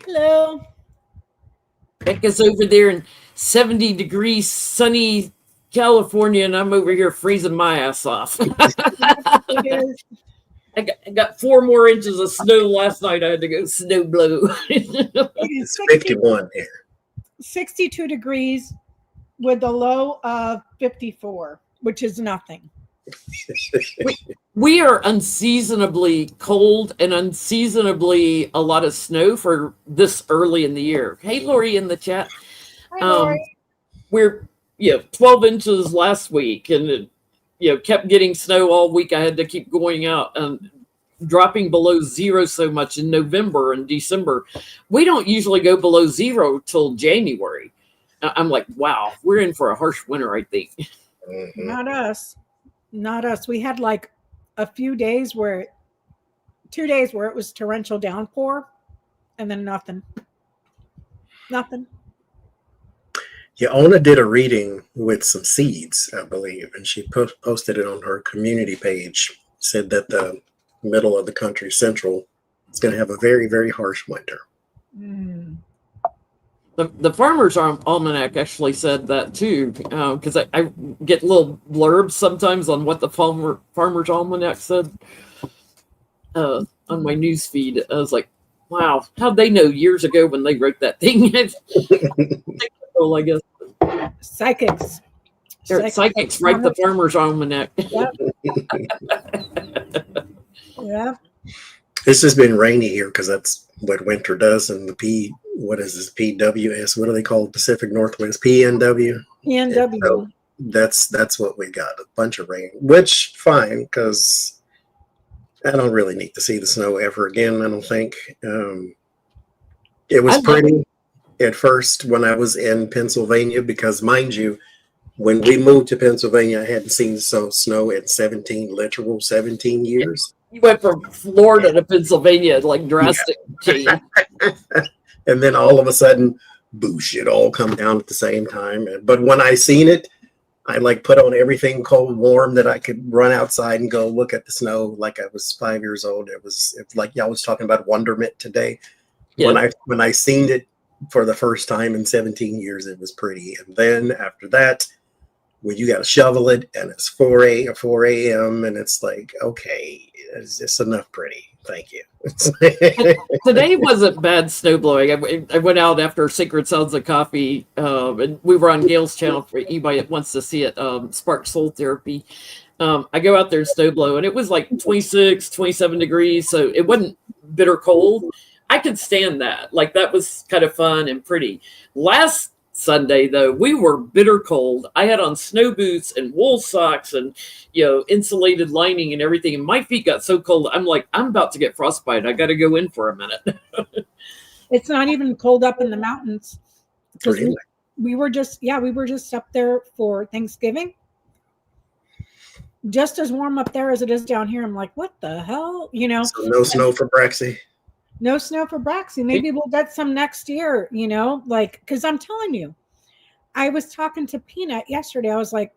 Hello. Becca's over there in 70 degrees sunny California, and I'm over here freezing my ass off. It is. I got 4 more inches of snow last night. I had to go snow blow. It is It's 51 here. 62 degrees with a low of 54, which is nothing. We are unseasonably cold and unseasonably a lot of snow for this early in the year. Hey, Lori in the chat. Hi, Lori. We're 12 inches last week, and it kept getting snow all week. I had to keep going out and dropping below zero so much in November and December. We don't usually go below zero till January. I'm like, wow, we're in for a harsh winter, I think. Mhm. Not us. Not us. We had like a few days where, 2 days where it was torrential downpour and then nothing. Nothing. Yeah, Ona did a reading with some seeds, I believe, and she posted it on her community page. Said that the middle of the country, central, is going to have a very, very harsh winter. Mm. The Farmer's Almanac actually said that too, because I get little blurbs sometimes on what the Farmer's Almanac said on my news feed. I was like, wow, how'd they know years ago when they wrote that thing? Well, I guess Psychics. psychics write the Farmer's Almanac. Yep. Yeah. It's just been rainy here because that's what winter does. And what is this? PWS? What do they call it? Pacific Northwest? PNW? PNW. So that's what we got. A bunch of rain, which fine because I don't really need to see the snow ever again. I don't think. It was pretty at first when I was in Pennsylvania because, mind you, when we moved to Pennsylvania, I hadn't seen snow in 17 years. You went from Florida to Pennsylvania, like drastic change. And then all of a sudden, boosh, it all come down at the same time. But when I seen it, I like put on everything cold, warm that I could run outside and go look at the snow like I was 5 years old. It's like y'all was talking about wonderment today. Yeah. When I seen it for the first time in 17 years, it was pretty. And then after that, when you got to shovel it and it's 4 a.m. and it's like, okay, it's just enough pretty. Thank you. Today wasn't bad snow blowing. I went out after Sacred Sounds of Coffee, and we were on Gail's channel for anybody that wants to see it, Spark Soul Therapy. I go out there and snow blow, and it was like 26, 27 degrees, so it wasn't bitter cold. I could stand that. Like, that was kind of fun and pretty. Last Sunday, though, we were bitter cold. I had on snow boots and wool socks and, insulated lining and everything. And my feet got so cold. I'm like, I'm about to get frostbite. I got to go in for a minute. It's not even cold up in the mountains. Really? We were just up there for Thanksgiving. Just as warm up there as it is down here. I'm like, what the hell? So no snow for Braxy. No snow for Braxy. Maybe we'll get some next year, because I'm telling you, I was talking to Peanut yesterday. I was like,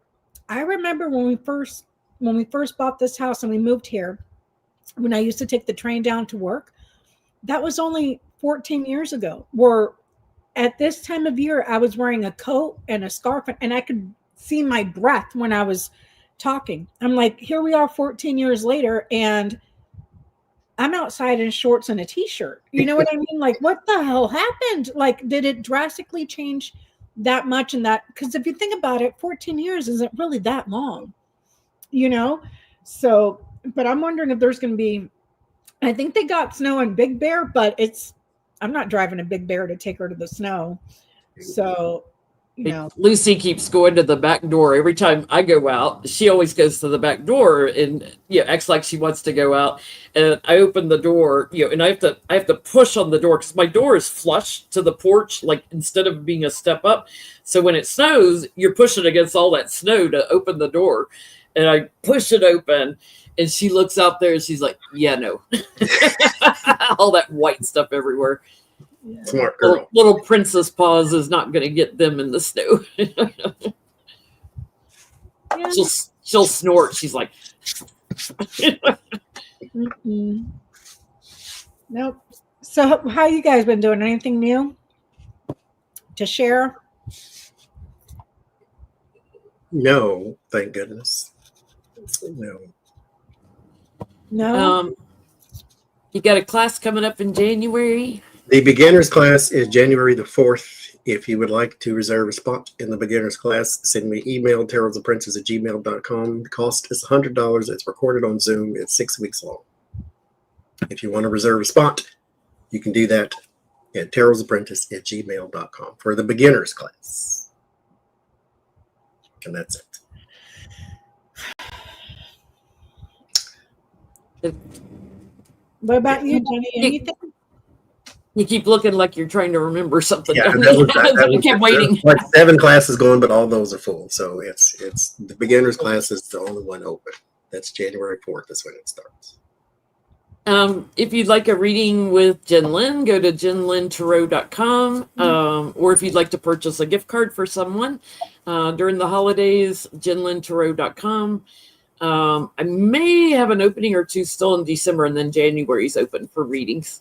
I remember when we first bought this house and we moved here, when I used to take the train down to work, that was only 14 years ago, where at this time of year, I was wearing a coat and a scarf and I could see my breath when I was talking. I'm like, here we are 14 years later and I'm outside in shorts and a t-shirt. You know what I mean? Like, what the hell happened? Like, did it drastically change that much? And that, because if you think about it, 14 years isn't really that long, So, but I'm wondering if there's going to be, I think they got snow in Big Bear, but I'm not driving a Big Bear to take her to the snow. So, Lucy keeps going to the back door every time I go out. She always goes to the back door and acts like she wants to go out. And I open the door, and I have to push on the door because my door is flush to the porch, like instead of being a step up. So when it snows, you're pushing against all that snow to open the door. And I push it open, and she looks out there and she's like, "Yeah, no," all that white stuff everywhere. Yeah. Smart girl. Little princess paws is not going to get them in the snow. Yeah. She'll snort. She's like, nope. So how you guys been doing? Anything new to share? No, thank goodness. No. No. You got a class coming up in January? The beginner's class is January the 4th. If you would like to reserve a spot in the beginner's class, send me email, tarot'sapprentice@gmail.com. The cost is $100. It's recorded on Zoom. It's 6 weeks long. If you want to reserve a spot, you can do that at tarot'sapprentice@gmail.com for the beginner's class. And that's it. What about you, Jenny? Anything? You keep looking like you're trying to remember something. Yeah, I kept waiting. Like 7 classes going, but all those are full. So it's the beginner's class is the only one open. That's January 4th is when it starts. If you'd like a reading with Jen Lynn, go to jenlintarot.com. Or if you'd like to purchase a gift card for someone during the holidays, jenlintarot.com. I may have an opening or two still in December, and then January's open for readings.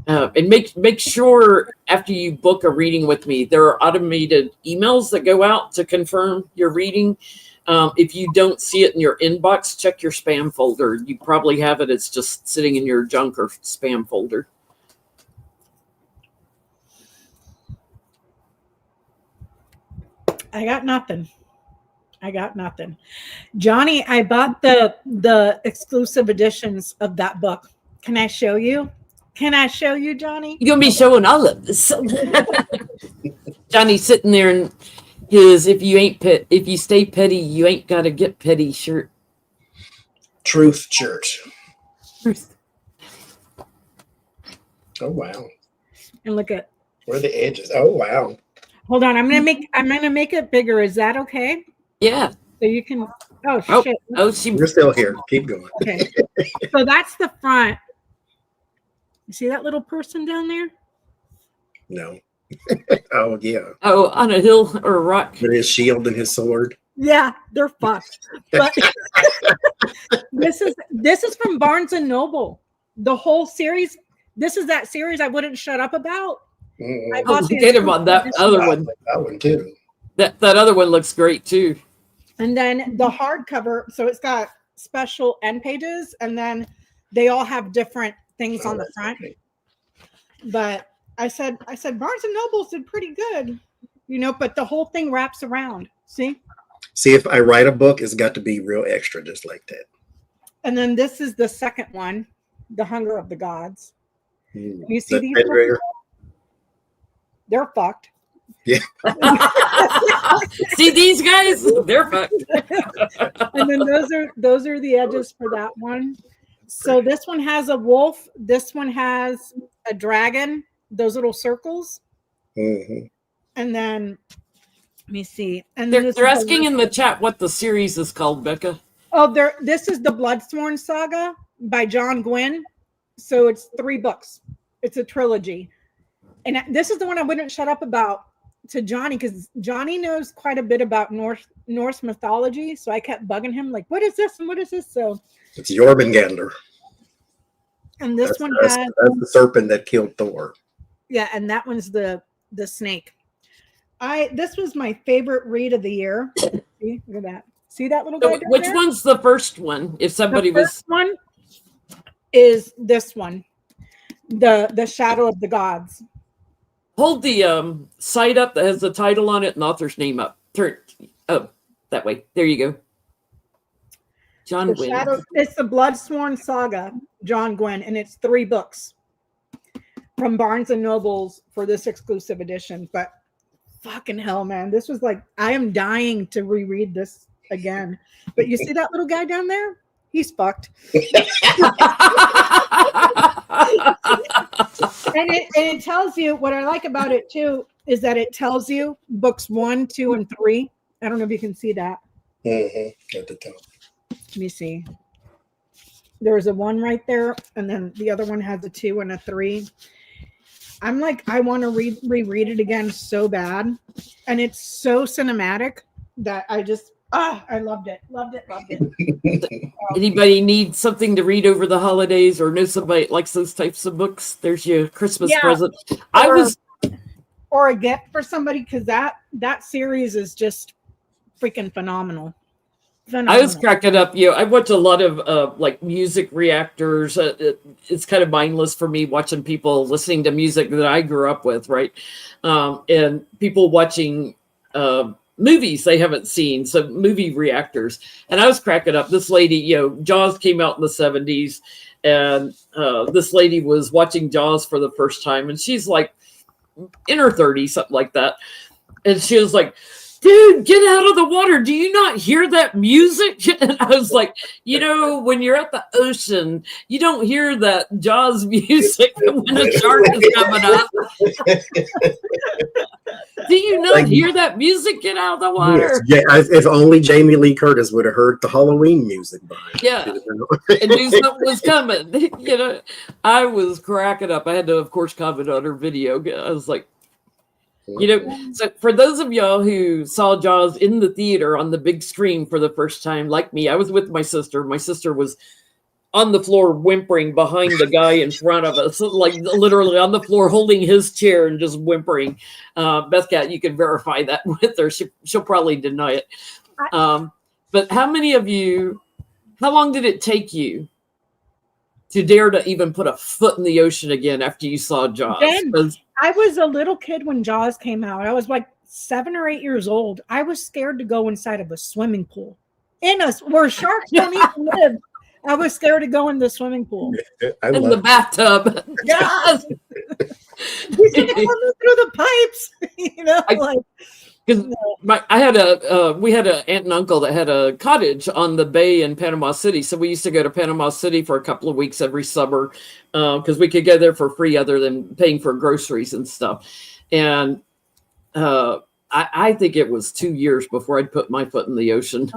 And make sure after you book a reading with me, there are automated emails that go out to confirm your reading. If you don't see it in your inbox, check your spam folder. You probably have it. It's just sitting in your junk or spam folder. I got nothing. Johnie, I bought the exclusive editions of that book. Can I show you? Johnie? You're gonna be showing all of this. Johnny's sitting there in his if you stay petty, you ain't gotta get petty shirt. Truth Church. Truth. Oh wow. And look at where are the edges? Oh wow. Hold on, I'm gonna make it bigger. Is that okay? Yeah. So you can shit. You're still here. Keep going. Okay. So that's the front. You see that little person down there? No. Oh yeah. Oh, on a hill or a rock. With his shield and his sword. Yeah, they're fucked. But this is from Barnes and Noble. The whole series. This is that series I wouldn't shut up about. Mm-hmm. I bought Get him on that other one. That one too. That other one looks great too. And then the hardcover, so it's got special end pages, and then they all have different things on the front. Okay. But I said Barnes and Noble did pretty good, but the whole thing wraps around. See, if I write a book, it's got to be real extra, just like that. And then this is the second one, The Hunger of the Gods. You see these? They're fucked. Yeah. See these guys? They're fucked. And then those are the edges for that one. So this one has a wolf. This one has a dragon. Those little circles. Mm-hmm. And then let me see. And they're asking in the chat what the series is called, Becca. Oh, this is the Bloodsworn Saga by John Gwynne. So it's 3 books. It's a trilogy. And this is the one I wouldn't shut up about to Johnny, because Johnny knows quite a bit about Norse mythology. So I kept bugging him, like, what is this and what is this? So it's Jormungandr. And this one that's the serpent that killed Thor. Yeah, and that one's the snake. This was my favorite read of the year. See, look at that. See that little guy? Which one's the first one? If somebody the first one is this one, the Shadow of the Gods. Hold the site up that has the title on it and author's name up. Turn that way. There you go. John Gwynne. It's the Bloodsworn Saga, John Gwynne, and it's 3 books from Barnes and Nobles for this exclusive edition. But fucking hell, man, this was like, I am dying to reread this again. But you see that little guy down there? He's fucked. And it tells you, what I like about it too is that it tells you books 1, 2, and 3. I don't know if you can see that. Mm-hmm. At the top. Let me see. There's a 1 right there, and then the other one has a 2 and a 3. I'm like, I want to reread it again so bad, and it's so cinematic that I loved it. Loved it. Anybody need something to read over the holidays or know somebody likes those types of books? There's your Christmas present. Or a gift for somebody, because that series is just freaking phenomenal. I was cracking up. I watch a lot of like music reactors. It's kind of mindless for me watching people listening to music that I grew up with, right? And people watching movies they haven't seen, so movie reactors. And I was cracking up. This lady, Jaws came out in the 70s, and this lady was watching Jaws for the first time, and she's like in her 30s, something like that. And she was like, dude, get out of the water. Do you not hear that music? And I was like, when you're at the ocean, you don't hear that Jaws music when a shark is coming up. Do you not hear that music? Get out of the water. Yes, yeah, if only Jamie Lee Curtis would have heard the Halloween music behind it. Yeah. And knew something was coming. I was cracking up. I had to, of course, comment on her video. I was like, so for those of y'all who saw Jaws in the theater on the big screen for the first time, like me, I was with my sister. My sister was on the floor whimpering behind the guy in front of us, like literally on the floor holding his chair and just whimpering. Beth Cat, you can verify that with her. She'll probably deny it. But how long did it take you to dare to even put a foot in the ocean again after you saw Jaws? I was a little kid when Jaws came out. I was like 7 or 8 years old. I was scared to go inside of a swimming pool where sharks don't even live. I was scared to go in the swimming pool. In the bathtub. Yes. He's gonna come through the pipes. We had an aunt and uncle that had a cottage on the bay in Panama City. So we used to go to Panama City for a couple of weeks every summer because we could go there for free other than paying for groceries and stuff. And I think it was 2 years before I'd put my foot in the ocean.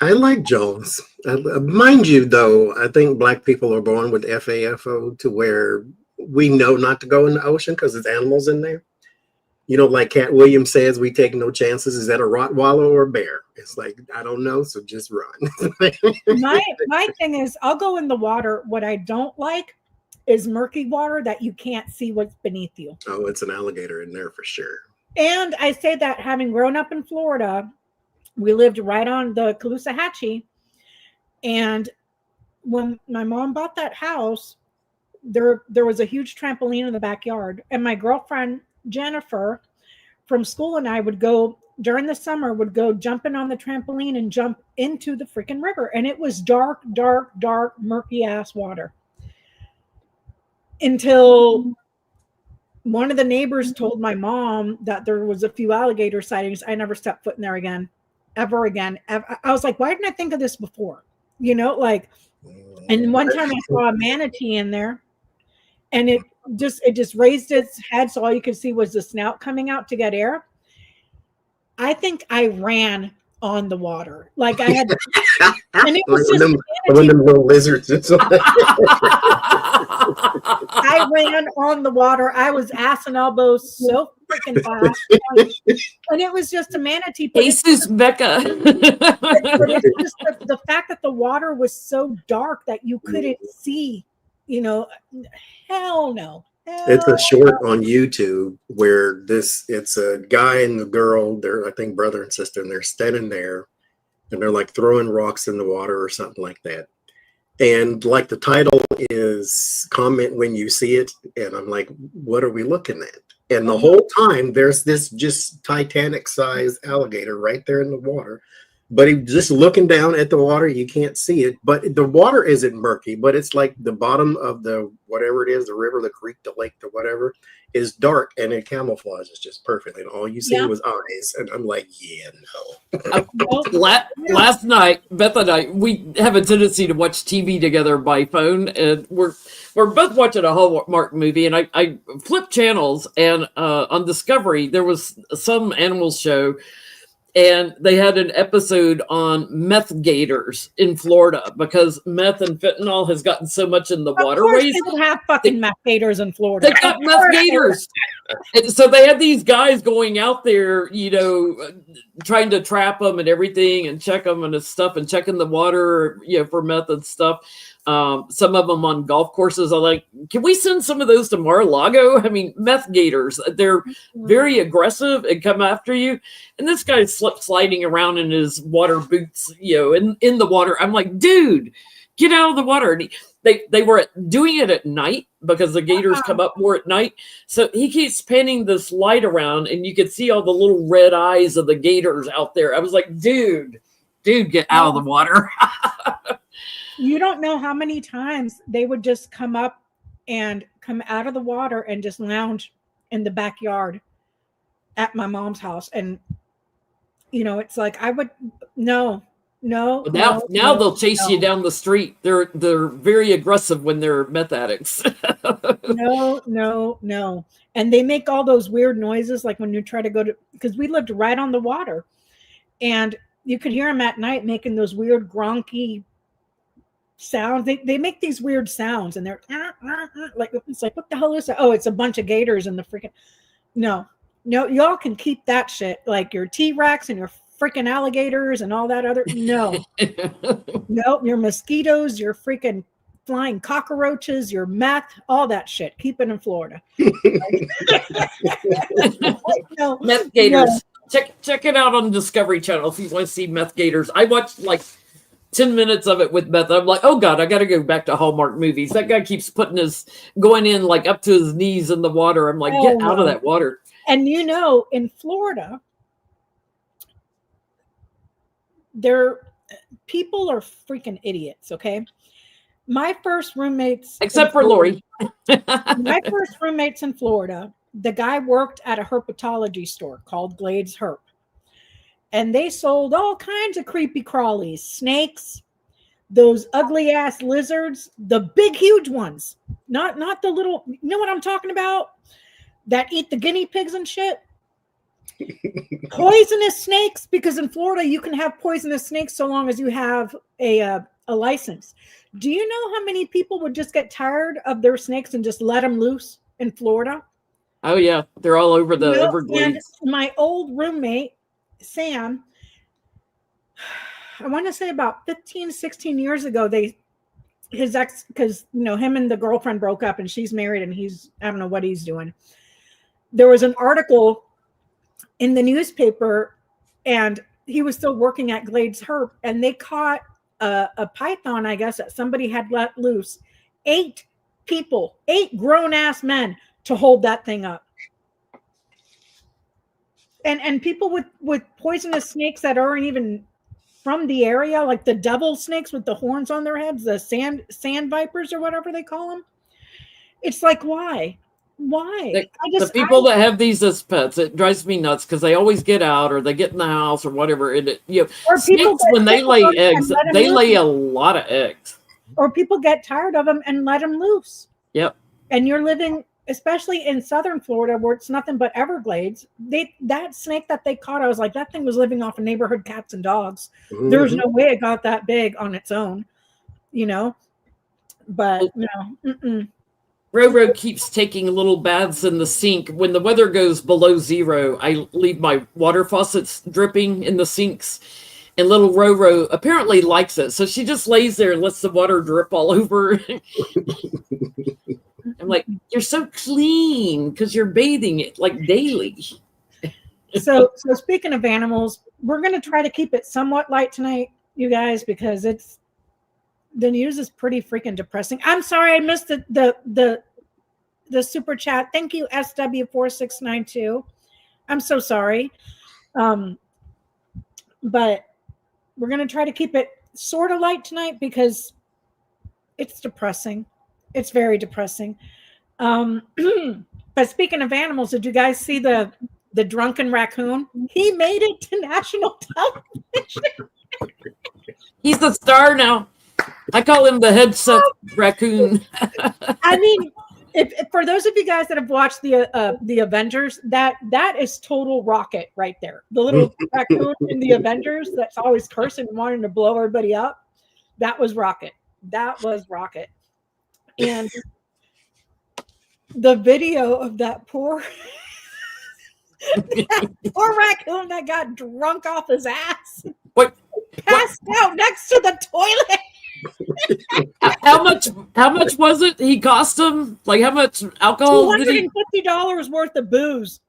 I like Jaws. Mind you, though, I think Black people are born with FAFO to where we know not to go in the ocean because there's animals in there. Like Cat Williams says, we take no chances. Is that a Rottweiler or a bear? It's like, I don't know, so just run. my thing is, I'll go in the water. What I don't like is murky water that you can't see what's beneath you. Oh, it's an alligator in there for sure. And I say that having grown up in Florida, we lived right on the Caloosahatchee. And when my mom bought that house, there was a huge trampoline in the backyard. And my girlfriend, Jennifer, from school, and I would go during the summer, would go jumping on the trampoline and jump into the freaking river. And it was dark, murky ass water. Until one of the neighbors told my mom that there was a few alligator sightings. I never stepped foot in there again. Ever again. I was like, why didn't I think of this before? And one time I saw a manatee in there, and it just raised its head, so all you could see was the snout coming out to get air. I think I ran on the water. Like I had, and it was just one of them little lizards. I ran on the water. I was ass and elbows so freaking fast. And it was just a manatee. Jesus Becca. But it's just the fact that the water was so dark that you couldn't see, hell no. It's a short on YouTube where it's a guy and the girl, they're, I think, brother and sister, and they're standing there and they're like throwing rocks in the water or something like that. And like the title is Comment When You See It. And I'm like, what are we looking at? And the whole time there's this just Titanic sized alligator right there in the water. But he's just looking down at the water. You can't see it. But the water isn't murky, but it's like the bottom of the whatever it is, the river, the creek, the lake, the whatever, is dark, and it camouflages just perfectly. And all you see was eyes. And I'm like, yeah, no. Last night, Beth and I, we have a tendency to watch TV together by phone, and we're both watching a Hallmark movie, and I flipped channels, and on Discovery, there was some animal show. and they had an episode on meth gators in Florida because meth and fentanyl has gotten so much in the waterways. They would have fucking meth gators in Florida. They got meth gators. And so they had these guys going out there, you know, trying to trap them and everything and check them and stuff and checking the water, you know, for meth and stuff. Some of them on golf courses are like, can we send some of those to Mar-a-Lago? I mean, meth gators, they're very aggressive and come after you. And this guy's sliding around in his water boots, you know, in the water. I'm like, dude, get out of the water. And they were doing it at night because the gators come up more at night. So he keeps panning this light around and you could see all the little red eyes of the gators out there. I was like, dude, get out of the water. You don't know how many times they would just come up and come out of the water and just lounge in the backyard at my mom's house. And, you know, it's like, I would, no. Now they'll chase you down the street. They're very aggressive when they're meth addicts. No. And they make all those weird noises, like when you try to go to, because we lived right on the water and you could hear them at night making those weird gronky sounds. They make these weird sounds and they're like, it's like, what the hell is that? Oh, it's a bunch of gators in the freaking, no, y'all can keep that shit, like your T-Rex and your freaking alligators and all that other, no, your mosquitoes, your freaking flying cockroaches, your meth, all that shit, keep it in Florida. No, meth gators. No. Check it out on Discovery Channel if you want to see meth gators. I watched like 10 minutes of it with Beth. I'm like, oh God, I got to go back to Hallmark movies. That guy keeps going in like up to his knees in the water. I'm like, get out of that water. And you know, in Florida, people are freaking idiots. Okay. My first roommates, except for Lori, my first roommates in Florida, the guy worked at a herpetology store called Glades Herp. And they sold all kinds of creepy crawlies, snakes, those ugly ass lizards, the big, huge ones, not the little, you know what I'm talking about? That eat the guinea pigs and shit. Poisonous snakes, because in Florida you can have poisonous snakes so long as you have a license. Do you know how many people would just get tired of their snakes and just let them loose in Florida? Oh yeah, they're all over the Everglades. And my old roommate Sam, I want to say about 15, 16 years ago, his ex, because, you know, him and the girlfriend broke up and she's married and I don't know what he's doing. There was an article in the newspaper and he was still working at Glades Herp and they caught a python, I guess, that somebody had let loose. 8 grown ass men to hold that thing up. And people with poisonous snakes that aren't even from the area, like the devil snakes with the horns on their heads, the sand vipers or whatever they call them. It's like, why? The people that have these as pets, it drives me nuts because they always get out or they get in the house or whatever. And snakes, when they lay eggs, they lay a lot of eggs. Or people get tired of them and let them loose. Yep. And you're living, especially in southern Florida where it's nothing but Everglades, that snake that they caught, I was like, that thing was living off of neighborhood cats and dogs. Mm-hmm. There's no way it got that big on its own, you know? But no. Mm-mm. Roro keeps taking little baths in the sink. When the weather goes below 0, I leave my water faucets dripping in the sinks. And little Roro apparently likes it. So she just lays there and lets the water drip all over. I'm like, you're so clean because you're bathing it like daily. So speaking of animals, we're going to try to keep it somewhat light tonight, you guys, because the news is pretty freaking depressing. I'm sorry I missed the super chat. Thank you, SW4692. I'm so sorry. But we're going to try to keep it sort of light tonight because it's depressing. It's very depressing. But speaking of animals, did you guys see the drunken raccoon? He made it to national television. He's the star now. I call him the headset raccoon. I mean, if for those of you guys that have watched the Avengers, that is total Rocket right there. The little raccoon in the Avengers that's always cursing and wanting to blow everybody up. That was Rocket. That was Rocket. And the video of that poor raccoon that got drunk off his ass, passed out next to the toilet. How much was it? He cost him like how much alcohol? $250 worth of booze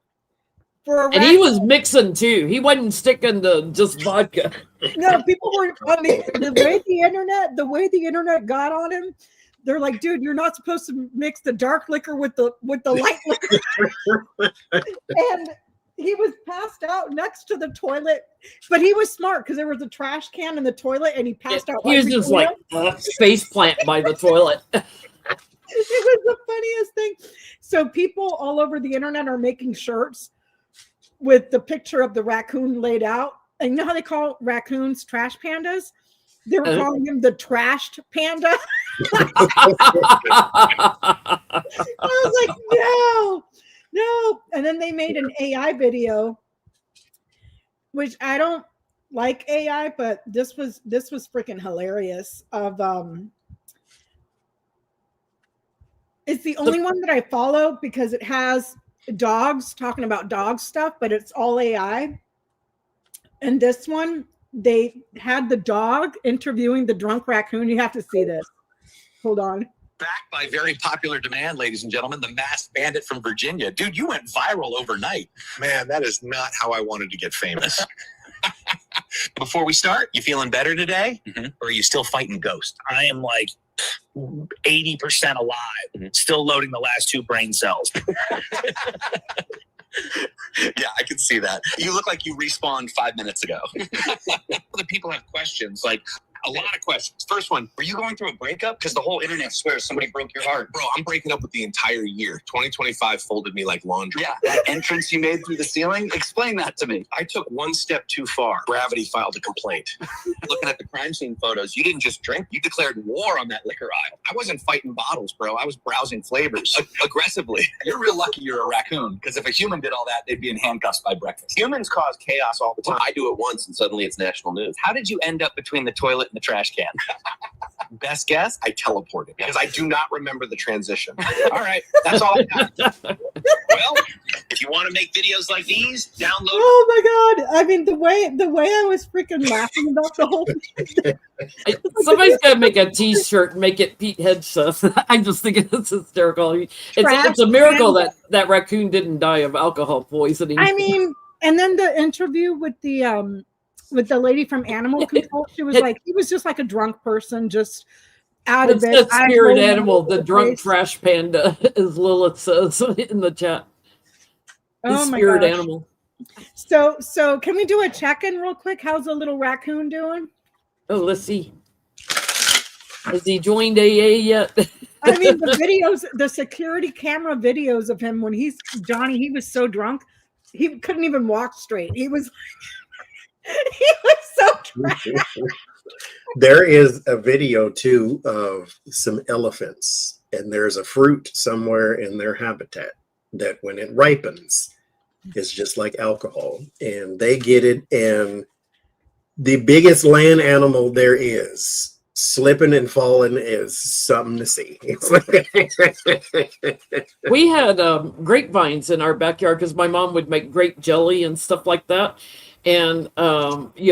for a and he was mixing too. He wasn't sticking to just vodka. No, people were on the way the internet got on him. They're like, dude, you're not supposed to mix the dark liquor with the light liquor. And he was passed out next to the toilet, but he was smart because there was a trash can in the toilet, and he passed out. He was just like face plant by the toilet. It was the funniest thing. So people all over the internet are making shirts with the picture of the raccoon laid out. And you know how they call raccoons trash pandas? They were calling him the trashed panda. I was like, no. And then they made an AI video, which I don't like AI, but this was freaking hilarious. It's the only one that I follow because it has dogs talking about dog stuff, but it's all AI. And this one, they had the dog interviewing the drunk raccoon. You have to see this. Hold on. Backed by very popular demand, ladies and gentlemen, the masked bandit from Virginia. Dude, you went viral overnight. Man, that is not how I wanted to get famous. Before we start, you feeling better today? Or are you still fighting ghosts? I am like 80% alive, still loading the last 2 brain cells. Yeah, I can see that. You look like you respawned 5 minutes ago. The people have questions, like a lot of questions. First one, were you going through a breakup? Because the whole internet swears somebody broke your heart. Bro, I'm breaking up with the entire year. 2025 folded me like laundry. Yeah, that entrance you made through the ceiling? Explain that to me. I took one step too far. Gravity filed a complaint. Looking at the crime scene photos, you didn't just drink, you declared war on that liquor aisle. I wasn't fighting bottles, bro. I was browsing flavors. Aggressively. You're real lucky you're a raccoon, because if a human did all that, they'd be in handcuffs by breakfast. Humans cause chaos all the time. I do it once and suddenly it's national news. How did you end up between the toilet and the trash can? Best guess? I teleported because I do not remember the transition. All right, that's all I got. Well, if you want to make videos like these, download. Oh my god! I mean, the way I was freaking laughing about the whole thing. Somebody's got to make a T-shirt and make it Pete Headstuff. I just think it's hysterical. It's a miracle that raccoon didn't die of alcohol poisoning. I mean, and then the interview with the lady from Animal Control, she was like, he was just like a drunk person, just out of it. It's a spirit animal, the drunk trash panda, as Lilith says in the chat. Oh my spirit gosh. Animal. So can we do a check-in real quick? How's the little raccoon doing? Oh, let's see. Has he joined AA yet? I mean, the videos, the security camera videos of him when Johnny, he was so drunk, he couldn't even walk straight. He was so trash. There is a video too of some elephants, and there's a fruit somewhere in their habitat that when it ripens is just like alcohol, and they get it, and the biggest land animal there is slipping and falling is something to see. We had grapevines in our backyard because my mom would make grape jelly and stuff like that. And not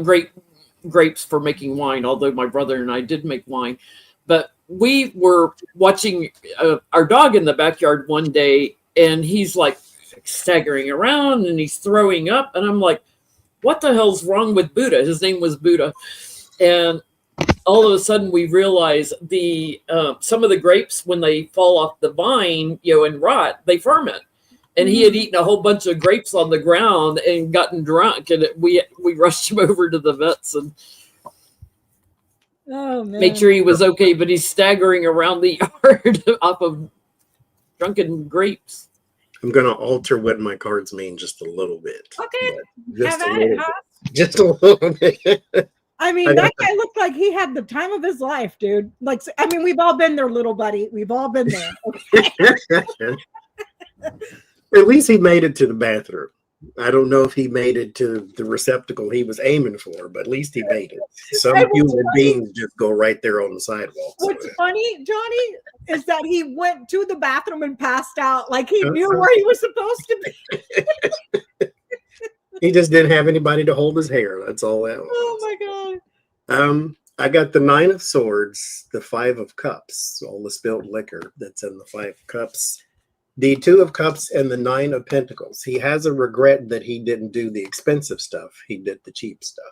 great grapes for making wine, although my brother and I did make wine. But we were watching our dog in the backyard one day, and he's like staggering around and he's throwing up, and I'm like, what the hell's wrong with Buddha? His name was Buddha. And all of a sudden we realize some of the grapes, when they fall off the vine, and rot, they ferment. And he had eaten a whole bunch of grapes on the ground and gotten drunk, and we rushed him over to the vets and made sure he was okay. But he's staggering around the yard off of drunken grapes. I'm going to alter what my cards mean just a little bit. Okay. Just Have a at little it, bit. huh? Just a little bit. I mean, that guy looked like he had the time of his life, dude. Like, I mean, we've all been there, little buddy. We've all been there. Okay? At least he made it to the bathroom. I don't know if he made it to the receptacle he was aiming for, but at least he made it. Some human beings just go right there on the sidewalk. What's funny, Johnny, is that he went to the bathroom and passed out like he knew where he was supposed to be. He just didn't have anybody to hold his hair. That's all that was. Oh my God. I got the 9 of Swords, the 5 of Cups, all the spilled liquor that's in the 5 of Cups, the 2 of Cups, and the 9 of Pentacles. He has a regret that he didn't do the expensive stuff. He did the cheap stuff.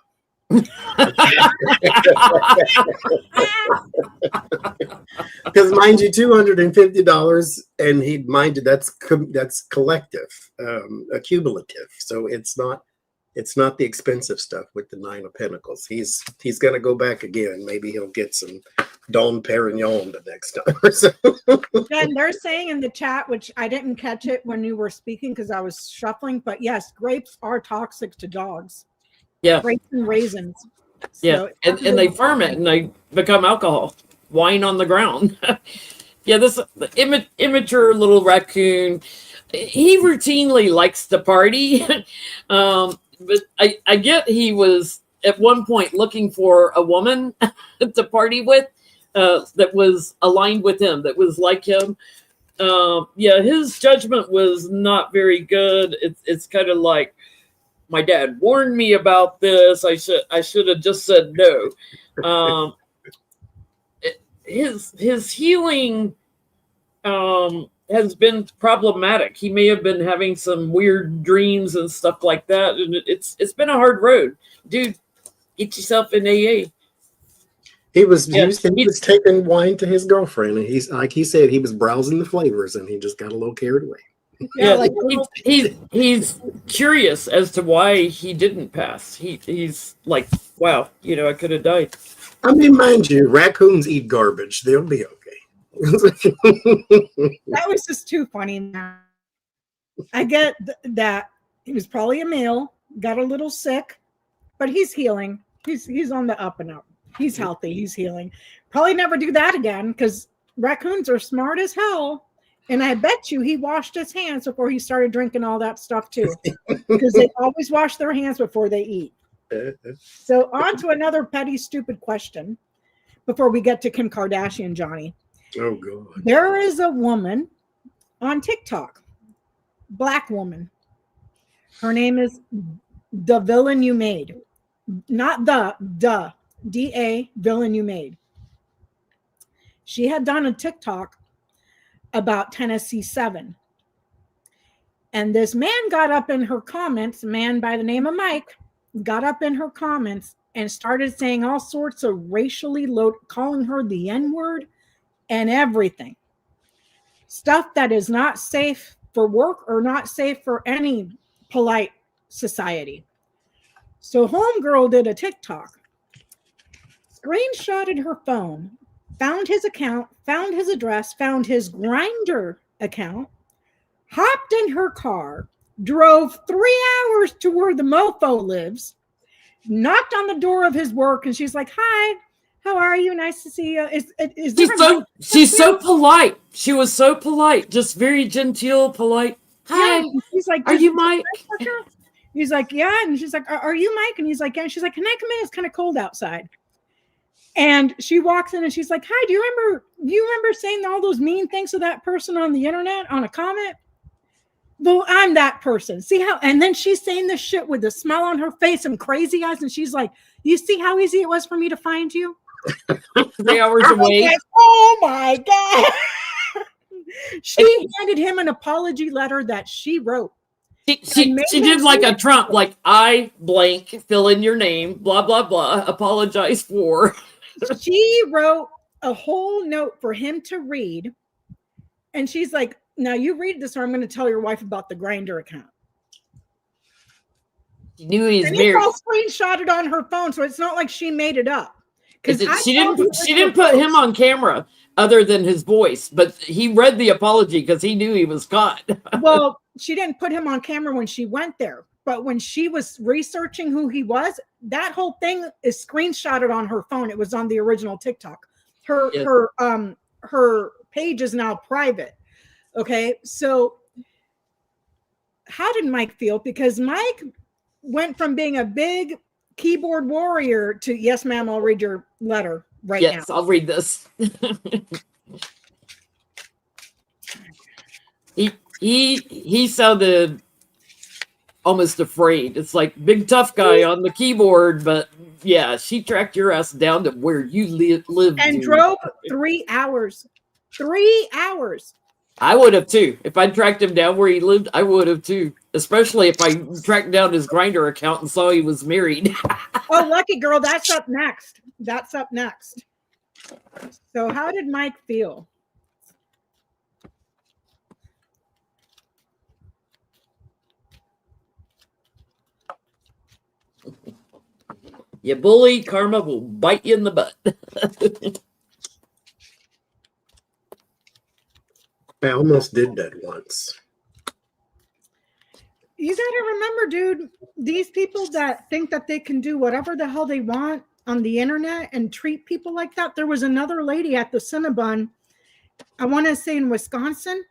Because mind you, $250, and mind you, that's collective, accumulative. So it's not the expensive stuff with the 9 of Pentacles. He's gonna go back again. Maybe he'll get some Dom Perignon the next time or so. And they're saying in the chat, which I didn't catch it when you were speaking because I was shuffling, but yes, grapes are toxic to dogs. Yeah. Grapes and raisins. Yeah. So and they ferment and they become alcohol. Wine on the ground. Yeah, this immature little raccoon. He routinely likes to party. But I get he was at one point looking for a woman to party with that was aligned with him, that was like him. Yeah, his judgment was not very good. It's kind of like, my dad warned me about this. I should have just said no. His healing has been problematic. He may have been having some weird dreams and stuff like that, and it's been a hard road. Dude, get yourself in AA. He was taking wine to his girlfriend, and he's like he said, he was browsing the flavors, and he just got a little carried away. Yeah, like he's curious as to why he didn't pass. He's like, wow, I could have died. I mean, mind you, raccoons eat garbage. They'll be okay. That was just too funny. I get that he was probably a male, got a little sick, but he's healing. He's on the up and up. He's healthy. He's healing. Probably never do that again because raccoons are smart as hell. And I bet you he washed his hands before he started drinking all that stuff too, because they always wash their hands before they eat. So on to another petty, stupid question before we get to Kim Kardashian, Johnny. Oh, God. There is a woman on TikTok, Black woman. Her name is The Villain You Made. Not D-A, Villain You Made. She had done a TikTok about Tennessee 7. And this man got up in her comments, a man by the name of Mike, got up in her comments and started saying all sorts of racially calling her the N-word and everything. Stuff that is not safe for work or not safe for any polite society. So homegirl did a TikTok, screenshotted her phone, found his account, found his address, found his Grindr account, hopped in her car, drove 3 hours to where the mofo lives, knocked on the door of his work, and she's like, "Hi, how are you? Nice to see you." She's so polite. She was so polite, just very genteel, polite. Hi, yeah, he's like, "Are you Mike?" He's like, "Yeah," and she's like, "Are you Mike?" And he's like, "Yeah." And she's like, "Can I come in? It's kind of cold outside." And she walks in and she's like, "Hi, do you remember saying all those mean things to that person on the internet on a comment?" Well, I'm that person. See how? And then she's saying this shit with a smile on her face and crazy eyes. And she's like, "You see how easy it was for me to find you?" 3 hours away. Like, oh my God. She handed him an apology letter that she wrote. She did like a Trump, like, "I blank, fill in your name, blah, blah, blah, apologize for." She wrote a whole note for him to read. And she's like, "Now you read this or I'm going to tell your wife about the Grindr account." She knew he's and married. It's all screenshotted on her phone, so it's not like she made it up. Because she didn't put him on camera other than his voice, but he read the apology because he knew he was caught. Well, she didn't put him on camera when she went there, but when she was researching who he was, that whole thing is screenshotted on her phone. It was on the original TikTok. Her page is now private. Okay, so how did Mike feel? Because Mike went from being a big keyboard warrior to, yes, ma'am, I'll read your letter right now. Yes, I'll read this. he sounded almost afraid. It's like big tough guy on the keyboard, but yeah, she tracked your ass down to where you live and dude. Drove 3 hours. 3 hours. I would have too. If I tracked him down where he lived, I would have too. Especially if I tracked down his Grindr account and saw he was married. Oh, lucky girl. That's up next. That's up next. So how did Mike feel? You bully, karma will bite you in the butt. I almost did that once. You got to remember, dude, these people that think that they can do whatever the hell they want on the internet and treat people like that. There was another lady at the Cinnabon, I want to say in Wisconsin.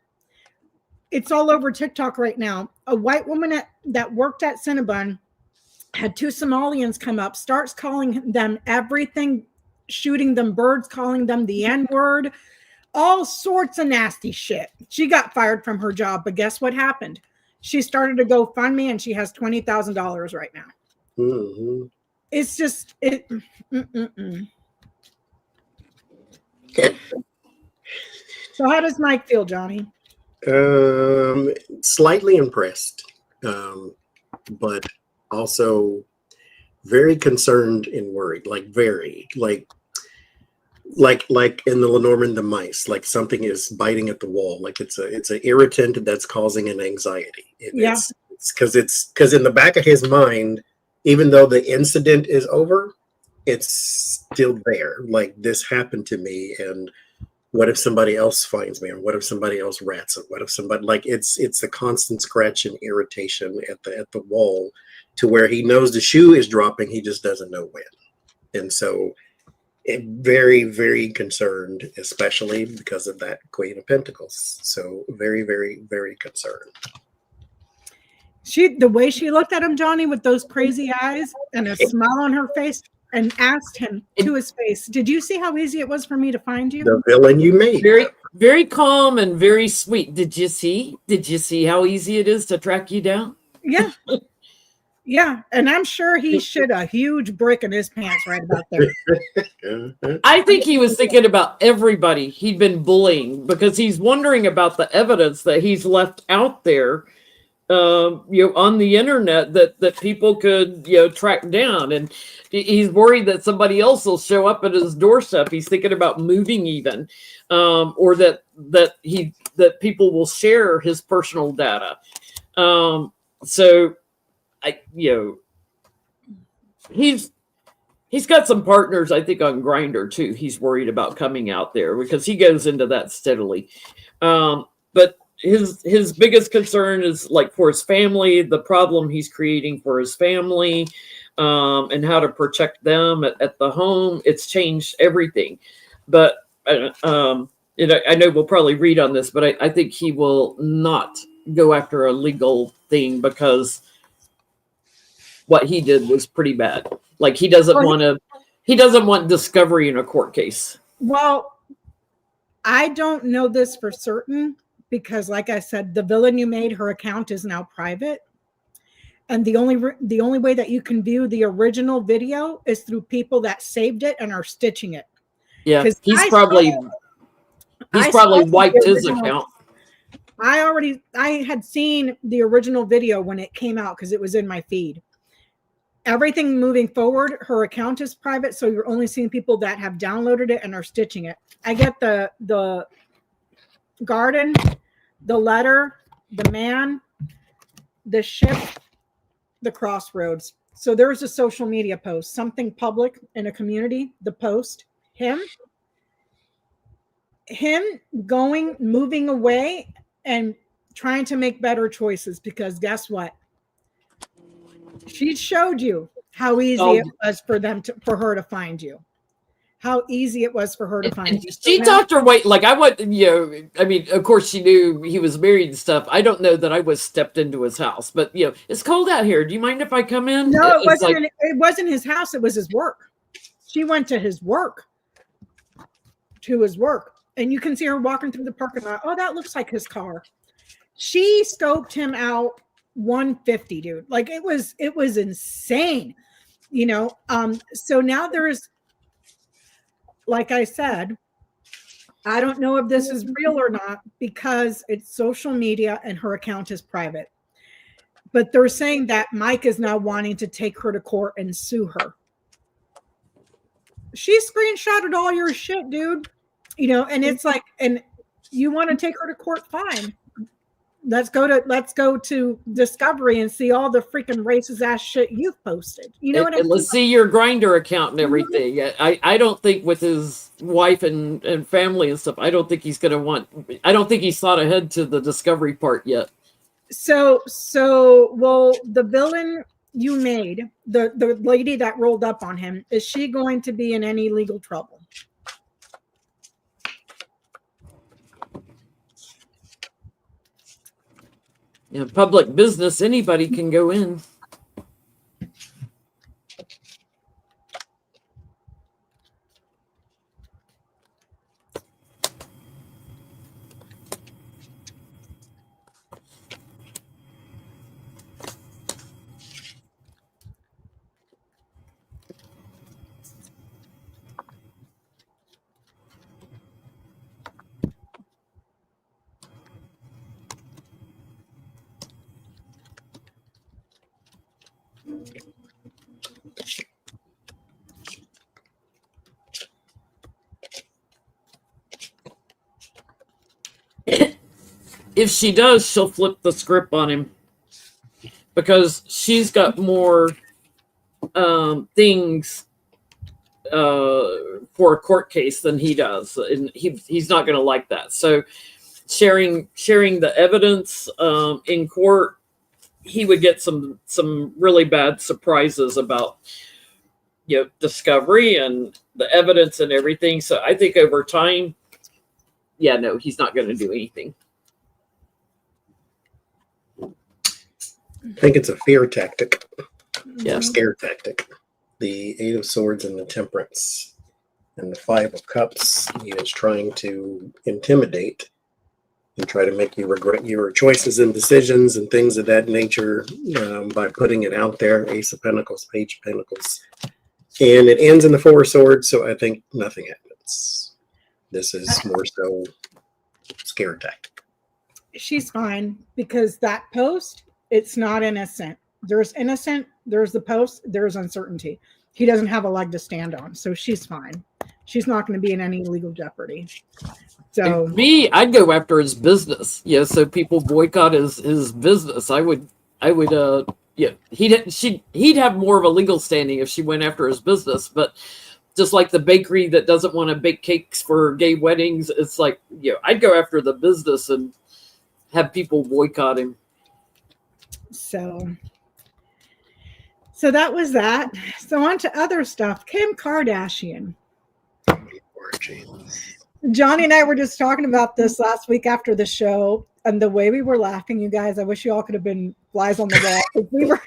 It's all over TikTok right now. A white woman that worked at Cinnabon had 2 Somalians come up, starts calling them everything, shooting them birds, calling them the N-word, all sorts of nasty shit. She got fired from her job, but guess what happened? She started a GoFundMe and she has $20,000 right now. Mm-hmm. It's just it. So how does Mike feel, Johnny? Slightly impressed, but also very concerned and worried. Like in the Lenormand the mice, like something is biting at the wall. Like it's an irritant that's causing an anxiety. It's because in the back of his mind, even though the incident is over, it's still there. Like, this happened to me, and what if somebody else finds me, or what if somebody else rats it? What if somebody, like, it's the constant scratch and irritation at the wall, to where he knows the shoe is dropping, he just doesn't know when. And so very, very concerned, especially because of that Queen of Pentacles. So very, very, very concerned. The way she looked at him, Johnny, with those crazy eyes and a smile on her face, and asked him to his face, "Did you see how easy it was for me to find you?" The villain you made. Very, very calm and very sweet. Did you see how easy it is to track you down? Yeah. Yeah, and I'm sure he shit a huge brick in his pants right about there. I think he was thinking about everybody he'd been bullying, because he's wondering about the evidence that he's left out there, on the internet, that people could, track down, and he's worried that somebody else will show up at his doorstep. He's thinking about moving, even, or that people will share his personal data. So. He's got some partners, I think, on Grindr too. He's worried about coming out there because he goes into that steadily. But his biggest concern is, like, for his family, the problem he's creating for his family, and how to protect them at the home. It's changed everything. But I know we'll probably read on this, but I think he will not go after a legal thing, because what he did was pretty bad. Like, he doesn't want discovery in a court case. Well, I don't know this for certain, because, like I said, the villain you made, her account is now private. And the only way that you can view the original video is through people that saved it and are stitching it. Yeah, he's probably wiped his account. I had seen the original video when it came out, because it was in my feed. Everything moving forward, her account is private, so you're only seeing people that have downloaded it and are stitching it. I get the garden, the letter, the man, the ship, the crossroads. So there's a social media post, something public in a community, the post, him moving away and trying to make better choices, because guess what? She showed you how easy it was for her to find you. How easy it was for her to find you. She talked her way. Like I went, I mean, of course she knew he was married and stuff. I don't know that I was stepped into his house, but it's cold out here. Do you mind if I come in? No, it wasn't. It wasn't his house. It was his work. She went to his work. And you can see her walking through the parking lot. Oh, that looks like his car. She scoped him out 150, dude. Like it was insane. So now there's, like I said, I don't know if this is real or not because it's social media and her account is private. But they're saying that Mike is now wanting to take her to court and sue her. She screenshotted all your shit, dude. And it's like, and you want to take her to court? Fine. Let's go to Discovery and see all the freaking racist ass shit you've posted. You know what I mean? Let's see your Grindr account and everything. I don't think with his wife and family and stuff, I don't think he's going to want. I don't think he's thought ahead to the Discovery part yet. So well, the villain you made, the lady that rolled up on him, is she going to be in any legal trouble? Public business, anybody can go in. If she does, she'll flip the script on him because she's got more things for a court case than he does, and he's not going to like that. So sharing the evidence in court, he would get some really bad surprises about Discovery and the evidence and everything. So I think over time, he's not going to do anything. I think it's a fear tactic. Yeah. Scare tactic. The Eight of Swords and the Temperance and the Five of Cups. He is trying to intimidate and try to make you regret your choices and decisions and things of that nature by putting it out there. Ace of Pentacles, Page of Pentacles. And it ends in the Four of Swords, so I think nothing happens. This is more so scare tactic. She's fine because that post, it's not innocent. There's innocent, there's the post, there's uncertainty. He doesn't have a leg to stand on, so she's fine. She's not going to be in any legal jeopardy. So and me, I'd go after his business. So people boycott his business. I would he'd have more of a legal standing if she went after his business. But just like the bakery that doesn't want to bake cakes for gay weddings, it's like I'd go after the business and have people boycott him. So that was that. So on to other stuff. Kim Kardashian. Johnny and I were just talking about this last week after the show, and the way we were laughing, you guys, I wish you all could have been flies on the wall.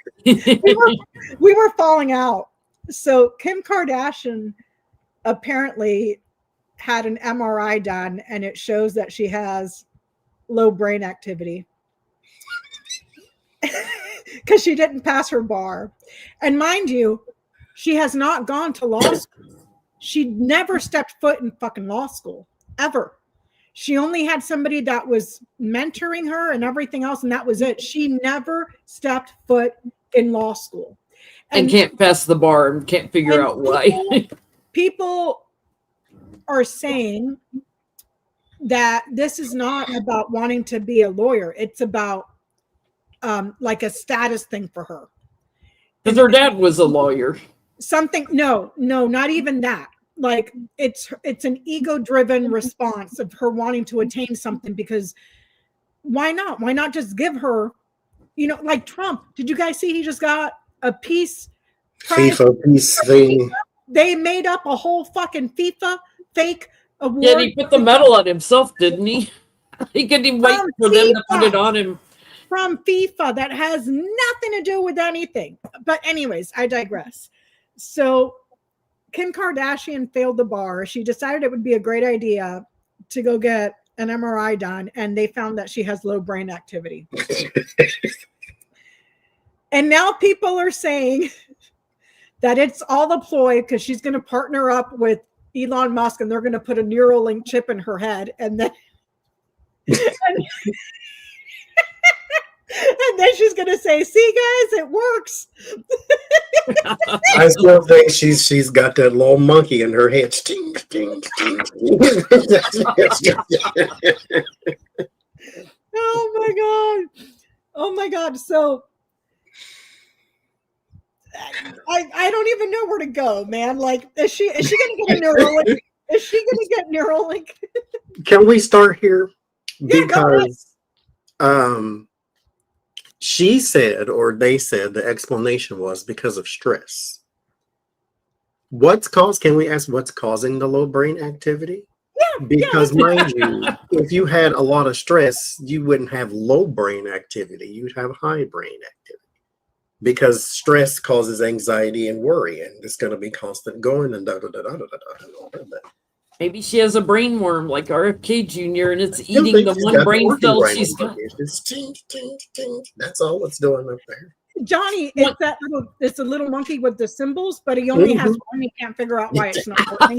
We were falling out. So Kim Kardashian apparently had an MRI done, and it shows that she has low brain activity. Because she didn't pass her bar. And mind you, she has not gone to law school. She never stepped foot in fucking law school, ever. She only had somebody that was mentoring her and everything else, and that was it. She never stepped foot in law school. And can't pass the bar and can't figure out why. People are saying that this is not about wanting to be a lawyer. It's about like a status thing for her. Because her dad was a lawyer. No, not even that. Like it's an ego-driven response of her wanting to attain something, because why not? Why not just give her, like Trump? Did you guys see he just got a peace FIFA peace thing. They made up a whole fucking FIFA fake award. Yeah, he put the medal on himself, didn't he? He couldn't even wait for them to put it on him. From FIFA that has nothing to do with anything. But anyways, I digress. So Kim Kardashian failed the bar. She decided it would be a great idea to go get an MRI done, and they found that she has low brain activity. And now people are saying that it's all a ploy because she's going to partner up with Elon Musk and they're going to put a Neuralink chip in her head, and then and then she's going to say, "See, guys, it works." I still think she's got that little monkey in her head. Sting, sting, sting. Oh my god! So I don't even know where to go, man. Like, is she gonna get a Neuralink? Is she gonna get Neuralink? Can we start here? Yeah, because she said, or they said, the explanation was because of stress. Can we ask what's causing the low brain activity? Yeah. Because mind you, if you had a lot of stress, you wouldn't have low brain activity. You'd have high brain activity. Because stress causes anxiety and worry, and it's going to be constant going and Maybe she has a brain worm like RFK Jr. and it's eating the one brain cell she's got. That's all it's doing up there. Johnie, it's a little monkey with the symbols, but he only has one. He can't figure out why it's not working.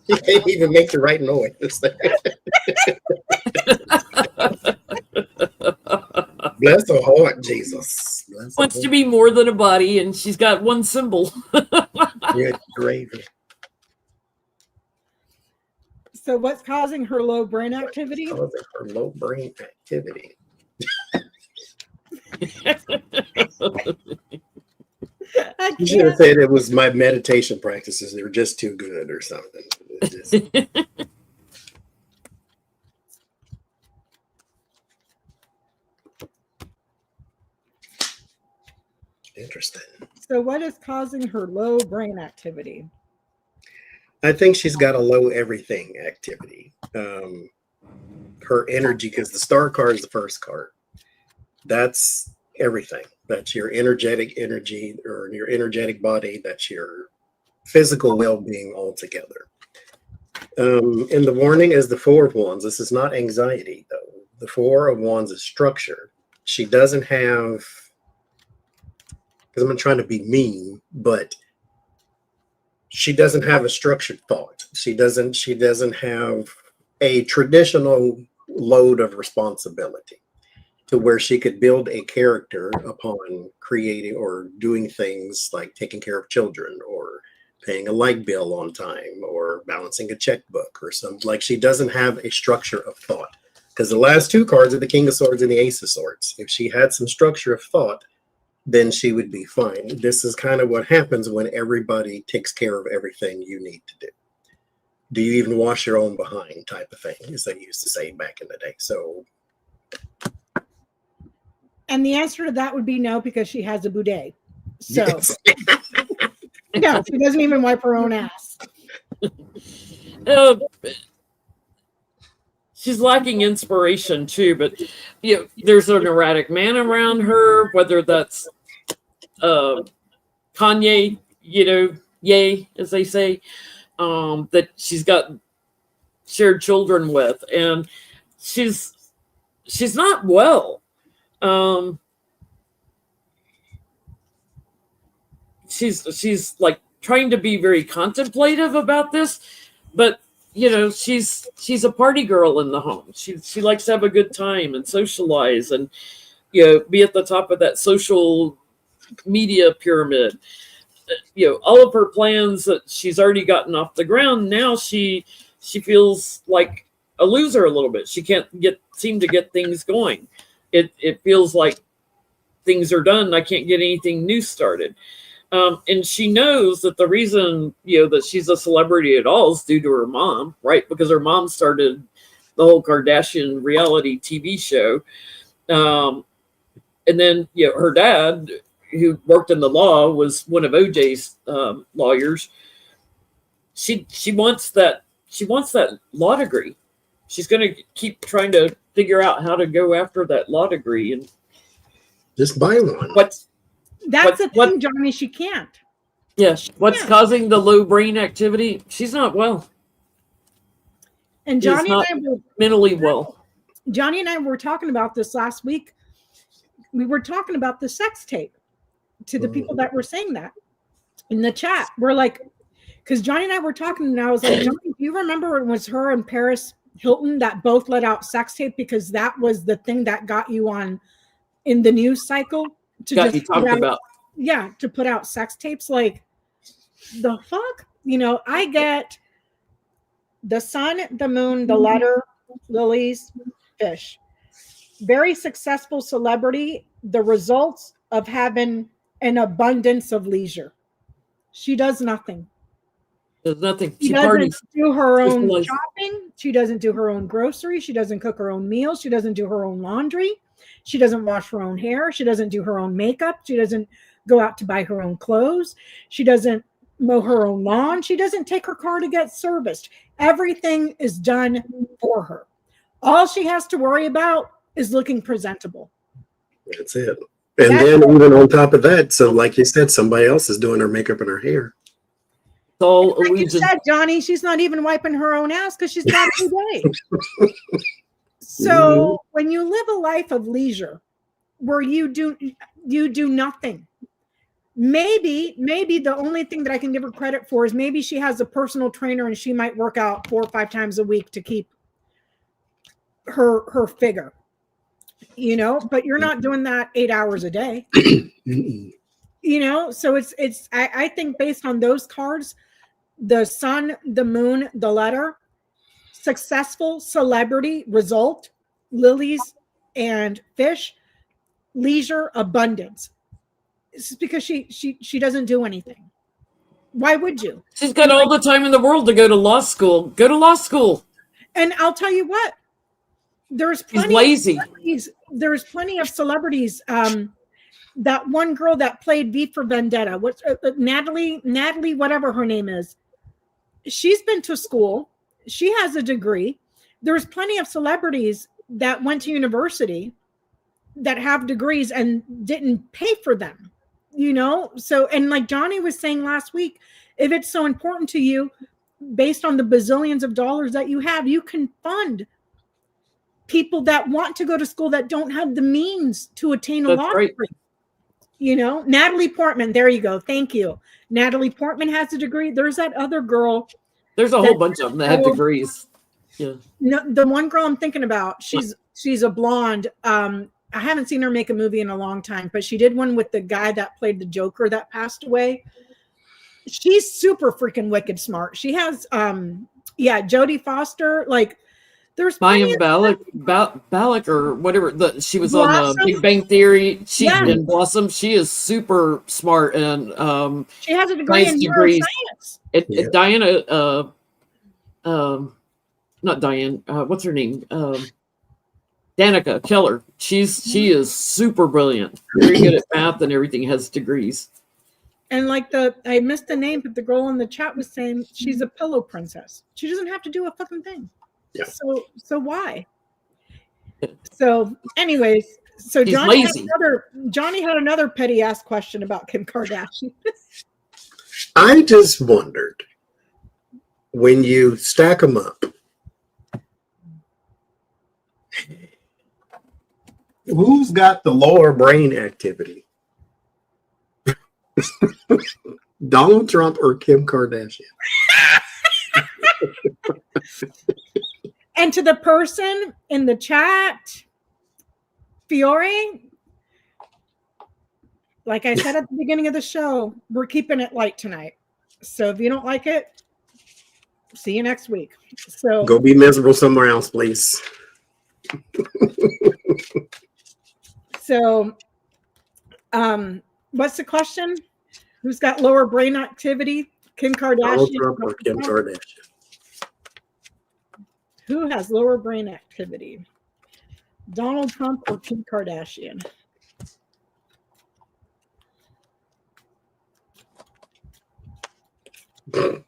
You can't even make the right noise. Bless her heart, Jesus. Wants to be more than a body, and she's got one symbol. Good gravy. So what's causing her low brain activity? Causing her low brain activity. You should have said it was my meditation practices. They were just too good or something. Interesting. So what is causing her low brain activity? I think she's got a low everything activity. Her energy, because the star card is the first card. That's everything. That's your energetic energy or your energetic body. That's your physical well-being altogether. In the warning is the Four of Wands. This is not anxiety, though. The Four of Wands is structure. She doesn't have, because I'm not trying to be mean, but she doesn't have a structured thought. She doesn't have a traditional load of responsibility to where she could build a character upon creating or doing things like taking care of children or paying a light bill on time or balancing a checkbook or something. Like, she doesn't have a structure of thought, because the last two cards are the King of Swords and the Ace of Swords. If she had some structure of thought, then she would be fine. This is kind of what happens when everybody takes care of everything you need to do. Do you even wash your own behind type of thing, as they used to say back in the day. So, and the answer to that would be no, because she has a bidet. So yes. no, she doesn't even wipe her own ass. She's lacking inspiration too, but there's an erratic man around her, whether that's Kanye, yay, as they say, that she's got shared children with, and she's not well. She's like trying to be very contemplative about this, but she's a party girl in the home. She likes to have a good time and socialize and be at the top of that social media pyramid. All of her plans that she's already gotten off the ground, now she feels like a loser a little bit. She can't seem to get things going. It feels like things are done. I can't get anything new started. And she knows that the reason, that she's a celebrity at all is due to her mom, right? Because her mom started the whole Kardashian reality TV show. and then her dad, who worked in the law, was one of OJ's lawyers. She wants that law degree. She's going to keep trying to figure out how to go after that law degree, and Just buy one. That's the thing, Johnny. She can't. Yes. What's causing the low brain activity? She's not well. And Johnny and I were mentally well. Johnny and I were talking about this last week. We were talking about the sex tape to the people that were saying that in the chat. We're like, because Johnny and I were talking, and I was like, Johnny, do you remember it was her and Paris Hilton that both let out sex tape because that was the thing that got you on in the news cycle to got you talked about. Yeah, to put out sex tapes. Like, the fuck? I get the sun, the moon, the letter, lilies, fish. Very successful celebrity, the results of having an abundance of leisure. She does nothing. There's nothing. She doesn't do her own shopping. She doesn't do her own groceries. She doesn't cook her own meals. She doesn't do her own laundry. She doesn't wash her own hair. She doesn't do her own makeup. She doesn't go out to buy her own clothes. She doesn't mow her own lawn. She doesn't take her car to get serviced. Everything is done for her. All she has to worry about is looking presentable. That's it. And then even on top of that, so like you said, somebody else is doing her makeup and her hair. So like you said, Johnny, she's not even wiping her own ass because she's got every day. So when you live a life of leisure where you do nothing, maybe the only thing that I can give her credit for is maybe she has a personal trainer and she might work out 4 or 5 times a week to keep her figure, but you're not doing that 8 hours a day. So it's I think based on those cards, the sun, the moon, the letter, successful celebrity, result, lilies and fish, leisure, abundance. It's because she doesn't do anything. Why would you? She's got all the time in the world to go to law school. Go to law school. And I'll tell you what, there's plenty lazy. There's plenty of celebrities. That one girl that played V for Vendetta, what's Natalie, whatever her name is. She's been to school. She has a degree. There's plenty of celebrities that went to university that have degrees and didn't pay for them, So, and like Johnny was saying last week, if it's so important to you, based on the bazillions of dollars that you have, you can fund people that want to go to school that don't have the means to attain a law degree. Natalie Portman, there you go. Thank you. Natalie Portman has a degree. There's that other girl. There's a whole bunch of them that have degrees. Yeah. No, the one girl I'm thinking about, she's a blonde. I haven't seen her make a movie in a long time, but she did one with the guy that played the Joker that passed away. She's super freaking wicked smart. She has Jodie Foster, like there's Mayim Balak or whatever. She was on the Big Bang Theory. She in Blossom. She is super smart and she has a degree in neuroscience. Diana, not Diane. What's her name? Danica Keller. She is super brilliant. Very good at math and everything. Has degrees. And like I missed the name, but the girl in the chat was saying she's a pillow princess. She doesn't have to do a fucking thing. Yeah. So why? So anyways, Johnny had another petty ass question about Kim Kardashian. I just wondered, when you stack them up, who's got the lower brain activity? Donald Trump or Kim Kardashian? And to the person in the chat, Fiore, like I said at the beginning of the show, we're keeping it light tonight. So if you don't like it, see you next week. So go be miserable somewhere else, please. So, what's the question? Who's got lower brain activity? Kim Kardashian. Donald Trump or Kim Kardashian? Who has lower brain activity? Donald Trump or Kim Kardashian? So,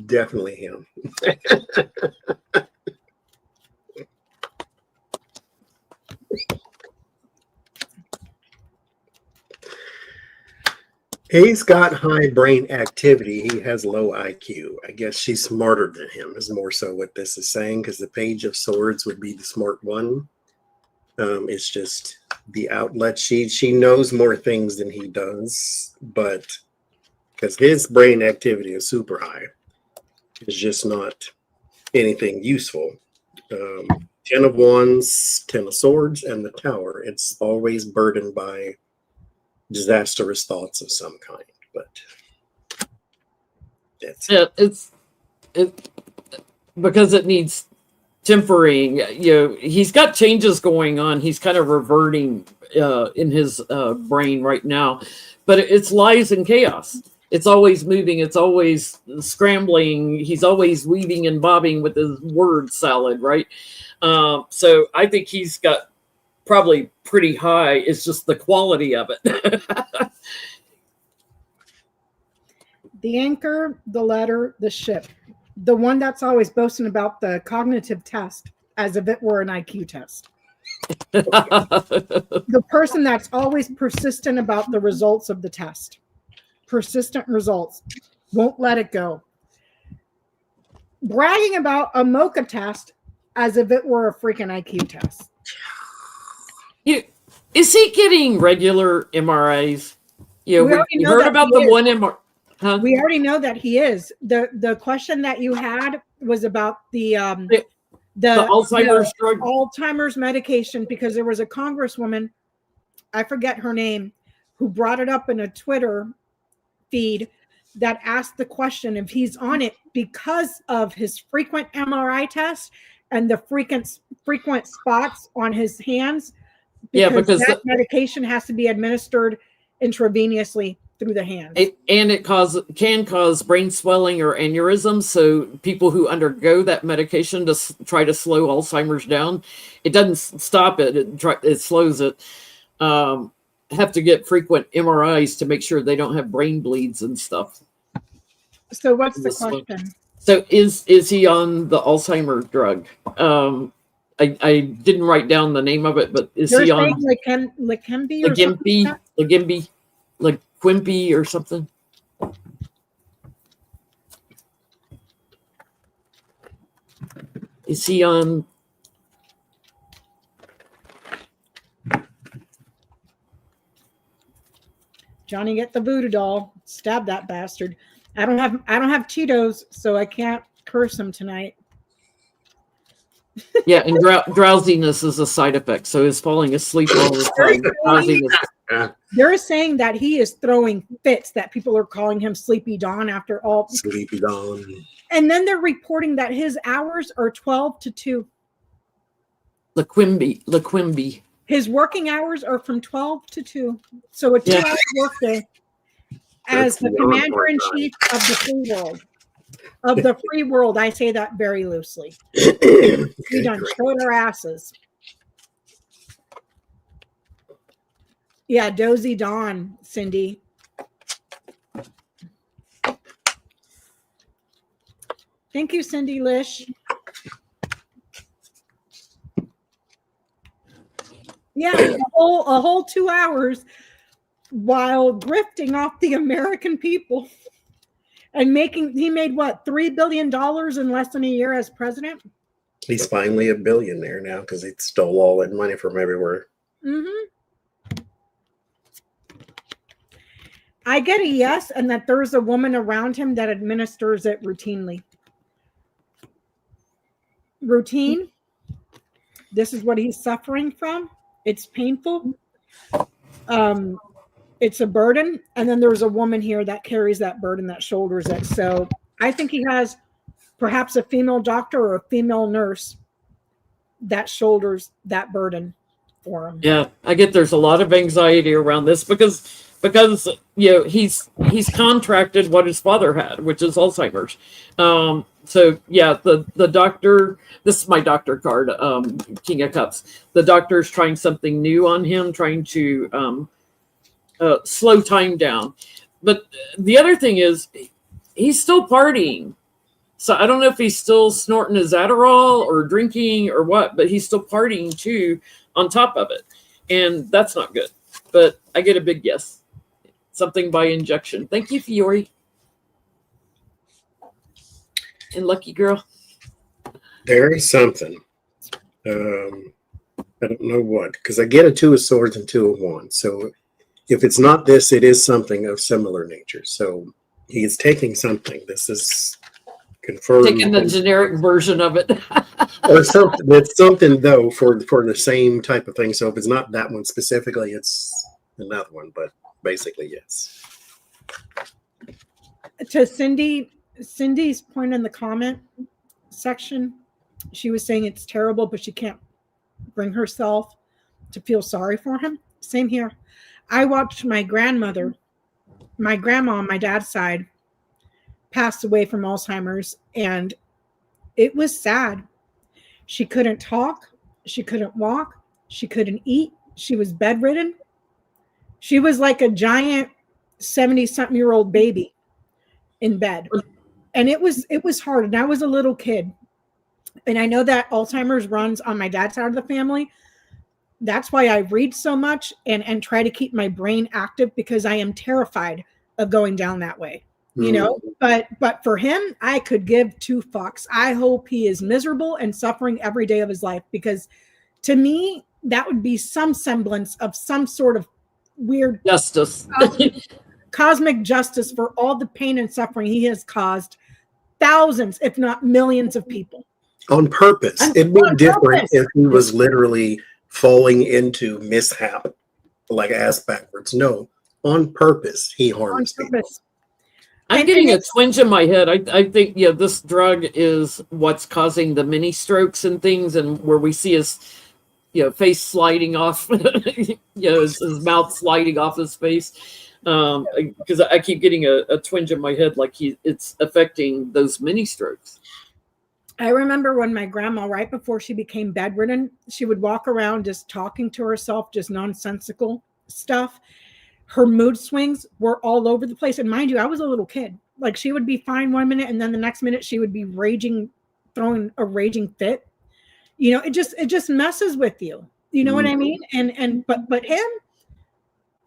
definitely him. He's got high brain activity. He has low IQ. I guess she's smarter than him, is more so what this is saying, because the Page of Swords would be the smart one. It's just the outlet. She knows more things than he does, but because his brain activity is super high, it's just not anything useful. 10 of Wands, 10 of Swords, and the Tower. It's always burdened by disastrous thoughts of some kind, but it's because it needs tempering. He's got changes going on. He's kind of reverting in his brain right now, but it's lies and chaos. It's always moving. It's always scrambling. He's always weaving and bobbing with his word salad, right? So I think he's got probably pretty high. It's just the quality of it. The anchor, the letter, the ship. The one that's always boasting about the cognitive test as if it were an IQ test. The person that's always persistent about the results of the test. Persistent results. Won't let it go. Bragging about a mocha test as if it were a freaking IQ test. Is he getting regular MRIs? We heard about the one MRI. Huh? We already know that he is. The question that you had was about the Alzheimer's drug. Alzheimer's medication, because there was a congresswoman, I forget her name, who brought it up in a Twitter feed that asked the question if he's on it because of his frequent MRI tests and the frequent spots on his hands. Because that medication has to be administered intravenously through the hands. And it can cause brain swelling or aneurysms. So people who undergo that medication to try to slow Alzheimer's down, it doesn't stop it. It slows it. Have to get frequent MRIs to make sure they don't have brain bleeds and stuff. So what's the question? So is he on the Alzheimer's drug? I didn't write down the name of it, but is he on Leqembi or something? Leqembi or something? Is he on? Johnny, get the voodoo doll. Stab that bastard. I don't have Cheetos, so I can't curse him tonight. Yeah, and drowsiness is a side effect. So he's falling asleep all the time. They're saying that he is throwing fits, that people are calling him Sleepy Dawn after all. Sleepy Dawn. And then they're reporting that his hours are 12 to 2. Leqembi. His working hours are from 12 to 2. So a 2-hour workday as the commander-in-chief of the free world. Of the free world, I say that very loosely. We done showed our asses. Yeah, Dozy Dawn, Cindy. Thank you, Cindy Lish. Yeah, a whole 2 hours while grifting off the American people. And he made what, $3 billion in less than a year as president? He's finally a billionaire now because he stole all that money from everywhere. Mm-hmm. I get a yes, and that there's a woman around him that administers it routinely. Routine. This is what he's suffering from. It's painful. It's a burden. And then there's a woman here that carries that burden, that shoulders it. So I think he has perhaps a female doctor or a female nurse that shoulders that burden for him. Yeah, I get there's a lot of anxiety around this because he's contracted what his father had, which is Alzheimer's. So yeah, the doctor, this is my doctor card, King of Cups. The doctor's trying something new on him, trying to slow time down. But the other thing is, he's still partying. So I don't know if he's still snorting his Adderall or drinking or what, but he's still partying too on top of it. And that's not good. But I get a big yes. Something by injection. Thank you, Fiore. And Lucky Girl. There is something. I don't know what, because I get a 2 of swords and 2 of wands. So if it's not this, it is something of similar nature. So he is taking something. This is confirmed. Taking the generic version of it. Or something. It's something though for the same type of thing. So if it's not that one specifically, it's another one. But basically, yes. To Cindy's point in the comment section, she was saying it's terrible, but she can't bring herself to feel sorry for him. Same here. I watched my grandma on my dad's side passed away from Alzheimer's, and it was sad. She couldn't talk, she couldn't walk, she couldn't eat, she was bedridden. She was like a giant 70-something-year-old baby in bed. And it was hard. And I was a little kid. And I know that Alzheimer's runs on my dad's side of the family. That's why I read so much and try to keep my brain active, because I am terrified of going down that way. You know, but for him, I could give 2 fucks. I hope he is miserable and suffering every day of his life, because to me, that would be some semblance of some sort of weird Justice. Cosmic justice for all the pain and suffering he has caused thousands, if not millions of people. On purpose. It'd be different if he was literally falling into mishap, like ass backwards. No, on purpose, he harms people. I'm getting a twinge in my head. I think, this drug is what's causing the mini strokes and things, and where we see his, face sliding off, his mouth sliding off his face. Because I keep getting a twinge in my head, like it's affecting those mini strokes. I remember when my grandma, right before she became bedridden, she would walk around just talking to herself, just nonsensical stuff. Her mood swings were all over the place. And mind you, I was a little kid. Like, she would be fine one minute, and then the next minute she would be throwing a raging fit. It just messes with you. You know what I mean? But him,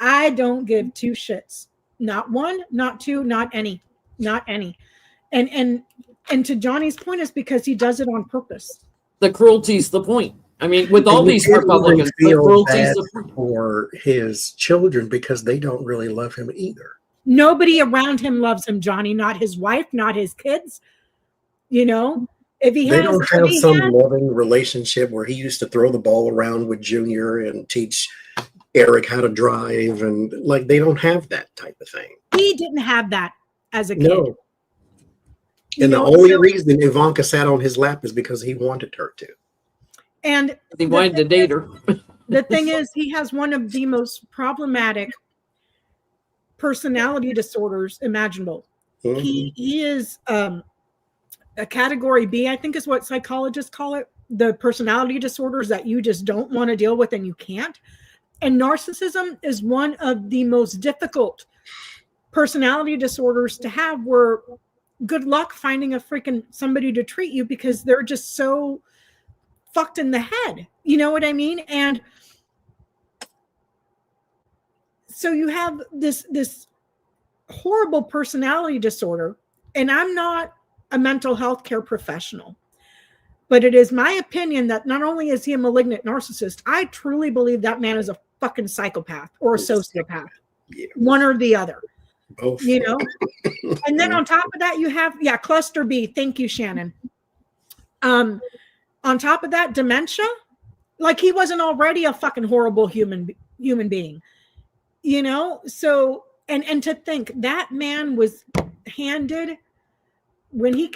I don't give 2 shits. Not 1, not 2, not any. And to Johnny's point, is because he does it on purpose. The cruelty's the point. I mean, with all these Republicans, the cruelty's the point. For his children, because they don't really love him either. Nobody around him loves him, Johnny. Not his wife, not his kids. If he they don't have some loving relationship where he used to throw the ball around with Junior and teach Eric how to drive, and like, they don't have that type of thing. He didn't have that as a kid. No. And the only reason Ivanka sat on his lap is because he wanted her to. And he wanted to date her. The thing is, he has one of the most problematic personality disorders imaginable. Mm-hmm. He is a category B, I think is what psychologists call it. The personality disorders that you just don't want to deal with and you can't. And narcissism is one of the most difficult personality disorders to have, where good luck finding a freaking somebody to treat you, because they're just so fucked in the head. You know what I mean? And so you have this horrible personality disorder, and I'm not a mental health care professional, but it is my opinion that not only is he a malignant narcissist, I truly believe that man is a fucking psychopath or a sociopath. Yeah. One or the other. Both. And then on top of that, you have cluster B. Thank you, Shannon. On top of that, dementia. Like, he wasn't already a fucking horrible human being, So and to think that man was handed, when he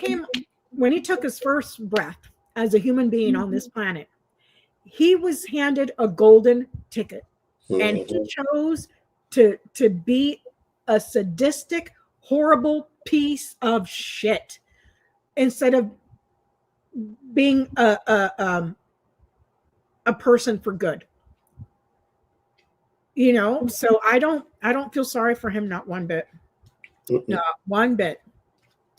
took his first breath as a human being on this planet, he was handed a golden ticket, and he chose to be a sadistic, horrible piece of shit instead of being a person for good. So I don't feel sorry for him, not one bit. No, one bit.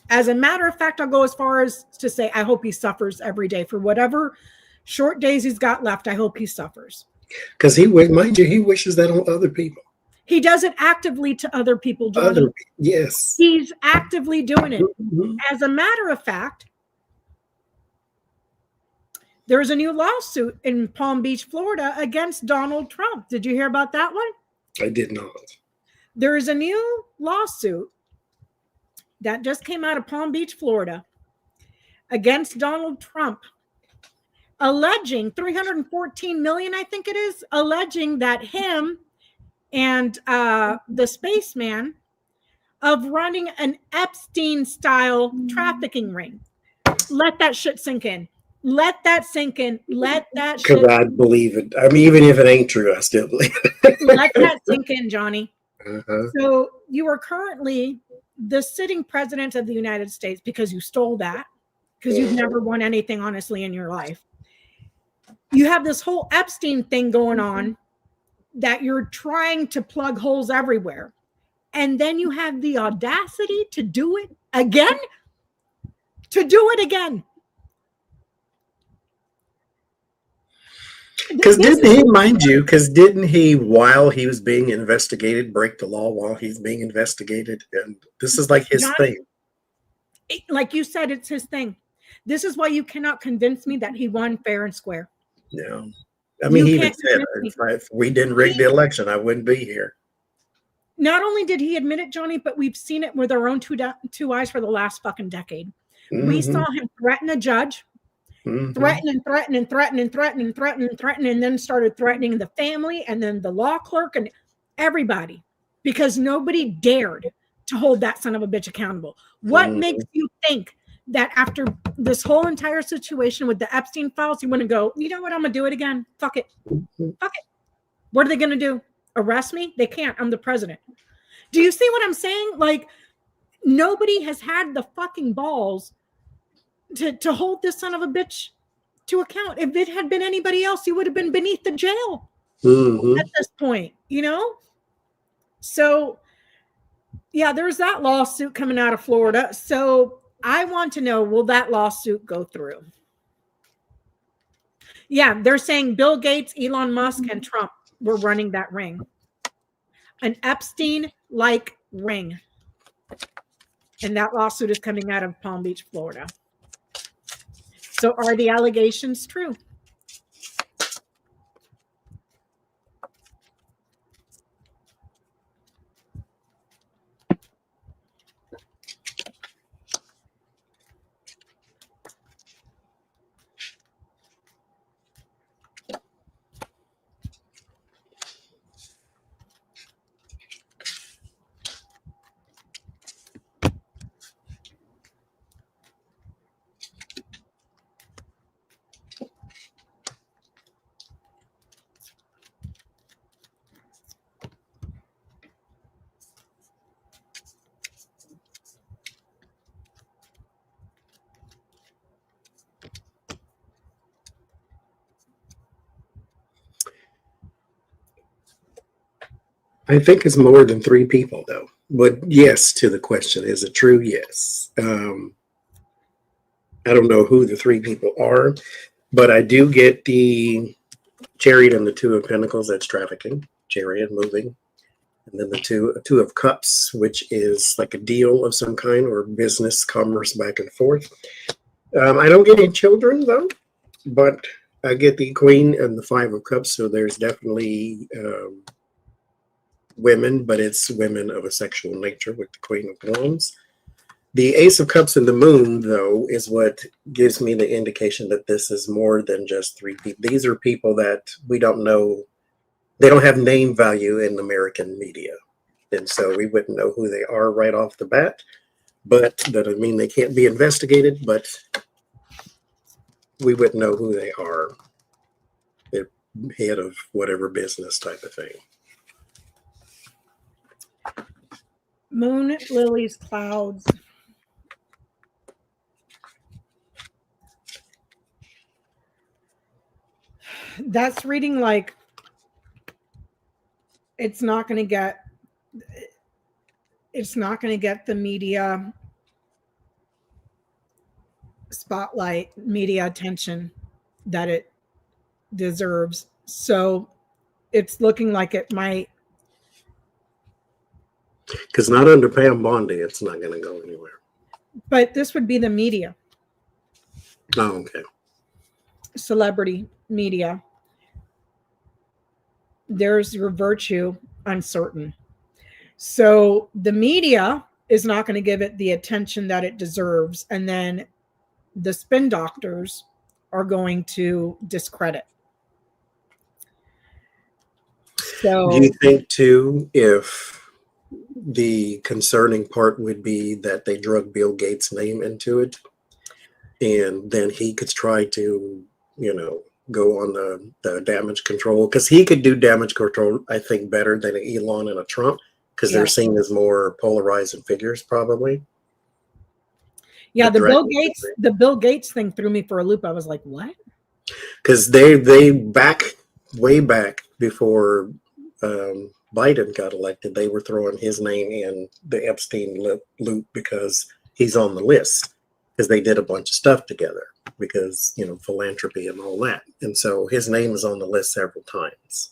As a matter of fact, I'll go as far as to say, I hope he suffers every day for whatever short days he's got left. I hope he suffers. Because mind you, he wishes that on other people. He does it actively to other people, Johnie. Yes. He's actively doing it. Mhm. As a matter of fact, there's a new lawsuit in Palm Beach, Florida against Donald Trump. Did you hear about that one? I did not. There is a new lawsuit that just came out of Palm Beach, Florida against Donald Trump, alleging 314 million, I think it is, alleging that him and the spaceman of running an Epstein-style trafficking ring. Let that shit sink in. Let that sink in. Let that shit. Because I believe it. I mean, even if it ain't true, I still believe it. Let that sink in, Johnie. Uh-huh. So you are currently the sitting president of the United States because you stole that, because you've never won anything honestly in your life. You have this whole Epstein thing going on that you're trying to plug holes everywhere. And then you have the audacity to do it again? To do it again. Because didn't he, while he was being investigated, break the law while he's being investigated? And this is like his thing. Like you said, it's his thing. This is why you cannot convince me that he won fair and square. No. I mean, he even said, if we didn't rig the election, I wouldn't be here. Not only did he admit it, Johnie, but we've seen it with our own two eyes for the last fucking decade. Mm-hmm. We saw him threaten a judge. Mm-hmm. threaten, and then started threatening the family and then the law clerk and everybody, because nobody dared to hold that son of a bitch accountable. What makes you think that after this whole entire situation with the Epstein files, you want to go, you know what, I'm going to do it again. Fuck it. Fuck it. What are they going to do? Arrest me? They can't. I'm the president. Do you see what I'm saying? Like, nobody has had the fucking balls to hold this son of a bitch to account. If it had been anybody else, he would have been beneath the jail at this point, you know? So, yeah, there's that lawsuit coming out of Florida. So I want to know, will that lawsuit go through? Yeah, they're saying Bill Gates, Elon Musk, and Trump were running that ring. An Epstein-like ring. And that lawsuit is coming out of Palm Beach, Florida. So are the allegations true? I think it's more than 3 people, though. But yes, to the question, is it true? Yes. I don't know who the 3 people are, but I do get the Chariot and the 2 of Pentacles. That's trafficking, Chariot moving, and then the two of Cups, which is like a deal of some kind or business, commerce back and forth. I don't get any children though, but I get the Queen and the 5 of Cups. So there's definitely women, but it's women of a sexual nature with the Queen of Wands. The Ace of Cups and the Moon, though, is what gives me the indication that this is more than just 3 people. These are people that we don't know. They don't have name value in American media. And so we wouldn't know who they are right off the bat. But that doesn't mean they can't be investigated, but we wouldn't know who they are. They're head of whatever business type of thing. Moon, lilies, clouds. That's reading like it's not going to get, it's not going to get the media spotlight, media attention that it deserves. So it's looking like it might. Because not under Pam Bondi, it's not going to go anywhere. But this would be the media. Oh, okay. Celebrity media. There's your virtue uncertain. So the media is not going to give it the attention that it deserves. And then the spin doctors are going to discredit. So Do you think, too, if the concerning part would be that they drug Bill Gates' name into it, and then he could try to, go on the damage control, because he could do damage control, I think, better than an Elon and a Trump, because they're seen as more polarizing figures, probably. Yeah, the Bill Gates thing threw me for a loop. I was like, what? Because they way back before Biden got elected, they were throwing his name in the Epstein loop because he's on the list, because they did a bunch of stuff together, because philanthropy and all that, and so his name is on the list several times.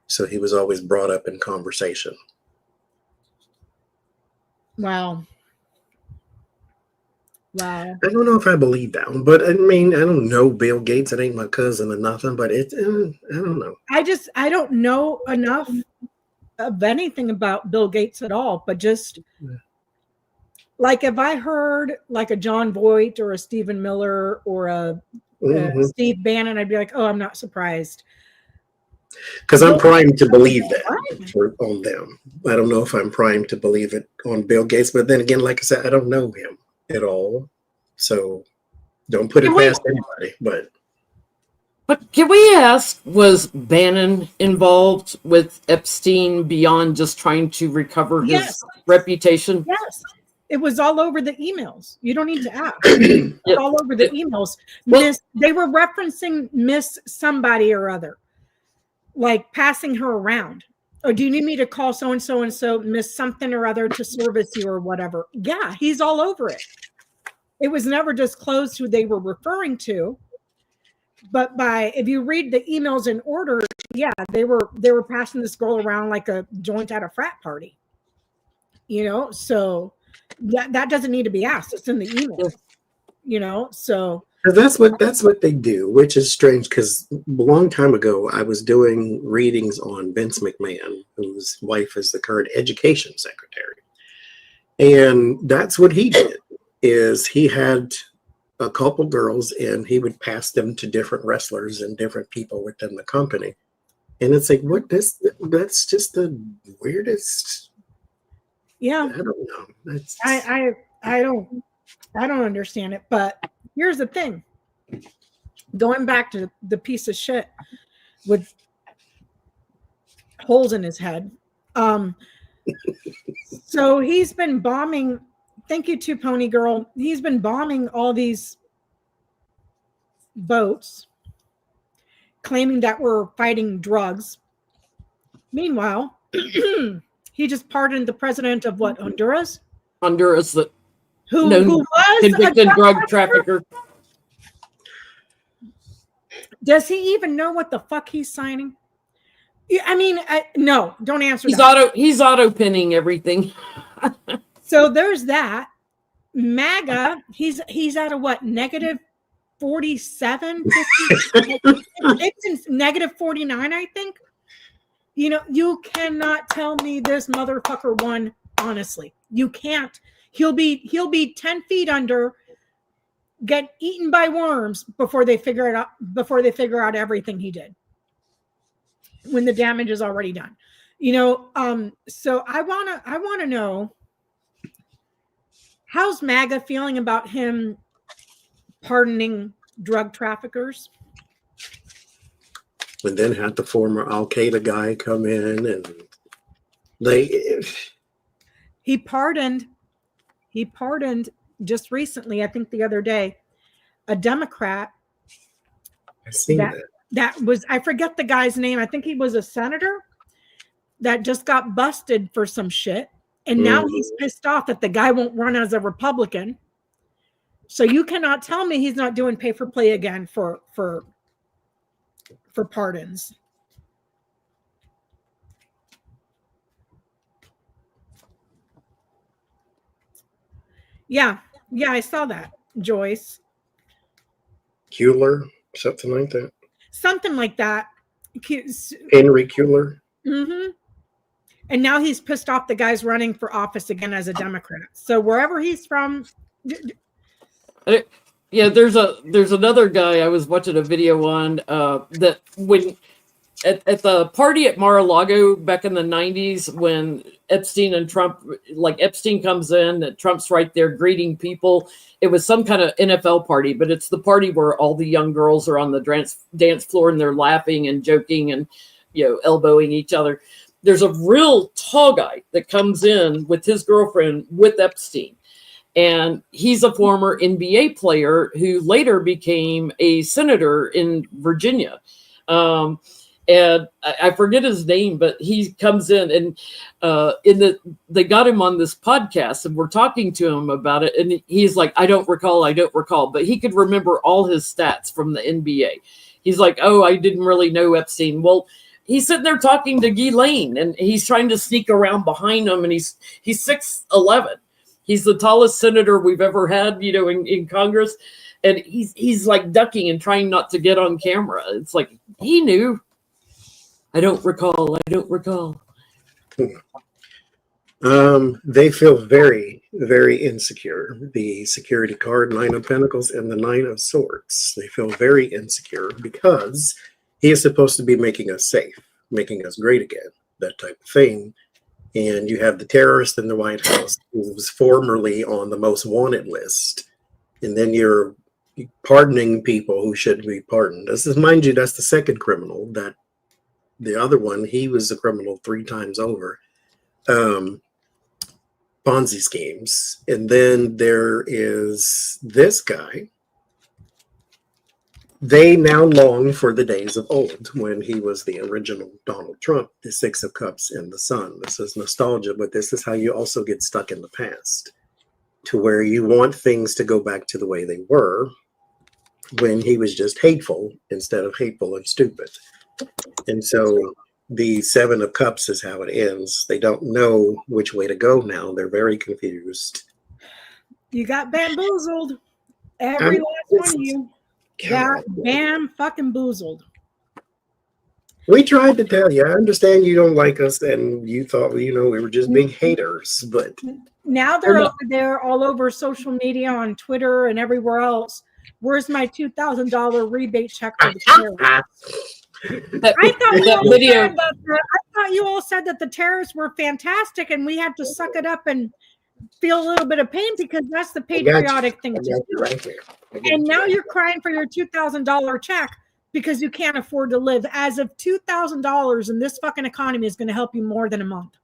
So he was always brought up in conversation. Wow. I don't know if I believe that one, but I mean, I don't know Bill Gates. It ain't my cousin or nothing, but I don't know. I don't know enough of anything about Bill Gates at all, but just like if I heard like a John Voight or a Stephen Miller or a Steve Bannon, I'd be like, oh, I'm not surprised. Because I'm primed to believe that on them. I don't know if I'm primed to believe it on Bill Gates, but then again, like I said, I don't know him at all, so don't put it past anybody. But can we ask, was Bannon involved with Epstein beyond just trying to recover his reputation? Yes. It was all over the emails. You don't need to ask. It's all over the emails. They were referencing Miss somebody or other, like passing her around. Oh, do you need me to call so-and-so and so Miss something or other to service you or whatever? Yeah, he's all over it. It was never disclosed who they were referring to. But if you read the emails in order, they were passing this girl around like a joint at a frat party. So that doesn't need to be asked. It's in the email. So that's what they do, which is strange, because a long time ago I was doing readings on Vince McMahon, whose wife is the current education secretary, and that's what he did. Is he had a couple girls and he would pass them to different wrestlers and different people within the company, and it's like, that's just the weirdest. Yeah, I don't know. I don't understand it, but here's the thing. Going back to the piece of shit with holes in his head. So he's been bombing. Thank you to Pony Girl. He's been bombing all these boats, claiming that we're fighting drugs. Meanwhile, he just pardoned the president of what, Honduras? Honduras, who was convicted drug trafficker. Does he even know what the fuck he's signing? I mean, no, don't answer He's that. He's auto pinning everything. So there's that. MAGA, he's at a what, negative 47? It's in negative 49, I think. You cannot tell me this motherfucker won, honestly. You can't. He'll be 10 feet under, get eaten by worms before they figure out everything he did, when the damage is already done. So I want to know, how's MAGA feeling about him pardoning drug traffickers? And then had the former Al Qaeda guy come in, and he pardoned just recently, I think the other day, a Democrat. I seen that was, I forget the guy's name. I think he was a senator that just got busted for some shit. And now he's pissed off that the guy won't run as a Republican. So you cannot tell me he's not doing pay for play again for pardons. Yeah, I saw that, Joyce. Kuehler, something like that. Something like that. Henry Kuehler. Mm-hmm. And now he's pissed off the guy's running for office again as a Democrat. So wherever he's from. Yeah, there's another guy I was watching a video on that when at the party at Mar-a-Lago back in the 90s when Epstein and Trump, like Epstein comes in and Trump's right there greeting people. It was some kind of NFL party, but it's the party where all the young girls are on the dance floor and they're laughing and joking and, elbowing each other. There's a real tall guy that comes in with his girlfriend with Epstein. And he's a former NBA player who later became a senator in Virginia. And I forget his name, but he comes in and they got him on this podcast and we're talking to him about it. And he's like, I don't recall, but he could remember all his stats from the NBA. He's like, oh, I didn't really know Epstein. Well, he's sitting there talking to Ghislaine and he's trying to sneak around behind him. And he's 6'11". He's the tallest senator we've ever had, in Congress. And he's like ducking and trying not to get on camera. It's like, he knew. I don't recall. They feel very, very insecure. The security card, 9 of Pentacles, and the 9 of Swords. They feel very insecure because he is supposed to be making us safe, making us great again, that type of thing. And you have the terrorist in the White House who was formerly on the most wanted list. And then you're pardoning people who shouldn't be pardoned. Mind you, that's the second criminal. That the other one, he was a criminal 3 times over. Ponzi schemes. And then there is this guy. They now long for the days of old when he was the original Donald Trump, the 6 of Cups and the Sun. This is nostalgia, but this is how you also get stuck in the past to where you want things to go back to the way they were when he was just hateful instead of hateful and stupid. And so the 7 of Cups is how it ends. They don't know which way to go now. They're very confused. You got bamboozled. Every last one of you. Got fucking boozled. We tried to tell you. I understand you don't like us, and you thought we were just being haters. But now they're all over social media, on Twitter and everywhere else. Where's my $2,000 rebate check for the terrorists? I thought you all said that the terrorists were fantastic, and we had to suck it up and feel a little bit of pain because that's the patriotic thing to do. Right here. And now you're crying for your $2,000 check because you can't afford to live. As if $2,000 in this fucking economy is going to help you more than a month.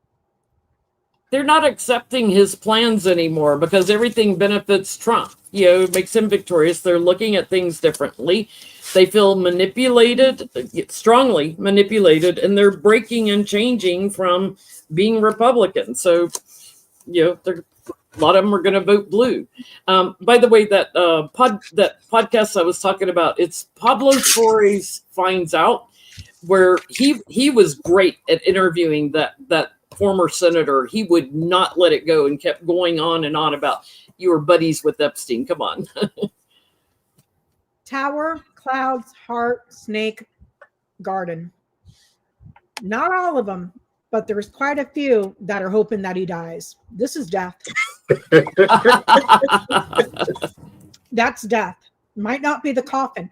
They're not accepting his plans anymore because everything benefits Trump. It makes him victorious. They're looking at things differently. They feel manipulated, strongly manipulated, and they're breaking and changing from being Republican. So, a lot of them are going to vote blue. By the way, that podcast I was talking about, it's Pablo Torres Finds Out, where he was great at interviewing that former senator. He would not let it go and kept going on and on about, you were buddies with Epstein. Come on. Tower, clouds, heart, snake, garden. Not all of them, but there's quite a few that are hoping that he dies. This is death. That's death. Might not be the coffin,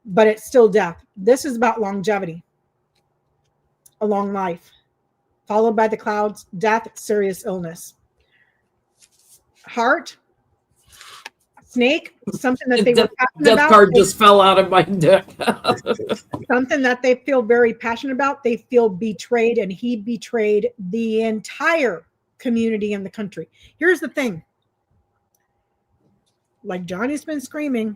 but it's still death. This is about longevity. A long life. Followed by the clouds, death, serious illness. Heart, snake, something that they were passionate death about. Card just fell out of my deck. Something that they feel very passionate about. They feel betrayed, and he betrayed the entire community in the country. Here's the thing. Like Johnny's been screaming,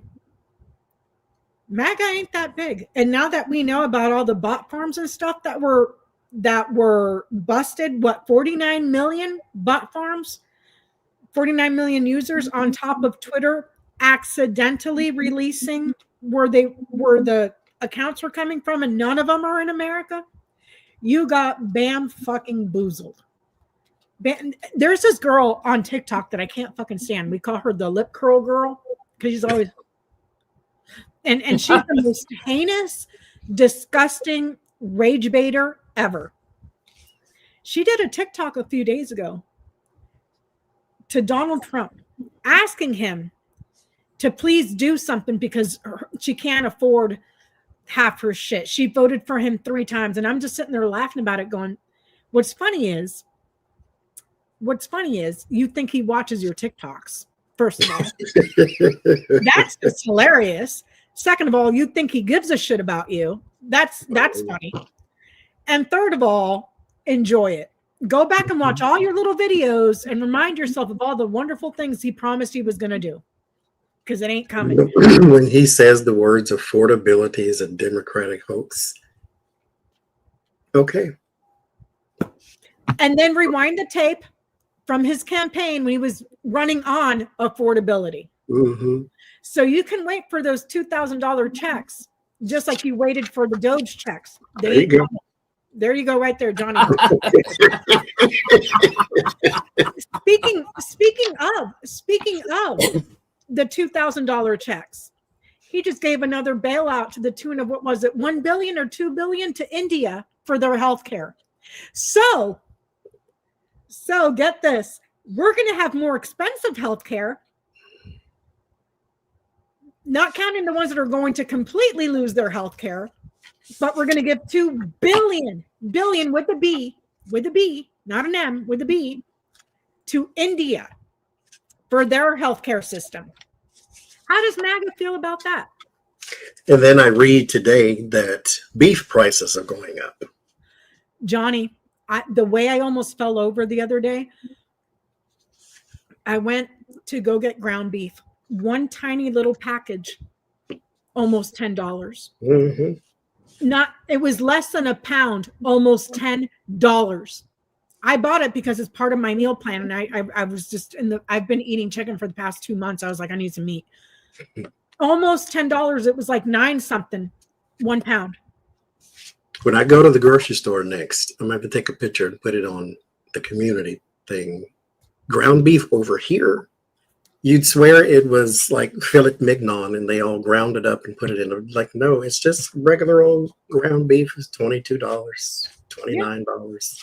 MAGA ain't that big. And now that we know about all the bot farms and stuff that were that were busted. What, 49 million butt farms, 49 million users on top of Twitter accidentally releasing where the accounts were coming from, and none of them are in America. You got bam fucking boozled. There's this girl on TikTok that I can't fucking stand. We call her the lip curl girl because she's always and she's the most heinous, disgusting rage baiter ever. She did a TikTok a few days ago to Donald Trump, asking him to please do something because she can't afford half her shit. She voted for him 3 times, and I'm just sitting there laughing about it, going, What's funny is you think he watches your TikToks, first of all. That's just hilarious. Second of all, you think he gives a shit about you. That's funny. And third of all, enjoy it. Go back and watch all your little videos and remind yourself of all the wonderful things he promised he was going to do, because it ain't coming. When he says the words affordability is a Democratic hoax. Okay. And then rewind the tape from his campaign when he was running on affordability. Mm-hmm. So you can wait for those $2,000 checks, just like you waited for the Doge checks. There you go. There you go, right there, Johnny. Speaking of the $2,000 checks, he just gave another bailout to the tune of, what was it, $1 billion or $2 billion to India for their health care. So get this, we're going to have more expensive health care, not counting the ones that are going to completely lose their health care, but we're going to give $2 billion with a B, not an M, with a B, to India for their healthcare system. How does MAGA feel about that? And then I read today that beef prices are going up. Johnny, the way I almost fell over the other day, I went to go get ground beef. One tiny little package, almost $10. Mm-hmm. It was less than a pound, almost $10. I bought it because it's part of my meal plan, and I was just I've been eating chicken for the past 2 months. I was like, I need some meat. Almost $10. It was like 9 something, 1 pound. When I go to the grocery store next, I'm going to have to take a picture and put it on the community thing. Ground beef over here, you'd swear it was like filet mignon and they all ground it up and put it in. Like, no, it's just regular old ground beef is $22, $29.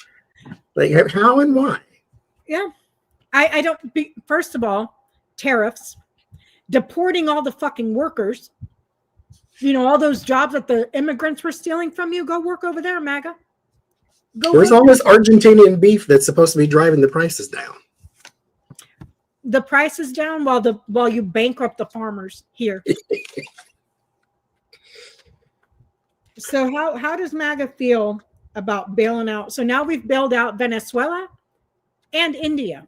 Yeah. Like, how and why? Yeah. I don't, first of all, tariffs, deporting all the fucking workers, all those jobs that the immigrants were stealing from you. Go work over there, MAGA. There's all this Argentinian beef that's supposed to be driving the prices down. The price is down while you bankrupt the farmers here. So how does MAGA feel about bailing out? So now we've bailed out Venezuela and India.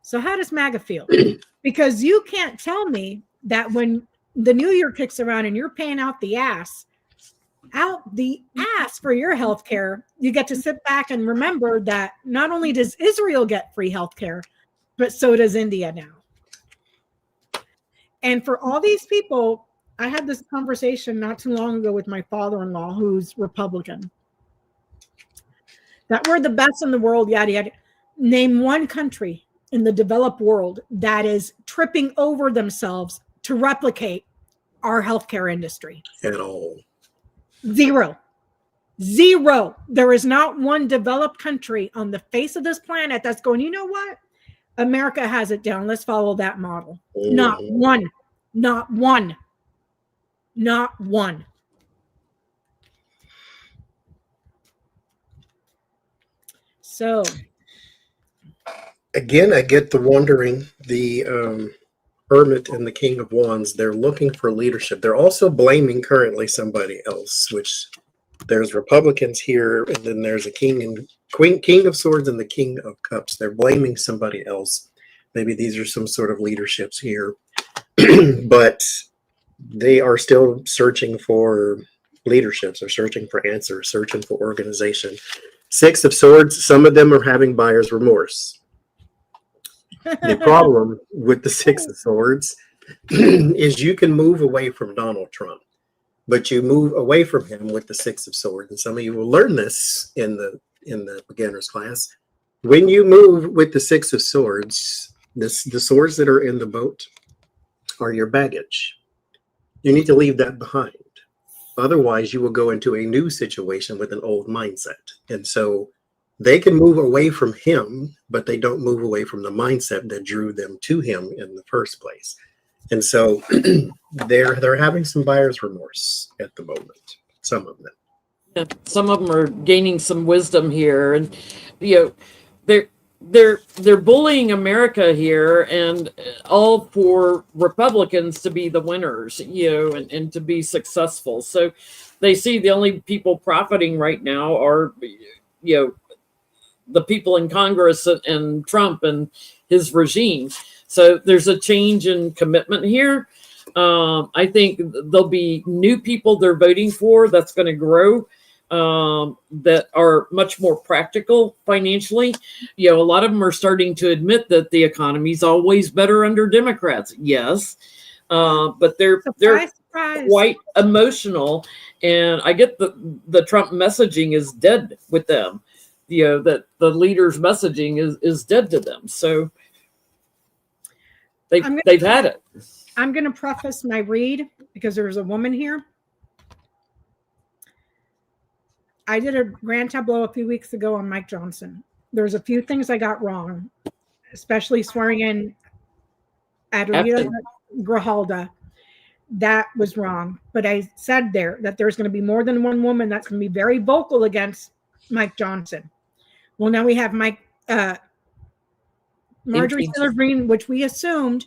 So how does MAGA feel? Because you can't tell me that when the new year kicks around and you're paying out the ass for your health care, you get to sit back and remember that not only does Israel get free health care, but so does India now. And for all these people, I had this conversation not too long ago with my father-in-law, who's Republican, that we're the best in the world, yada, yada. Name one country in the developed world that is tripping over themselves to replicate our healthcare industry. At all. Zero. There is not one developed country on the face of this planet that's going, you know what? America has it down. Let's follow that model. Mm-hmm. Not one. So again, I get the wondering, the Hermit and the King of Wands, they're looking for leadership. They're also blaming currently somebody else, which there's Republicans here, and then there's a King of Swords and the King of Cups. They're blaming somebody else. Maybe these are some sort of leaderships here, but they are still searching for leaderships are searching for answers, searching for organization. Six of Swords, some of them are having buyer's remorse. The problem with the Six of Swords is you can move away from Donald Trump, but you move away from him with the Six of Swords. And some of you will learn this in the beginner's class. When you move with the Six of Swords, the swords that are in the boat are your baggage. You need to leave that behind. Otherwise, you will go into a new situation with an old mindset. And so they can move away from him, but they don't move away from the mindset that drew them to him in the first place. And so they're having some buyer's remorse at the moment, some of them. Yeah, some of them are gaining some wisdom here, and they're bullying America here, and all for Republicans to be the winners, and to be successful. So they see the only people profiting right now are, the people in Congress and Trump and his regime. So there's a change in commitment here. I think there'll be new people they're voting for that's going to grow, that are much more practical financially. A lot of them are starting to admit that the economy is always better under Democrats. Yes. But they're quite emotional. And I get the Trump messaging is dead with them. That the leader's messaging is dead to them. So they've had it. I'm going to preface my read because there's a woman here. I did a grand tableau a few weeks ago on Mike Johnson. There's a few things I got wrong, especially swearing in Adelita Grijalda. That was wrong. But I said there that there's going to be more than one woman that's going to be very vocal against Mike Johnson. Well, now we have Marjorie Taylor Greene, which we assumed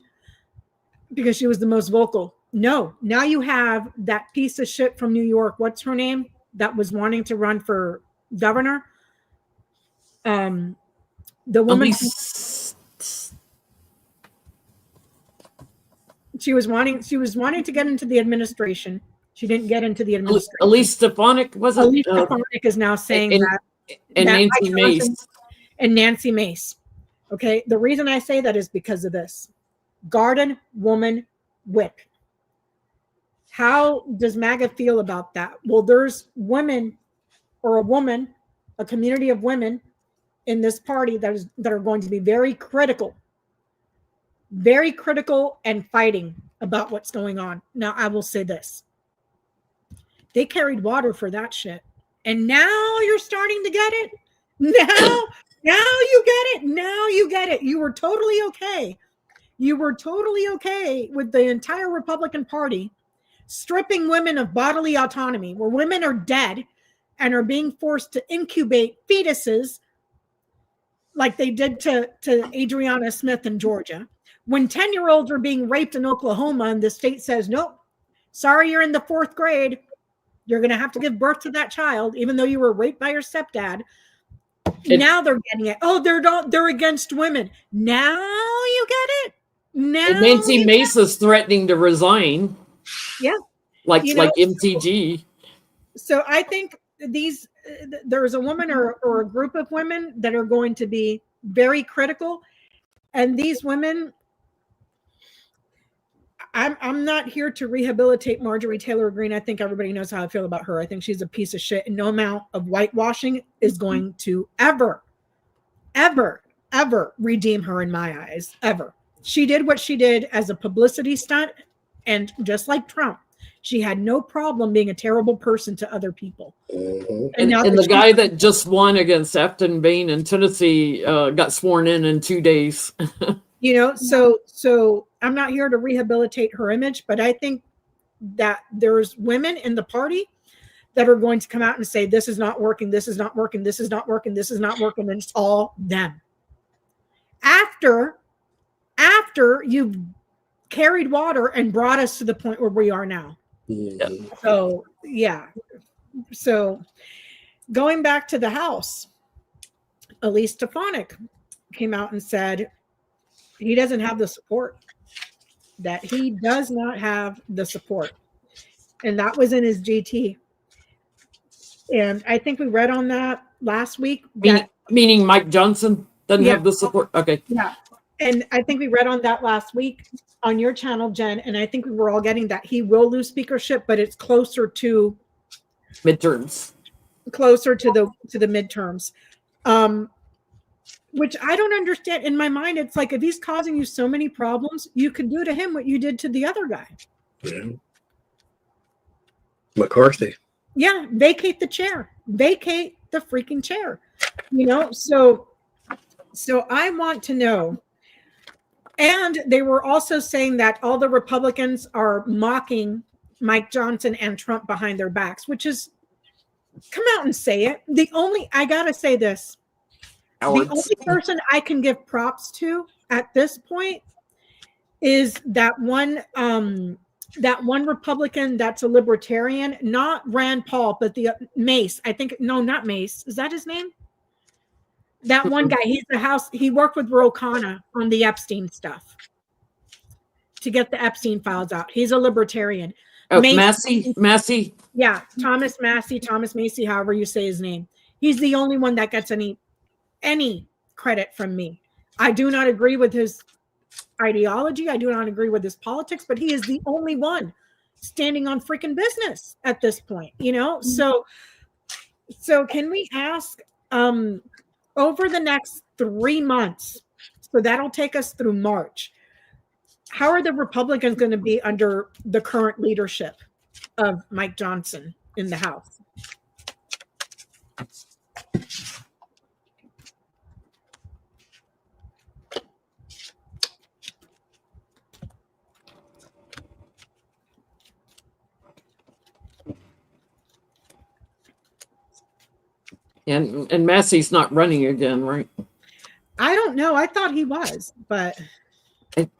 because she was the most vocal. No, now you have that piece of shit from New York. What's her name? That was wanting to run for governor. The woman. She was wanting to get into the administration. She didn't get into the administration. Elise Stefanik wasn't. Elise Stefanik is now saying and Nancy Mace. And Nancy Mace. Okay. The reason I say that is because of this. Garden woman whip. How does MAGA feel about that? Well, there's women or a community of women in this party that are going to be very critical and fighting about what's going on. Now, I will say this. They carried water for that shit. And now you're starting to get it. Now you get it. Now you get it. You were totally okay. You were totally okay with the entire Republican Party stripping women of bodily autonomy, where women are dead and are being forced to incubate fetuses like they did to Adriana Smith in Georgia. When 10-year-olds are being raped in Oklahoma and the state says, nope, sorry, you're in the 4th grade. You're going to have to give birth to that child, even though you were raped by your stepdad. Now they're getting it. Oh, they're against women. Now you get it. Now Nancy Mace is threatening to resign. Yeah. Like MTG. So I think there's a woman or a group of women that are going to be very critical. And these women, I'm not here to rehabilitate Marjorie Taylor Greene. I think everybody knows how I feel about her. I think she's a piece of shit, and no amount of whitewashing is going to ever redeem her in my eyes, ever. She did what she did as a publicity stunt, and just like Trump, she had no problem being a terrible person to other people. Mm-hmm. And the guy that just won against Afton Bain in Tennessee got sworn in 2 days. So I'm not here to rehabilitate her image, but I think that there's women in the party that are going to come out and say, this is not working, this is not working, this is not working, this is not working, and it's all them. After you've carried water and brought us to the point where we are now. Mm-hmm. So, yeah. So going back to the House, Elise Stefanik came out and said he doesn't have the support, that he does not have the support. And that was in his GT. And I think we read on that last week. Meaning Mike Johnson doesn't have the support. Okay. Yeah. And I think we read on that last week on your channel, Jen. And I think we were all getting that he will lose speakership, but it's closer to midterms. Closer to the midterms. Which I don't understand. In my mind, it's like if he's causing you so many problems, you could do to him what you did to the other guy. Yeah. McCarthy. Yeah, vacate the chair. Vacate the freaking chair. You know, so I want to know. And they were also saying that all the Republicans are mocking Mike Johnson and Trump behind their backs, which is, come out and say it. I gotta say this. The only person I can give props to at this point is that one Republican that's a libertarian, not Rand Paul, but the Mace. I think, no, not Mace. Is that his name? That one guy. He worked with Ro Khanna on the Epstein stuff to get the Epstein files out. He's a libertarian. Oh, Massey. Yeah, Thomas Massey, however you say his name. He's the only one that gets any credit from me. I do not agree with his ideology. I do not agree with his politics, but he is the only one standing on freaking business at this point, you know? So can we ask over the next 3 months, so that'll take us through March, how are the Republicans going to be under the current leadership of Mike Johnson in the House? And Massey's not running again, right? I don't know. I thought he was, but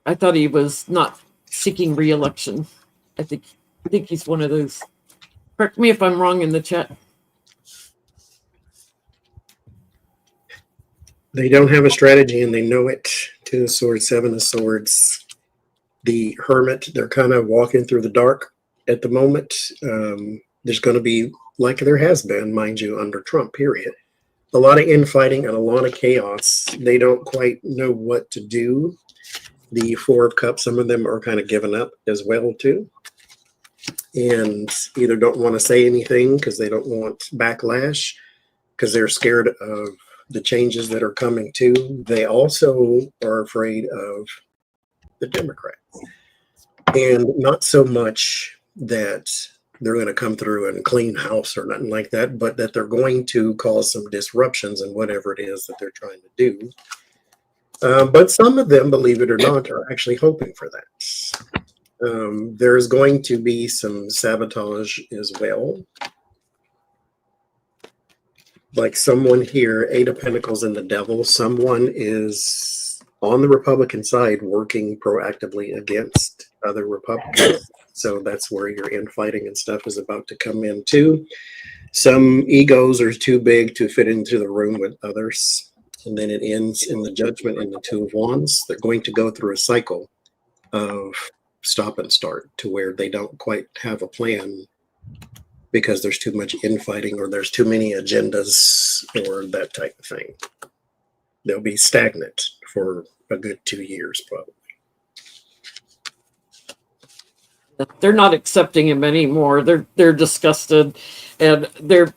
I thought he was not seeking re-election. I think he's one of those. Correct me if I'm wrong in the chat. They don't have a strategy and they know it. 2 of Swords, 7 of Swords. The Hermit, they're kind of walking through the dark at the moment. There's going to be, like there has been, mind you, under Trump, period, a lot of infighting and a lot of chaos. They don't quite know what to do. The 4 of Cups, some of them are kind of giving up as well, too. And either don't want to say anything because they don't want backlash, because they're scared of the changes that are coming too. They also are afraid of the Democrats. And not so much that they're going to come through and clean house or nothing like that, but that they're going to cause some disruptions in whatever it is that they're trying to do. But some of them, believe it or not, are actually hoping for that. There's going to be some sabotage as well. Like someone here, 8 of Pentacles and the Devil, someone is on the Republican side working proactively against other Republicans. So that's where your infighting and stuff is about to come in too. Some egos are too big to fit into the room with others. And then it ends in the Judgment and the 2 of Wands. They're going to go through a cycle of stop and start to where they don't quite have a plan because there's too much infighting or there's too many agendas or that type of thing. They'll be stagnant for a good 2 years probably. They're not accepting him anymore. They're disgusted, and they're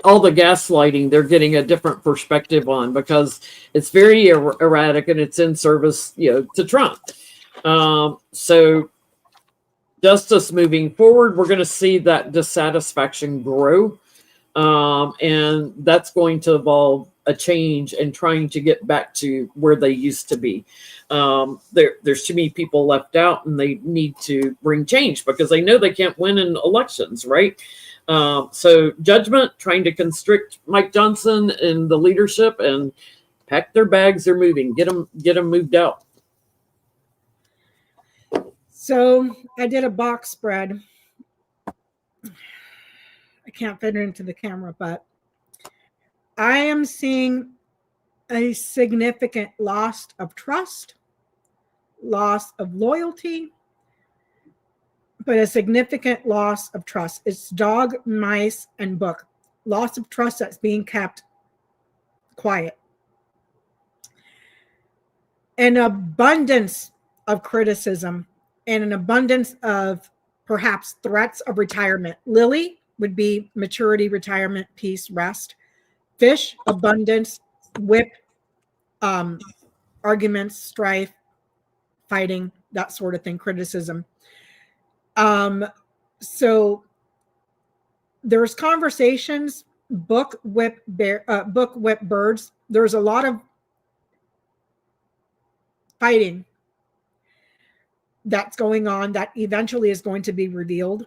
all the gaslighting. They're getting a different perspective on because it's very erratic and it's in service, to Trump. So justice moving forward, we're going to see that dissatisfaction grow, and that's going to involve a change and trying to get back to where they used to be. There's too many people left out, and they need to bring change because they know they can't win in elections, right? So Judgment trying to constrict Mike Johnson and the leadership and pack their bags. They're moving. Get them moved out. So I did a box spread. I can't fit it into the camera, but I am seeing a significant loss of trust, loss of loyalty, but a significant loss of trust. It's dog, mice, and book. Loss of trust that's being kept quiet. An abundance of criticism and an abundance of perhaps threats of retirement. Lily would be maturity, retirement, peace, rest. Fish, abundance, whip, arguments, strife, fighting, that sort of thing, criticism. So there's conversations, book, whip, birds. There's a lot of fighting that's going on that eventually is going to be revealed,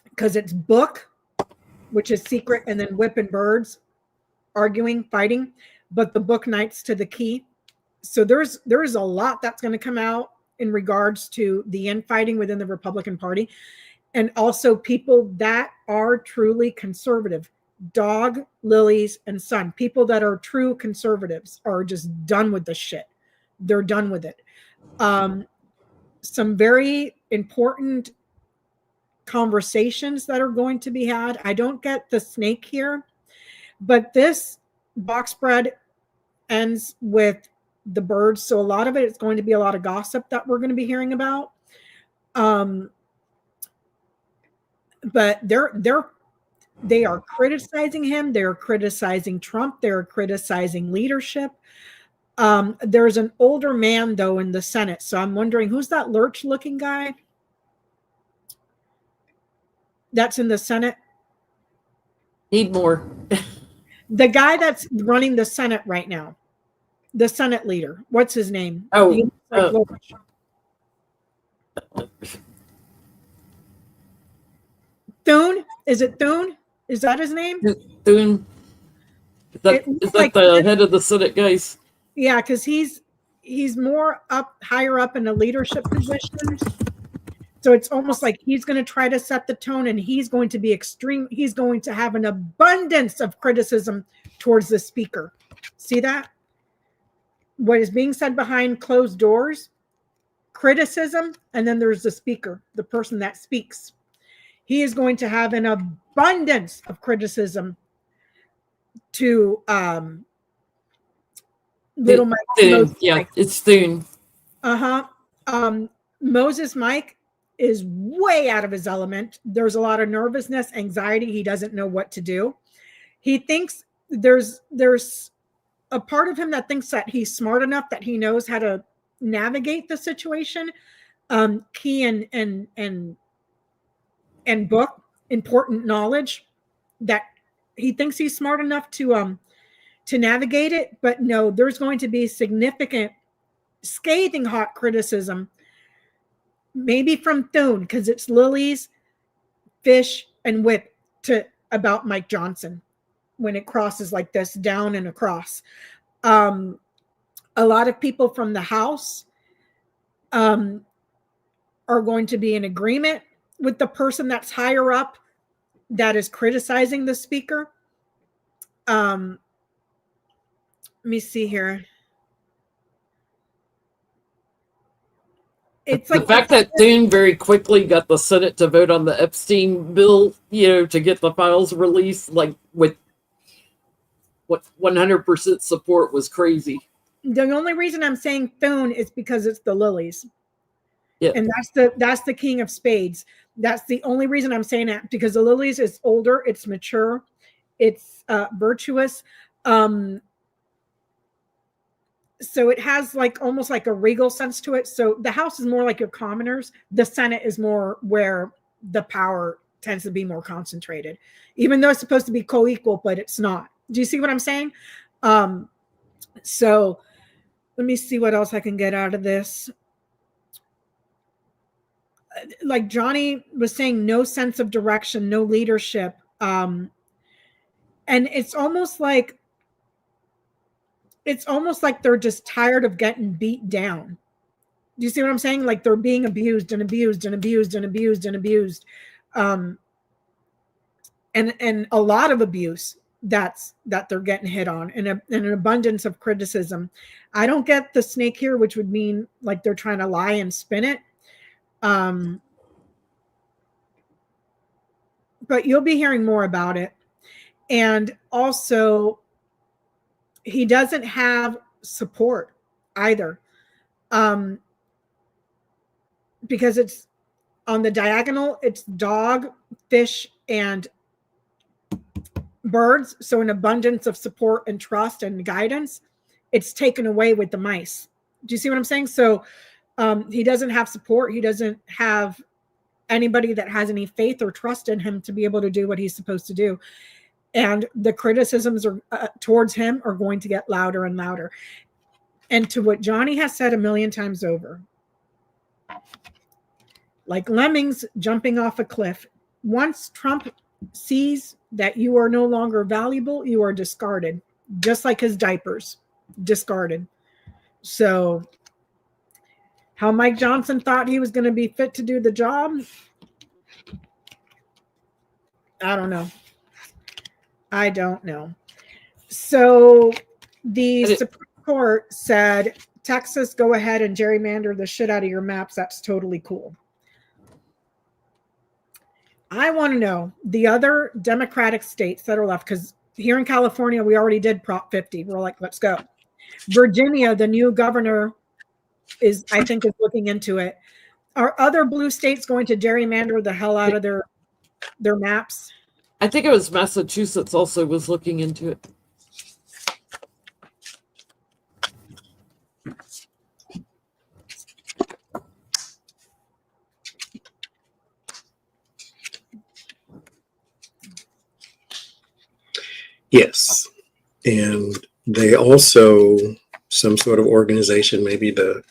because it's book, which is secret, and then whip and birds, arguing, fighting, but the book knights to the key. So there's a lot that's going to come out in regards to the infighting within the Republican Party, and also people that are truly conservative. Dog, lilies, and sun. People that are true conservatives are just done with this shit. They're done with it. Some very important conversations that are going to be had. I don't get the snake here, but this box spread ends with the birds. So a lot of it is going to be a lot of gossip that we're going to be hearing about. But they are criticizing him. They're criticizing Trump. They're criticizing leadership. There's an older man, though, in the Senate. So I'm wondering, who's that lurch-looking guy that's in the Senate? Need more. The guy that's running the Senate right now. The Senate leader. What's his name? Oh, Thune? Is it Thune? Is that his name? Thune. Is that like the head of the Senate guys? Yeah, because he's more higher up in a leadership position. So it's almost like he's going to try to set the tone, and he's going to be extreme. He's going to have an abundance of criticism towards the speaker. See that? What is being said behind closed doors, criticism, and then there's the speaker, the person that speaks. He is going to have an abundance of criticism to little Mike. Yeah, it's Thune. Moses Mike is way out of his element. There's a lot of nervousness, anxiety. He doesn't know what to do. He thinks there's a part of him that thinks that he's smart enough that he knows how to navigate the situation. Key and book, important knowledge, that he thinks he's smart enough to navigate it. But no, there's going to be significant, scathing hot criticism, maybe from Thune, because it's lilies, fish, and whip about Mike Johnson when it crosses like this, down and across. A lot of people from the House are going to be in agreement with the person that's higher up that is criticizing the speaker. Let me see here. It's the like fact that Thune very quickly got the Senate to vote on the Epstein bill, to get the files released, like with what 100% support, was crazy. The only reason I'm saying Thune is because it's the lilies. Yeah. And that's the king of spades. That's the only reason I'm saying that, because the lilies is older, it's mature, it's virtuous. So it has like almost like a regal sense to it. So the House is more like your commoners. The Senate is more where the power tends to be more concentrated, even though it's supposed to be co-equal, but it's not. Do you see what I'm saying? So let me see what else I can get out of this. Like Johnie was saying, no sense of direction, no leadership. And it's almost like they're just tired of getting beat down. Do you see what I'm saying? Like they're being abused and abused and abused and abused and abused. And a lot of abuse that they're getting hit on, and an abundance of criticism. I don't get the snake here, which would mean like they're trying to lie and spin it. but you'll be hearing more about it. And also, he doesn't have support either, because it's on the diagonal. It's dog, fish, and birds. So an abundance of support and trust and guidance. It's taken away with the mice. Do you see what I'm saying? So he doesn't have support. He doesn't have anybody that has any faith or trust in him to be able to do what he's supposed to do. And the criticisms are towards him are going to get louder and louder. And to what Johnie has said a million times over, like lemmings jumping off a cliff, once Trump sees that you are no longer valuable, you are discarded, just like his diapers, discarded. So how Mike Johnson thought he was going to be fit to do the job, I don't know. I don't know. So the Supreme Court said, Texas, go ahead and gerrymander the shit out of your maps. That's totally cool. I want to know the other Democratic states that are left, because here in California, we already did Prop 50. We're like, let's go. Virginia, the new governor I think is looking into it. Are other blue states going to gerrymander the hell out of their maps? I think it was Massachusetts also was looking into it. Yes. And they also, some sort of organization, maybe the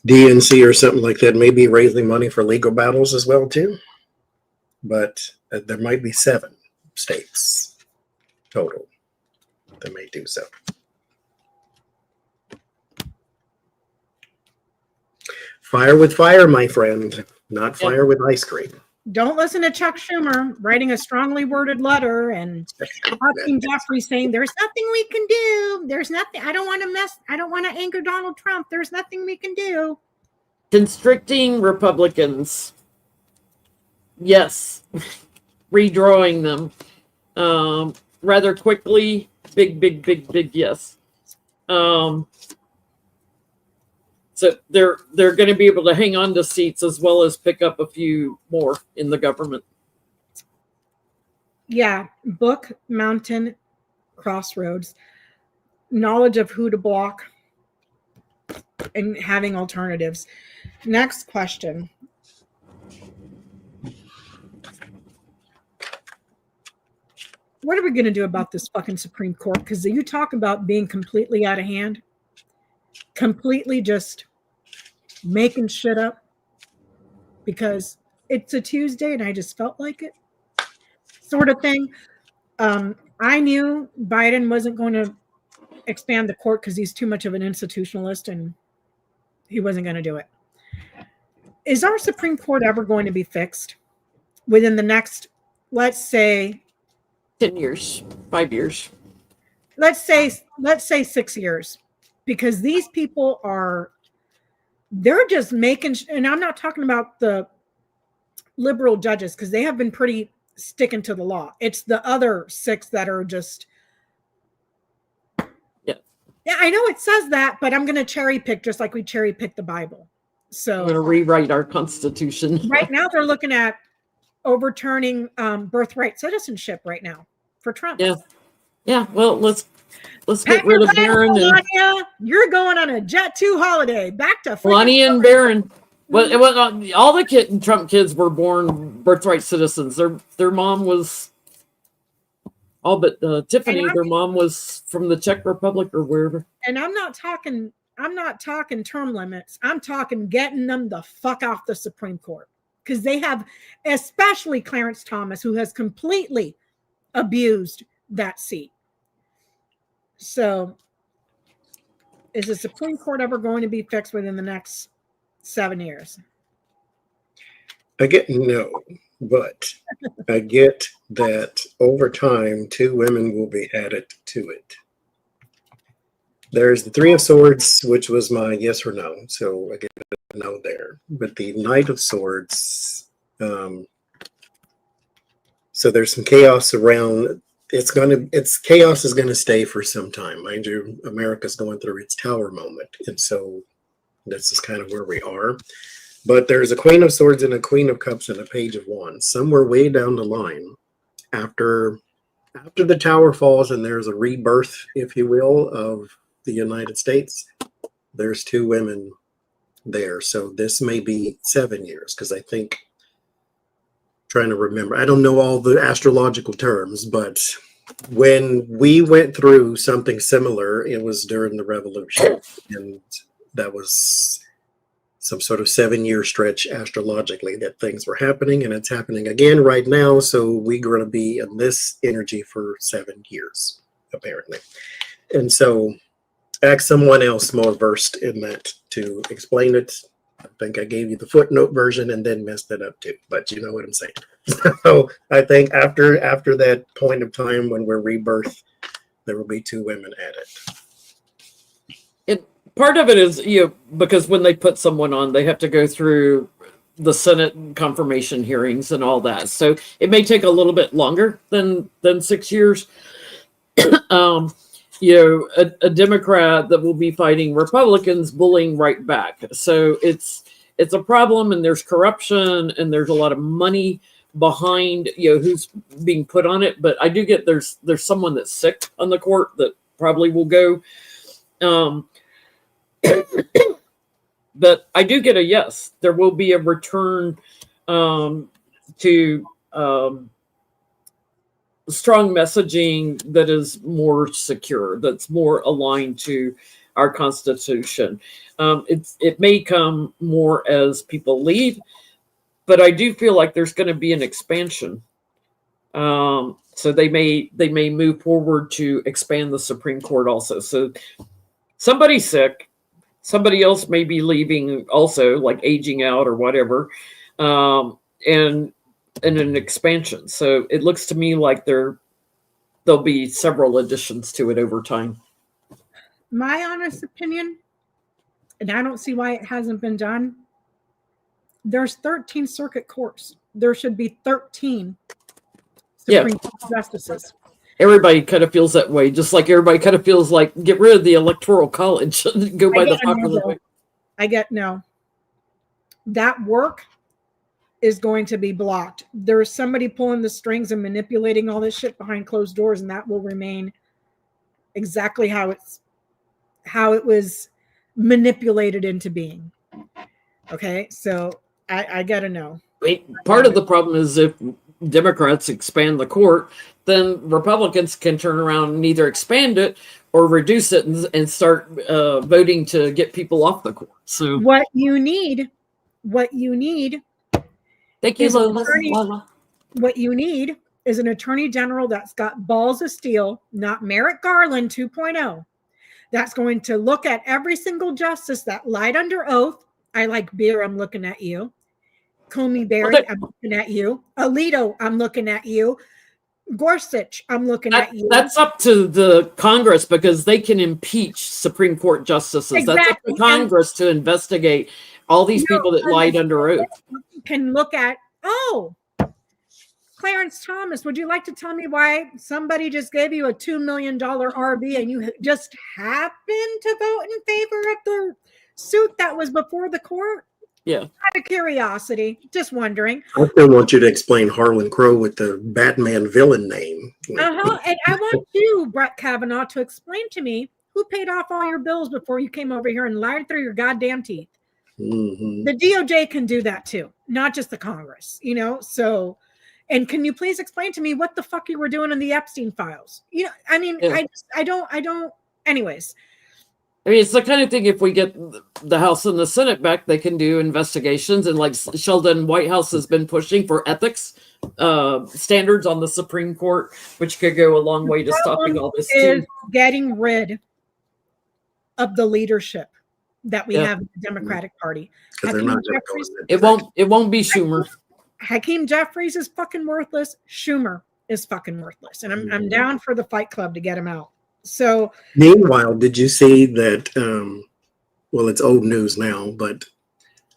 DNC or something like that, may be raising money for legal battles as well too. But there might be 7 states total that may do so. Fire with fire, my friend, not fire with ice cream. Don't listen to Chuck Schumer writing a strongly worded letter and Hakeem Jeffrey saying there's nothing we can do. There's nothing. I don't want to anger Donald Trump. There's nothing we can do. Constricting Republicans. Yes. Redrawing them rather quickly. Big yes. So they're going to be able to hang on to seats as well as pick up a few more in the government. Yeah, book Mountain Crossroads, knowledge of who to block and having alternatives. Next question. What are we going to do about this fucking Supreme Court? Because you talk about being completely out of hand, completely just making shit up because it's a Tuesday and I just felt like it, sort of thing. I knew Biden wasn't going to expand the court because he's too much of an institutionalist and he wasn't going to do it. Is our Supreme Court ever going to be fixed within the next, let's say, 10 years, 5 years? Let's say 6 years, because these people they're just making, and I'm not talking about the liberal judges because they have been pretty sticking to the law. It's the other 6 that are just, yeah, I know it says that, but I'm going to cherry pick just like we cherry pick the Bible. So I'm going to rewrite our Constitution. Right now they're looking at overturning birthright citizenship right now for Trump. Yeah. Well, let's get rid of Barron. You're going on a Jet 2 holiday back to Lonnie and Barron. Well, all the Trump kids were born birthright citizens. Their mom was all but Tiffany. Their mom was from the Czech Republic or wherever. And I'm not talking term limits. I'm talking getting them the fuck off the Supreme Court. Because they have, especially Clarence Thomas, who has completely abused that seat. So, is the Supreme Court ever going to be fixed within the next 7 years? I get no, but I get that over time, 2 women will be added to it. There's the 3 of Swords, which was my yes or no. So I get a no there. But the Knight of Swords, So there's some chaos around. Chaos is gonna stay for some time. Mind you, America's going through its tower moment. And so this is kind of where we are. But there's a Queen of Swords and a Queen of Cups and a Page of Wands. Somewhere way down the line, after the tower falls and there's a rebirth, if you will, of the United States, there's two women there. So this may be 7 years, because I think, trying to remember, I don't know all the astrological terms, but when we went through something similar, it was during the revolution, and that was some sort of 7-year stretch astrologically that things were happening, and it's happening again right now. So we're going to be in this energy for 7 years, apparently. And so ask someone else more versed in that to explain it. I think I gave you the footnote version and then messed it up too, but you know what I'm saying. So I think after that point of time when we're rebirth, there will be two women at it. Part of it is, because when they put someone on, they have to go through the Senate confirmation hearings and all that. So it may take a little bit longer than 6 years. A Democrat that will be fighting Republicans bullying right back. So it's a problem, and there's corruption, and there's a lot of money behind who's being put on it. But I do get there's someone that's sick on the court that probably will go. But I do get a yes. There will be a return to strong messaging that is more secure, that's more aligned to our Constitution. It may come more as people leave, but I do feel like there's going to be an expansion. So they may move forward to expand the Supreme Court also. So somebody's sick. Somebody else may be leaving also, like aging out or whatever, and an expansion. So it looks to me like there'll be several additions to it over time. My honest opinion, and I don't see why it hasn't been done, there's 13 circuit courts. There should be 13 Supreme Court justices. Everybody kind of feels that way, just like everybody kind of feels like get rid of the Electoral College and go by the popular way. No. That work is going to be blocked. There's somebody pulling the strings and manipulating all this shit behind closed doors, and that will remain exactly how it was manipulated into being. Okay, so I gotta know. Part of the problem is if Democrats expand the court, then Republicans can turn around and either expand it or reduce it and start voting to get people off the court. So what you need thank you, Lola. What you need is an attorney general that's got balls of steel, not Merrick Garland 2.0, that's going to look at every single justice that lied under oath. I like beer, I'm looking at you. Comey Barry, I'm looking at you. Alito, I'm looking at you. Gorsuch, I'm looking at you. That's up to the Congress, because they can impeach Supreme Court justices. Exactly. That's up to Congress to investigate all these people that lied under oath. Can look at, Clarence Thomas, would you like to tell me why somebody just gave you a $2 million RV and you just happened to vote in favor of the suit that was before the court? Yeah. Out of curiosity, just wondering. I still want you to explain Harlan Crow with the Batman villain name. And I want you, Brett Kavanaugh, to explain to me who paid off all your bills before you came over here and lied through your goddamn teeth. Mm-hmm. The DOJ can do that too, not just the Congress, So, and can you please explain to me what the fuck you were doing in the Epstein files? I don't. Anyways. I mean, it's the kind of thing, if we get the House and the Senate back, they can do investigations. And like Sheldon Whitehouse has been pushing for ethics standards on the Supreme Court, which could go a long way to stopping all this too. Getting rid of the leadership that we have in the Democratic Party. It won't be Schumer. Hakeem Jeffries is fucking worthless. Schumer is fucking worthless. And I'm down for the Fight Club to get him out. So meanwhile, did you see that? Well, it's old news now, but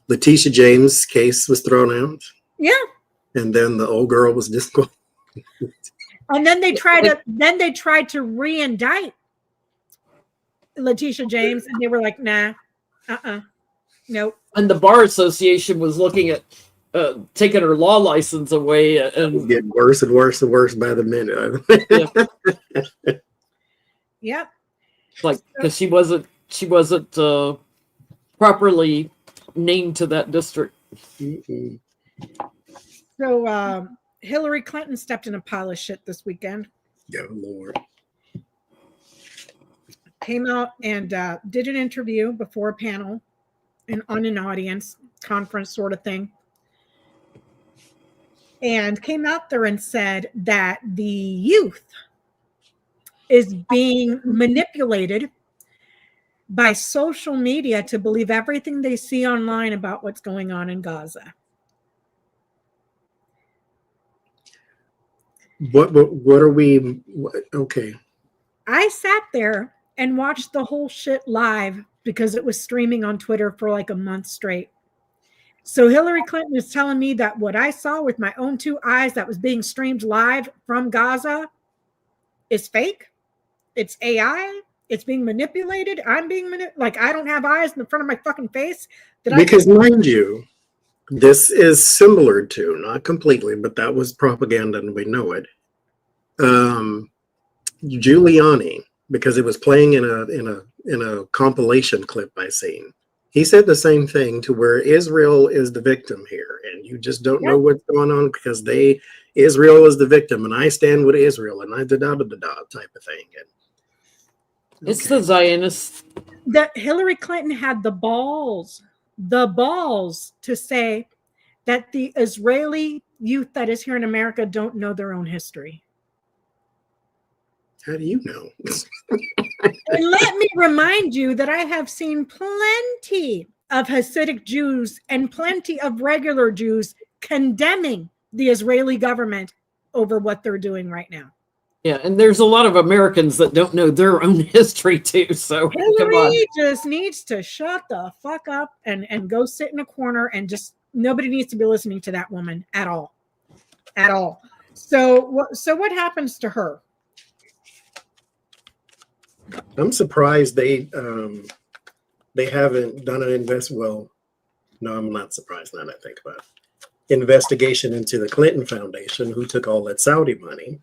Letitia James' case was thrown out. Yeah. And then the old girl was disqualified. And then they tried to re-indict Letitia James, and they were like, nah, nope. And the Bar Association was looking at taking her law license away, and Get worse and worse and worse by the minute. Yep. like because she wasn't properly named to that district. So Hillary Clinton stepped in a pile of shit this weekend. Yeah, Lord. Came out and did an interview before a panel and on an audience conference sort of thing. And came out there and said that the youth is being manipulated by social media to believe everything they see online about what's going on in Gaza. What are we? Okay. I sat there and watched the whole shit live because it was streaming on Twitter for like a month straight. So Hillary Clinton is telling me that what I saw with my own two eyes that was being streamed live from Gaza is fake. It's AI. It's being manipulated. I'm being manipulated. Like, I don't have eyes in the front of my fucking face. Because mind you, this is similar to, not completely, but that was propaganda and we know it. Giuliani, because it was playing in a compilation clip I seen. He said the same thing to where Israel is the victim here, and you just don't know what's going on because Israel is the victim, and I stand with Israel, and I da type of thing. And, It's the Zionists. That Hillary Clinton had the balls to say that the Israeli youth that is here in America don't know their own history. How do you know? And let me remind you that I have seen plenty of Hasidic Jews and plenty of regular Jews condemning the Israeli government over what they're doing right now. Yeah, and there's a lot of Americans that don't know their own history too. So Hillary just needs to shut the fuck up and go sit in a corner and just nobody needs to be listening to that woman at all. So what happens to her? I'm surprised they haven't done an no, I'm not surprised now that I think about it. Investigation into the Clinton Foundation, who took all that Saudi money,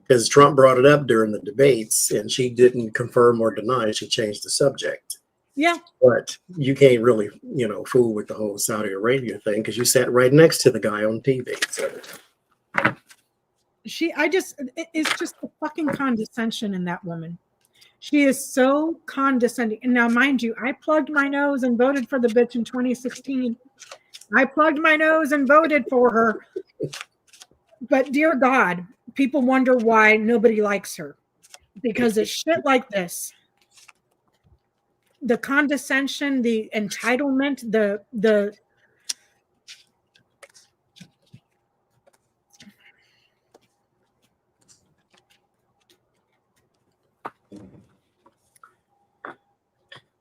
because Trump brought it up during the debates and she didn't confirm or deny. She changed the subject. Yeah. But you can't really, fool with the whole Saudi Arabia thing because you sat right next to the guy on TV. So. It's just the fucking condescension in that woman. She is so condescending. And now, mind you, I plugged my nose and voted for the bitch in 2016. I plugged my nose and voted for her. But dear God, people wonder why nobody likes her. Because it's shit like this. The condescension, the entitlement, the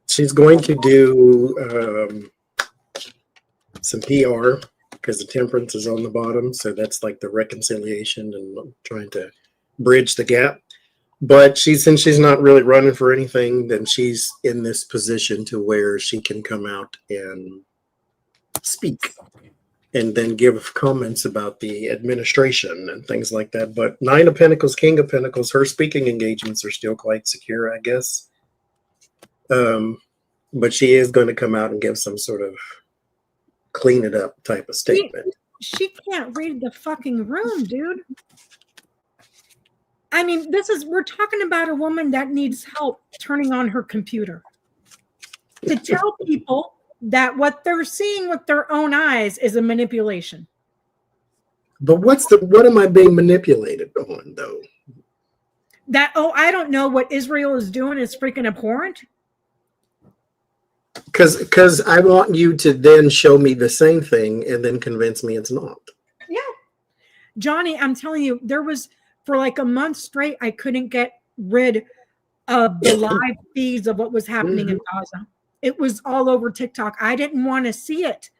She's going to do some PR because the temperance is on the bottom. So that's like the reconciliation and trying to bridge the gap. But since she's not really running for anything, then she's in this position to where she can come out and speak and then give comments about the administration and things like that. But Nine of Pentacles, King of Pentacles, her speaking engagements are still quite secure, I guess. But she is going to come out and give some sort of clean it up type of statement. She can't read the fucking room, dude. I mean, we're talking about a woman that needs help turning on her computer to tell people that what they're seeing with their own eyes is a manipulation. But what am I being manipulated on though? I don't know what Israel is doing is freaking abhorrent. Because I want you to then show me the same thing and then convince me it's not. Yeah. Johnie, I'm telling you, there was for like a month straight, I couldn't get rid of the live feeds of what was happening in Gaza. It was all over TikTok. I didn't want to see it.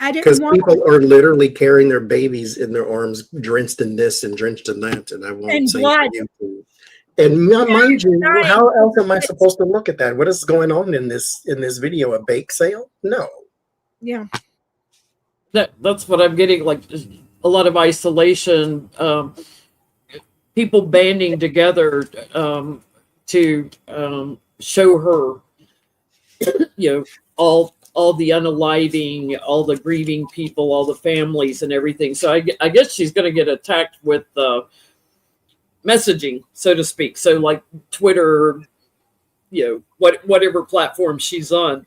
I didn't Because want people are literally carrying their babies in their arms, drenched in this and drenched in that, and I won't And say blood. for YouTube. And mind you, dying. how else am I supposed to look at that? What is going on in this video? A bake sale? No. yeah. That's what I'm getting, like a lot of isolation, people banding together to show her, all the unaliving, all the grieving people, all the families and everything. So I guess she's going to get attacked with messaging, so to speak. So like Twitter, whatever platform she's on,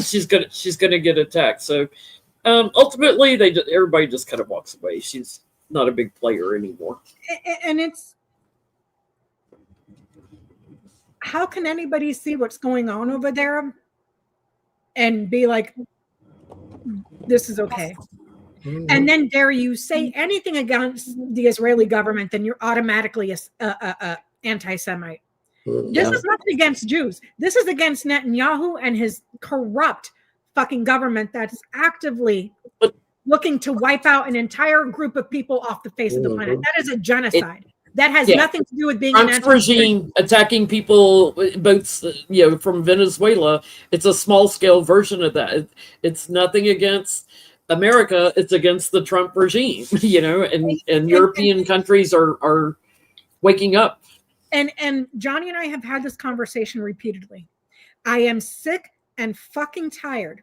she's gonna get attacked. So ultimately, everybody just kind of walks away. She's not a big player anymore. And it's, how can anybody see what's going on over there and be like, this is okay? And then dare you say anything against the Israeli government, then you're automatically a anti-Semite. This is nothing against Jews. This is against Netanyahu and his corrupt fucking government that's actively looking to wipe out an entire group of people off the face of the planet. That is a genocide. That has nothing to do with being Trump's regime attacking people, both from Venezuela. It's a small scale version of that. It's nothing against America. It's against the Trump regime. And European countries are waking up. And Johnny and I have had this conversation repeatedly. I am sick and fucking tired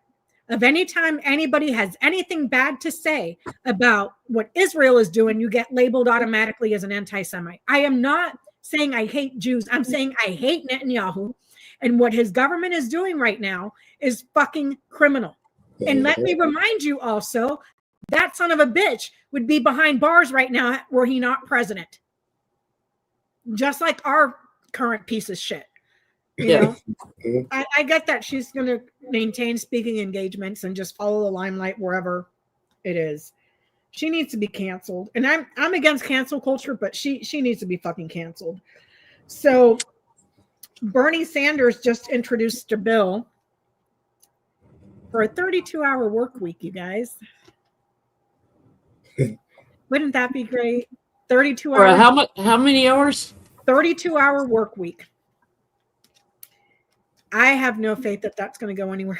of any time anybody has anything bad to say about what Israel is doing, you get labeled automatically as an anti-Semite. I am not saying I hate Jews. I'm saying I hate Netanyahu. And what his government is doing right now is fucking criminal. And let me remind you also, that son of a bitch would be behind bars right now were he not president. Just like our current piece of shit. I get that she's going to maintain speaking engagements and just follow the limelight wherever it is. She needs to be canceled. And I'm against cancel culture, but she needs to be fucking canceled. So Bernie Sanders just introduced a bill for a 32-hour work week, you guys. Wouldn't that be great? 32 hours. How many hours? 32-hour work week. I have no faith that that's going to go anywhere.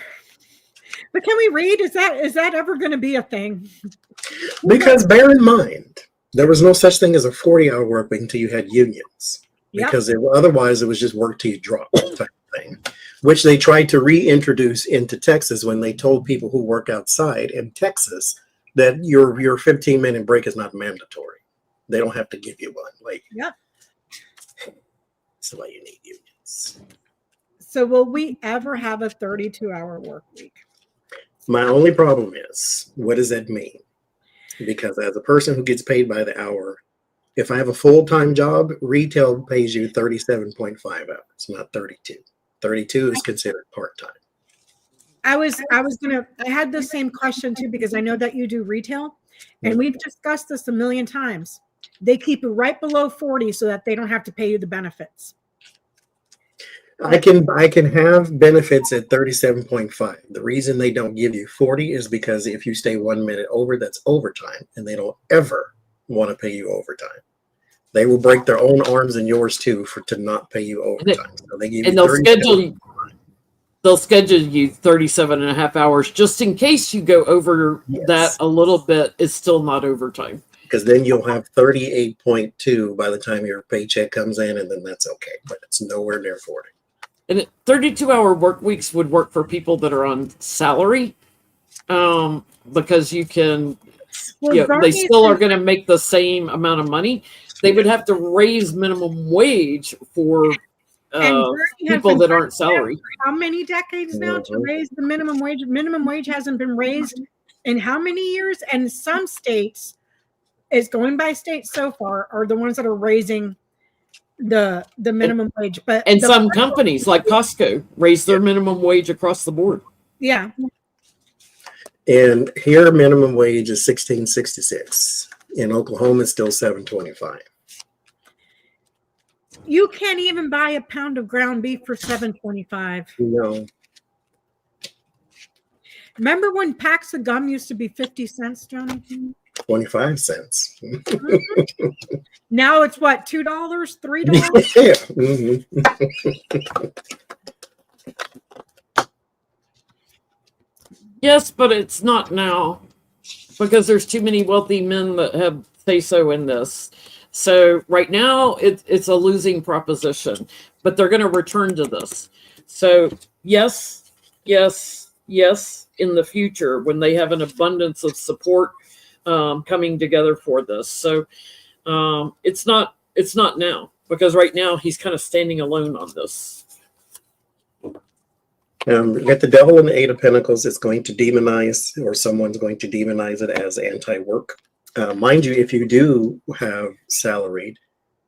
But can we read? Is that ever going to be a thing? Because bear in mind, there was no such thing as a 40-hour work week until you had unions. Because otherwise it was just work till you drop type of thing, which they tried to reintroduce into Texas when they told people who work outside in Texas that your 15-minute break is not mandatory. They don't have to give you one. That's why you need unions. So will we ever have a 32-hour work week? My only problem is, what does that mean? Because as a person who gets paid by the hour, if I have a full-time job, retail pays you 37.5 hours, not 32. 32 is considered part-time. I had the same question too, because I know that you do retail, and we've discussed this a million times. They keep it right below 40 so that they don't have to pay you the benefits. I can have benefits at 37.5. The reason they don't give you 40 is because if you stay 1 minute over, that's overtime, and they don't ever want to pay you overtime. They will break their own arms and yours too to not pay you overtime. So they give you they'll schedule you 37 and a half hours just in case you go over that a little bit. It's still not overtime. Because then you'll have 38.2 by the time your paycheck comes in, and then that's okay. But it's nowhere near 40. And 32-hour work weeks would work for people that are on salary, because you can, they still are going to make the same amount of money. They would have to raise minimum wage for people that aren't salary. How many decades now to raise the minimum wage? Minimum wage hasn't been raised in how many years? And some states, it's going by states so far, are the ones that are raising the minimum wage. But some companies like Costco raise their minimum wage across the board. Yeah. And here minimum wage is $16.66. In Oklahoma, it's still $7.25. You can't even buy a pound of ground beef for $7.25. No. Remember when packs of gum used to be 50 cents, Johnny? 25 cents. Now it's what, $2, $3? Yeah. Mhm. Yes, but it's not now because there's too many wealthy men that have say so in this. So right now it's a losing proposition, but they're going to return to this. So yes, yes, yes, in the future when they have an abundance of support coming together for this. So it's not now because right now he's kind of standing alone on this. We got the Devil and the Eight of Pentacles. It's going to demonize, or someone's going to demonize it as anti-work. Mind you, if you do have salaried,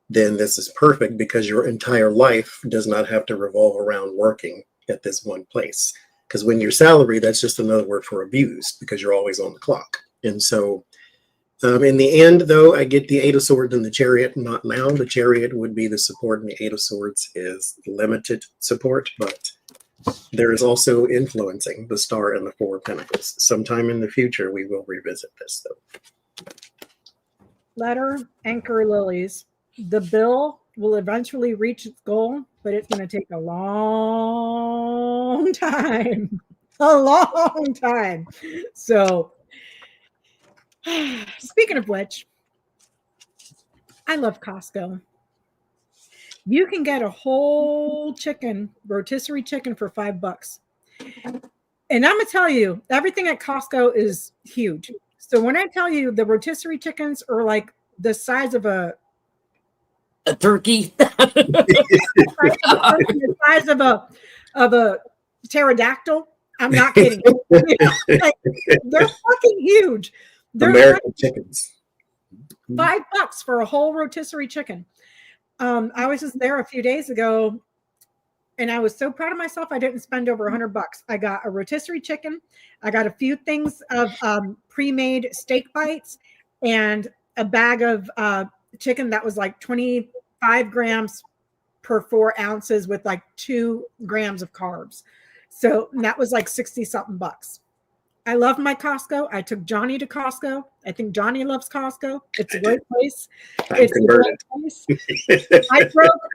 then this is perfect because your entire life does not have to revolve around working at this one place. Because when you're salaried, that's just another word for abuse because you're always on the clock. And so in the end, though, I get the Eight of Swords and the Chariot. Not now. The Chariot would be the support, and the Eight of Swords is limited support, but there is also influencing the Star and the Four of Pentacles. Sometime in the future, we will revisit this, though. Letter, anchor lilies. The bill will eventually reach its goal, but it's going to take a long time. A long time. So, speaking of which, I love Costco. You can get a whole chicken, rotisserie chicken, for $5. And I'm going to tell you, everything at Costco is huge. So when I tell you the rotisserie chickens are like the size of a turkey, the size of a pterodactyl, I'm not kidding. Like, they're fucking huge. They're American chickens. $5 for a whole rotisserie chicken. I was just there a few days ago and I was so proud of myself. I didn't spend over $100. I got a rotisserie chicken. I got a few things of pre-made steak bites and a bag of chicken that was like 25 grams per 4 ounces with like 2 grams of carbs. So that was like 60 something bucks. I love my Costco. I took Johnny to Costco. I think Johnny loves Costco. It's a great place. It's a great place.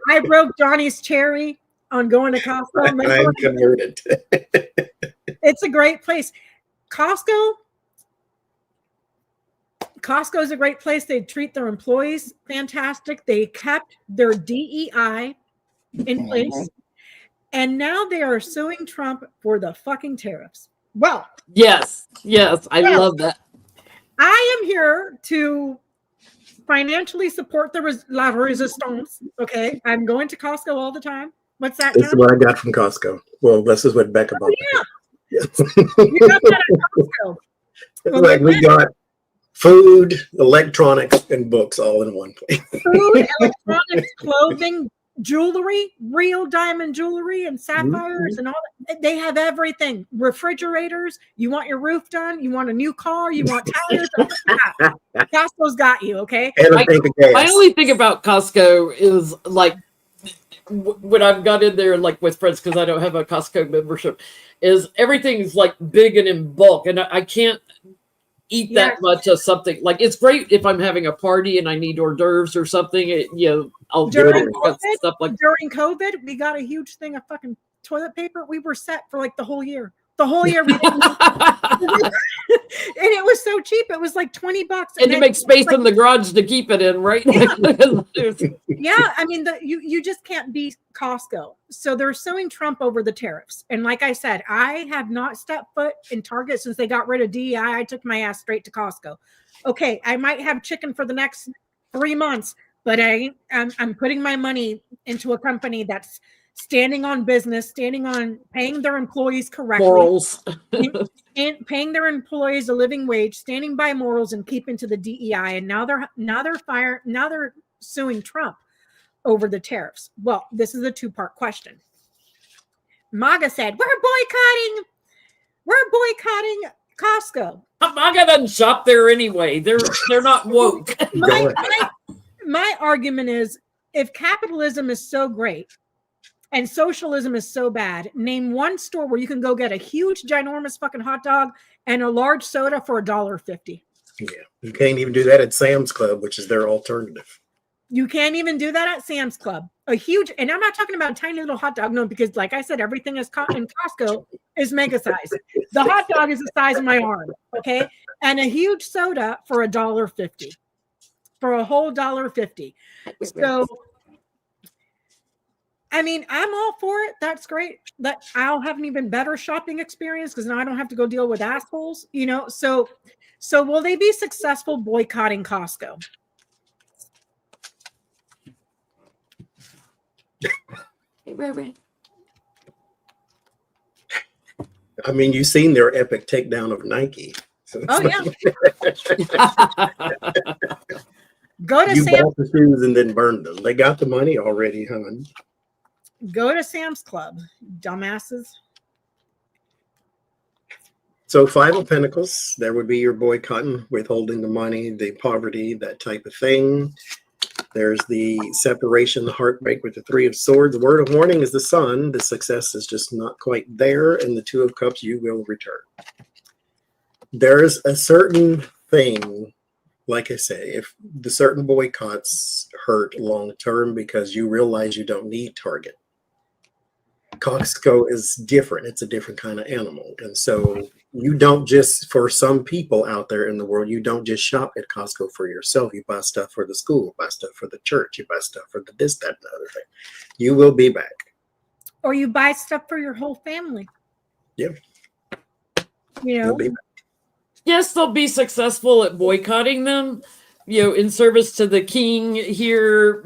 I broke Johnny's cherry on going to Costco. I'm converted. It's a great place. Costco is a great place. They treat their employees fantastic. They kept their DEI in place. And now they are suing Trump for the fucking tariffs. Well, yes, I love that. I am here to financially support the La Resistance. Okay, I'm going to Costco all the time. What's that? This is what I got from Costco. Well, this is what Becca bought. Yeah. You got that at Costco. Well, like we got food, electronics, and books all in one place. Food, electronics, clothing, jewelry, real diamond jewelry and sapphires and all that. They have everything. Refrigerators. You want your roof done? You want a new car? You want tires? Costco's got you, okay? I only think about Costco is like when I've got in there like with friends because I don't have a Costco membership, is everything's like big and in bulk, and I can't eat that much of something. Like it's great if I'm having a party and I need hors d'oeuvres or something. I'll do it. Stuff like during COVID, we got a huge thing of fucking toilet paper. We were set for like the whole year. The whole year we didn't and it was so cheap. It was like $20. And you make space in the garage to keep it in, right? Yeah, I mean, you just can't beat Costco. So they're suing Trump over the tariffs. And like I said, I have not stepped foot in Target since they got rid of DEI. I took my ass straight to Costco. Okay, I might have chicken for the next 3 months, but I'm putting my money into a company that's standing on business, standing on paying their employees correctly, morals, and paying their employees a living wage, standing by morals, and keeping to the DEI. And now they're suing Trump over the tariffs. Well, this is a 2-part question. MAGA said, we're boycotting Costco. MAGA doesn't shop there anyway. They're not woke. My argument is, if capitalism is so great, And socialism is so bad. Name one store where you can go get a huge, ginormous fucking hot dog and a large soda for $1.50. Yeah, you can't even do that at Sam's Club, which is their alternative. You can't even do that at Sam's Club. A huge, and I'm not talking about a tiny little hot dog. No, because like I said, everything is in Costco is mega size. The hot dog is the size of my arm, okay? And a huge soda for $1.50, for a whole $1.50. So, I mean, I'm all for it. That's great. I'll have an even better shopping experience because now I don't have to go deal with assholes, you know? So will they be successful boycotting Costco? I mean, you've seen their epic takedown of Nike. So Oh, yeah. Go to you Sam's. bought the shoes and then burned them. They got the money already, hon. Go to Sam's Club, dumbasses. So Five of Pentacles, there would be your boycotting, withholding the money, the poverty, that type of thing. There's the separation, the heartbreak with the Three of Swords. The word of warning is the Sun. The success is just not quite there. And the Two of Cups, you will return. There's a certain thing, like I say, if the certain boycotts hurt long term because you realize you don't need Target. Costco is different. It's a different kind of animal. And so you don't just, for some people out there in the world, you don't just shop at Costco for yourself. You buy stuff for the school, buy stuff for the church, you buy stuff for the this, that, and the other thing. You will be back. Or you buy stuff for your whole family. Yeah. You know? You'll be back. Yes, they'll be successful at boycotting them, you know, in service to the king here,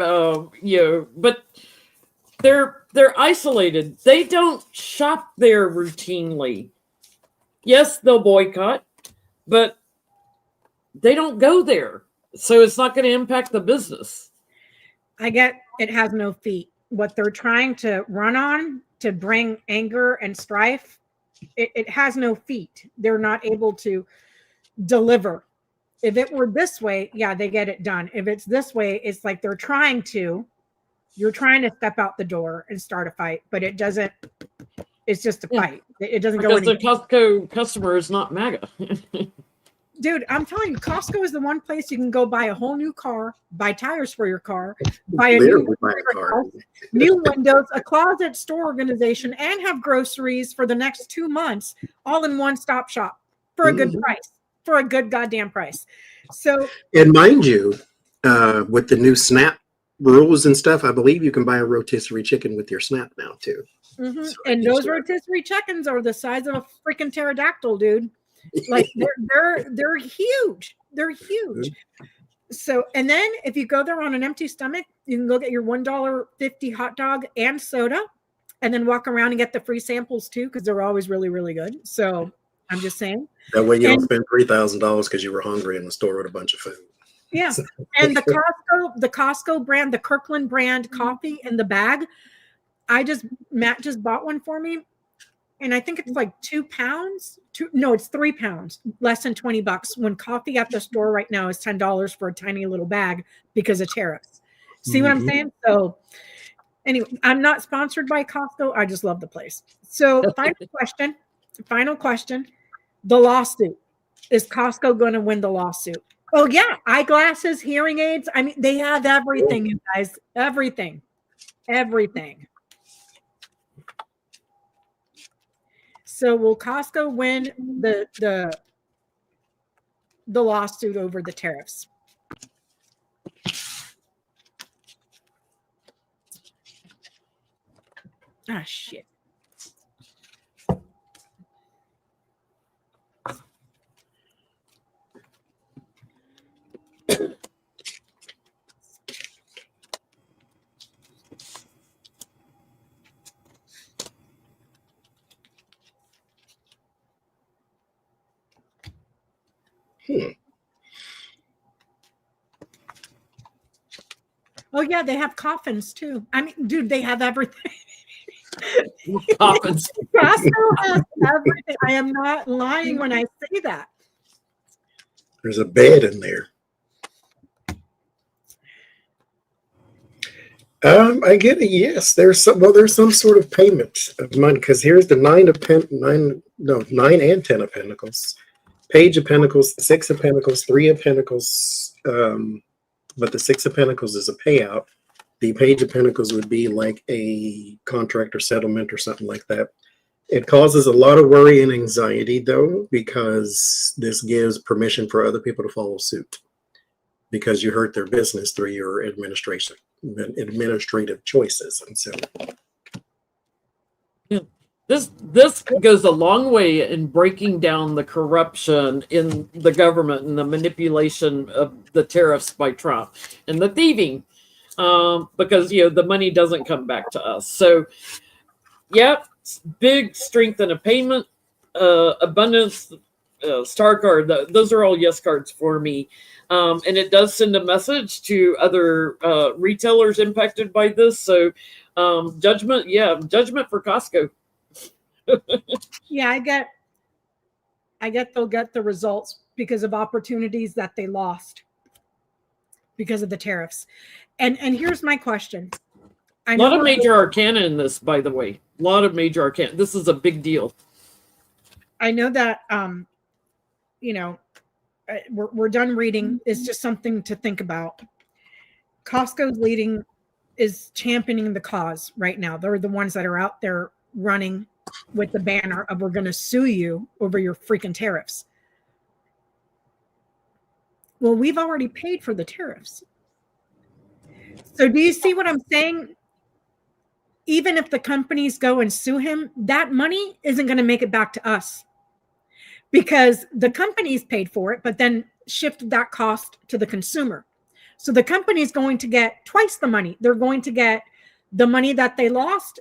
you know, but they're isolated. They don't shop there routinely. Yes, they'll boycott, but they don't go there. So it's not going to impact the business. I get it has no feet. What they're trying to run on to bring anger and strife, it has no feet. They're not able to deliver. If it were this way, yeah, they get it done. If it's this way, it's like you're trying to step out the door and start a fight, but it doesn't. It's just a fight. It doesn't go anywhere. Because the Costco customer is not MAGA. Dude, I'm telling you, Costco is the one place you can go buy a whole new car, buy tires for your car, buy a new windows, a closet store organization, and have groceries for the next 2 months, all in one stop shop for a good price, for a good goddamn price. So, and mind you, with the new SNAP rules and stuff, I believe you can buy a rotisserie chicken with your SNAP now too. So and those rotisserie chickens are the size of a freaking pterodactyl, dude. Like they're huge. They're huge. So, and then if you go there on an empty stomach, you can go get your $1.50 hot dog and soda, and then walk around and get the free samples too, because they're always really, really good. So I'm just saying. That way you don't spend $3,000 because you were hungry in the store with a bunch of food. Yeah. And the Costco brand, the Kirkland brand coffee in the bag. Matt just bought one for me. And I think it's like 2 pounds. It's 3 pounds, less than $20. When coffee at the store right now is $10 for a tiny little bag because of tariffs. See what I'm saying? So anyway, I'm not sponsored by Costco. I just love the place. So final question. The lawsuit. Is Costco going to win the lawsuit? Oh yeah. Eyeglasses, hearing aids. I mean, they have everything, you guys. Everything. So will Costco win the lawsuit over the tariffs? Ah, shit. Oh yeah, they have coffins too. I mean, dude, they have everything. Coffins. Costco has everything. I am not lying when I say that. There's a bed in there. I get it. Yes, there's some sort of payment of money because here's the nine and 10 of Pentacles, Page of Pentacles, Six of Pentacles, Three of Pentacles. But the Six of Pentacles is a payout. The Page of Pentacles would be like a contract or settlement or something like that. It causes a lot of worry and anxiety, though, because this gives permission for other people to follow suit because you hurt their business through your administrative choices. And so this goes a long way in breaking down the corruption in the government and the manipulation of the tariffs by Trump and the thieving, because the money doesn't come back to us. So, big strength in a payment, abundance, star card. Those are all yes cards for me. And it does send a message to other retailers impacted by this. So judgment for Costco. Yeah, I get they'll get the results because of opportunities that they lost because of the tariffs. And here's my question. A lot of major arcana in this, by the way. A lot of major arcana. This is a big deal. I know that we're done reading. It's just something to think about. Costco's is championing the cause right now. They're the ones that are out there running with the banner of we're going to sue you over your freaking tariffs. Well, we've already paid for the tariffs. So do you see what I'm saying? Even if the companies go and sue him, that money isn't going to make it back to us because the companies paid for it, but then shifted that cost to the consumer. So the company is going to get twice the money. They're going to get the money that they lost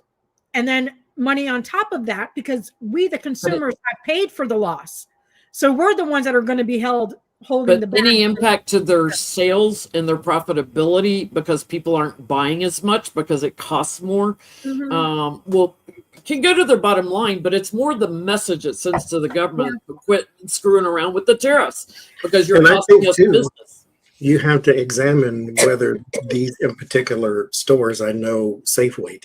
and then money on top of that because we, the consumers, have paid for the loss. So we're the ones that are going to be holding the bag. Any impact to their sales and their profitability because people aren't buying as much because it costs more, can go to their bottom line, but it's more the message it sends to the government to quit screwing around with the tariffs because you're costing us business. You have to examine whether these in particular stores, I know Safeway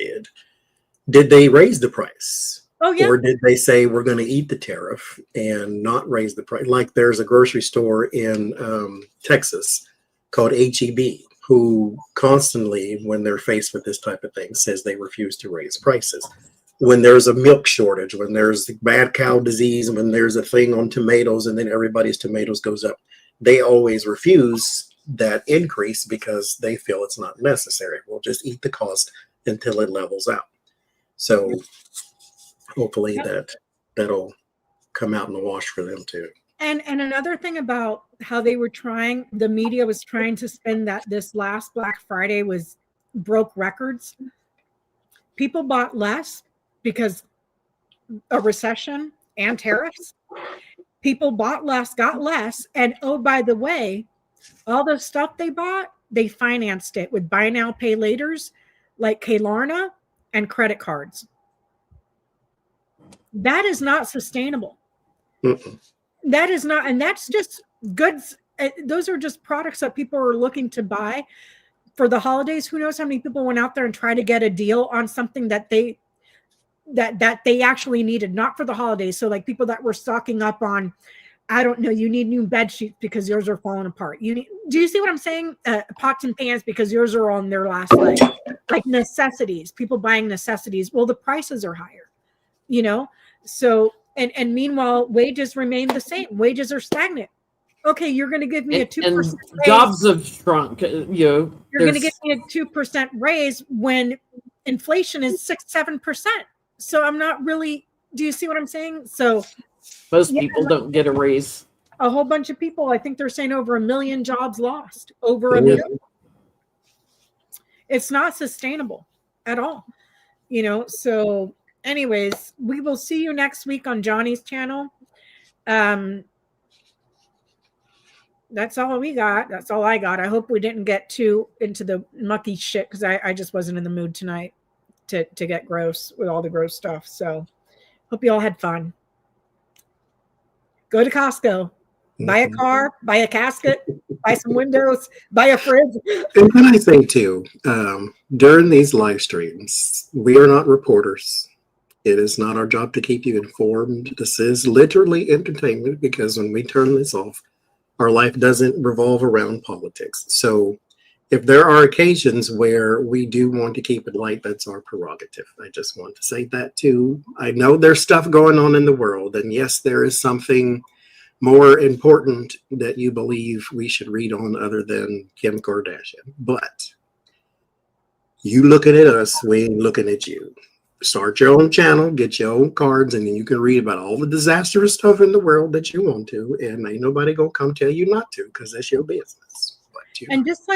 did they raise the price? Oh, yeah. Or did they say we're going to eat the tariff and not raise the price? Like there's a grocery store in Texas called HEB who constantly, when they're faced with this type of thing, says they refuse to raise prices. When there's a milk shortage, when there's mad cow disease, when there's a thing on tomatoes and then everybody's tomatoes goes up, they always refuse that increase because they feel it's not necessary. We'll just eat the cost until it levels out. So hopefully that'll come out in the wash for them too. And another thing about how they were the media was trying to spin that this last Black Friday broke records. People bought less because of recession and tariffs. People bought less, got less. And oh, by the way, all the stuff they bought, they financed it with buy now, pay laters like Klarna and credit cards. That is not sustainable. Mm-mm. That is not, and that's just goods. Those are just products that people are looking to buy for the holidays. Who knows how many people went out there and tried to get a deal on something that they actually needed, not for the holidays. So like people that were stocking up on, I don't know, you need new bed sheets because yours are falling apart. Do you see what I'm saying? Pots and pans because yours are on their last leg. Like necessities, people buying necessities. Well, the prices are higher, So, and meanwhile, wages remain the same. Wages are stagnant. Okay, you're going to give me a 2% raise. Jobs have shrunk. You're going to give me a 2% raise when inflation is 6-7%. So I'm not really. Do you see what I'm saying? So most people don't get a raise. A whole bunch of people. I think they're saying over 1 million jobs lost. Over 1 million. It's not sustainable at all. So anyways, we will see you next week on Johnny's channel. That's all we got. That's all I got. I hope we didn't get too into the mucky shit because I just wasn't in the mood tonight to get gross with all the gross stuff. So hope you all had fun. Go to Costco. buy a car, buy a casket, buy some windows, buy a fridge. And then I say too, during these live streams, we are not reporters. It is not our job to keep you informed. This is literally entertainment, because when we turn this off, our life doesn't revolve around politics. So if there are occasions where we do want to keep it light, that's our prerogative. I just want to say that too. I know there's stuff going on in the world, and yes, there is something more important that you believe we should read on other than Kim Kardashian. But you looking at us, we ain't looking at you. Start your own channel, get your own cards, and then you can read about all the disastrous stuff in the world that you want to, and ain't nobody gonna come tell you not to, because that's your business. But, And just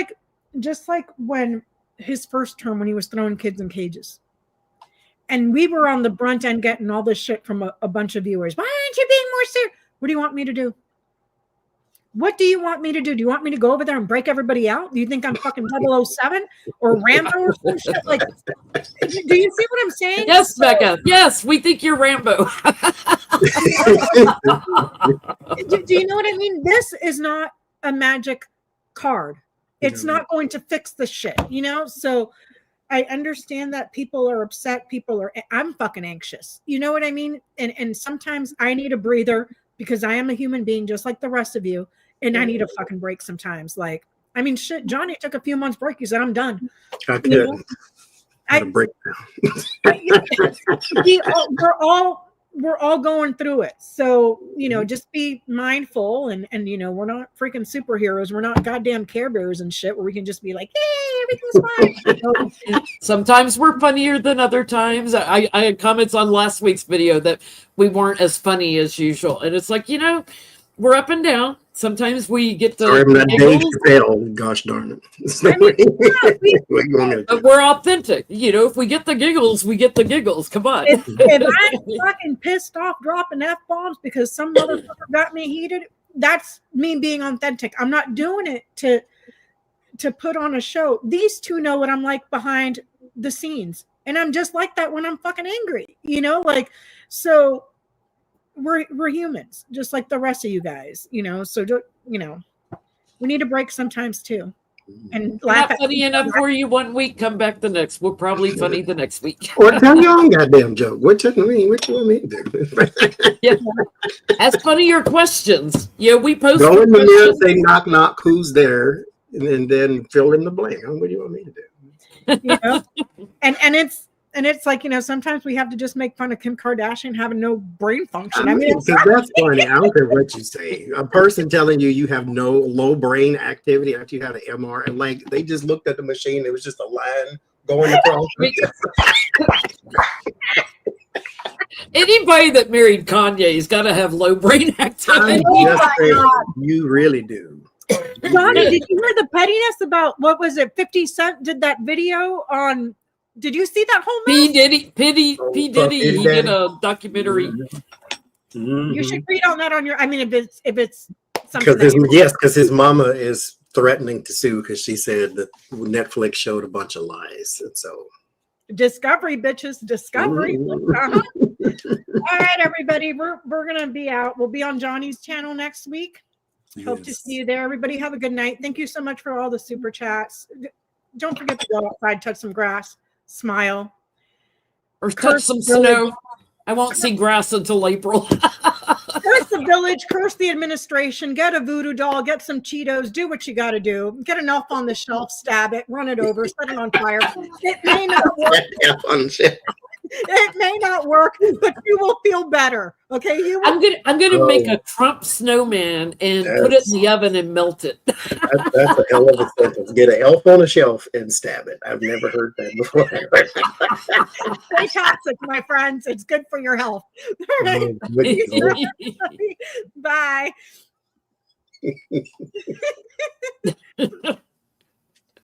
like when his first term, when he was throwing kids in cages, and we were on the brunt end getting all this shit from a bunch of viewers. Why aren't you being more serious? What do you want me to do? What do you want me to do? Do you want me to go over there and break everybody out? Do you think I'm fucking 007 or Rambo or some shit? Like, do you see what I'm saying? Yes, Becca. Yes, we think you're Rambo. Do you know what I mean? This is not a magic card. It's not going to fix the shit, you know? So I understand that people are upset. I'm fucking anxious. You know what I mean? And sometimes I need a breather, because I am a human being just like the rest of you. And I need a fucking break sometimes. Like, I mean, shit, Johnie took a few months break. He said, I'm done. I couldn't. I had a breakdown. We're all going through it. So, you know, just be mindful, and you know, we're not freaking superheroes. We're not goddamn Care Bears and shit where we can just be like, hey, everything's fine. Sometimes we're funnier than other times. I had comments on last week's video that we weren't as funny as usual. And it's like, you know, we're up and down. Sometimes we get to Dave Chappelle, gosh darn it. But we're authentic. You know, if we get the giggles, we get the giggles. Come on. If I'm fucking pissed off dropping F-bombs because some motherfucker got me heated, that's me being authentic. I'm not doing it to put on a show. These two know what I'm like behind the scenes. And I'm just like that when I'm fucking angry. You know, like, so we're humans, just like the rest of you guys, you know. So, you know, we need a break sometimes too. And laugh not funny enough for you one week, come back the next. We're probably funny the next week. Or tell your own goddamn joke. What you want me to do? Yeah. Ask funnier questions. Yeah, we post. Go in the mirror and say, knock, knock, who's there? And then fill in the blank. What do you want me to do? You know? And it's like, you know, sometimes we have to just make fun of Kim Kardashian having no brain function. I mean, that's funny. I don't care what you say. A person telling you have no low brain activity after you had an MR, and like they just looked at the machine, it was just a line going across. Anybody that married Kanye's got to have low brain activity. You really do. Johnie, did you hear the pettiness about, what was it, 50 Cent did that video on? Did you see that whole mess? P. Diddy, he did a documentary. Mm-hmm. You should read on that on your, I mean, if it's something. Because his mama is threatening to sue because she said that Netflix showed a bunch of lies. And so Discovery, bitches, Discovery. Uh-huh. All right, everybody, we're gonna be out. We'll be on Johnny's channel next week. Yes. Hope to see you there. Everybody have a good night. Thank you so much for all the super chats. Don't forget to go outside, touch some grass, smile, or touch some snow. I won't see grass until April. Curse the village, curse the administration, get a voodoo doll, get some Cheetos, do what you got to do. Get an elf on the shelf, stab it, run it over, set it on fire. It may not work. It may not work, but you will feel better. Okay, I'm gonna make a Trump snowman and put it in the oven and melt it. That's a hell of a sentence. Get an elf on a shelf and stab it. I've never heard that before. Stay toxic, my friends. It's good for your health. Bye.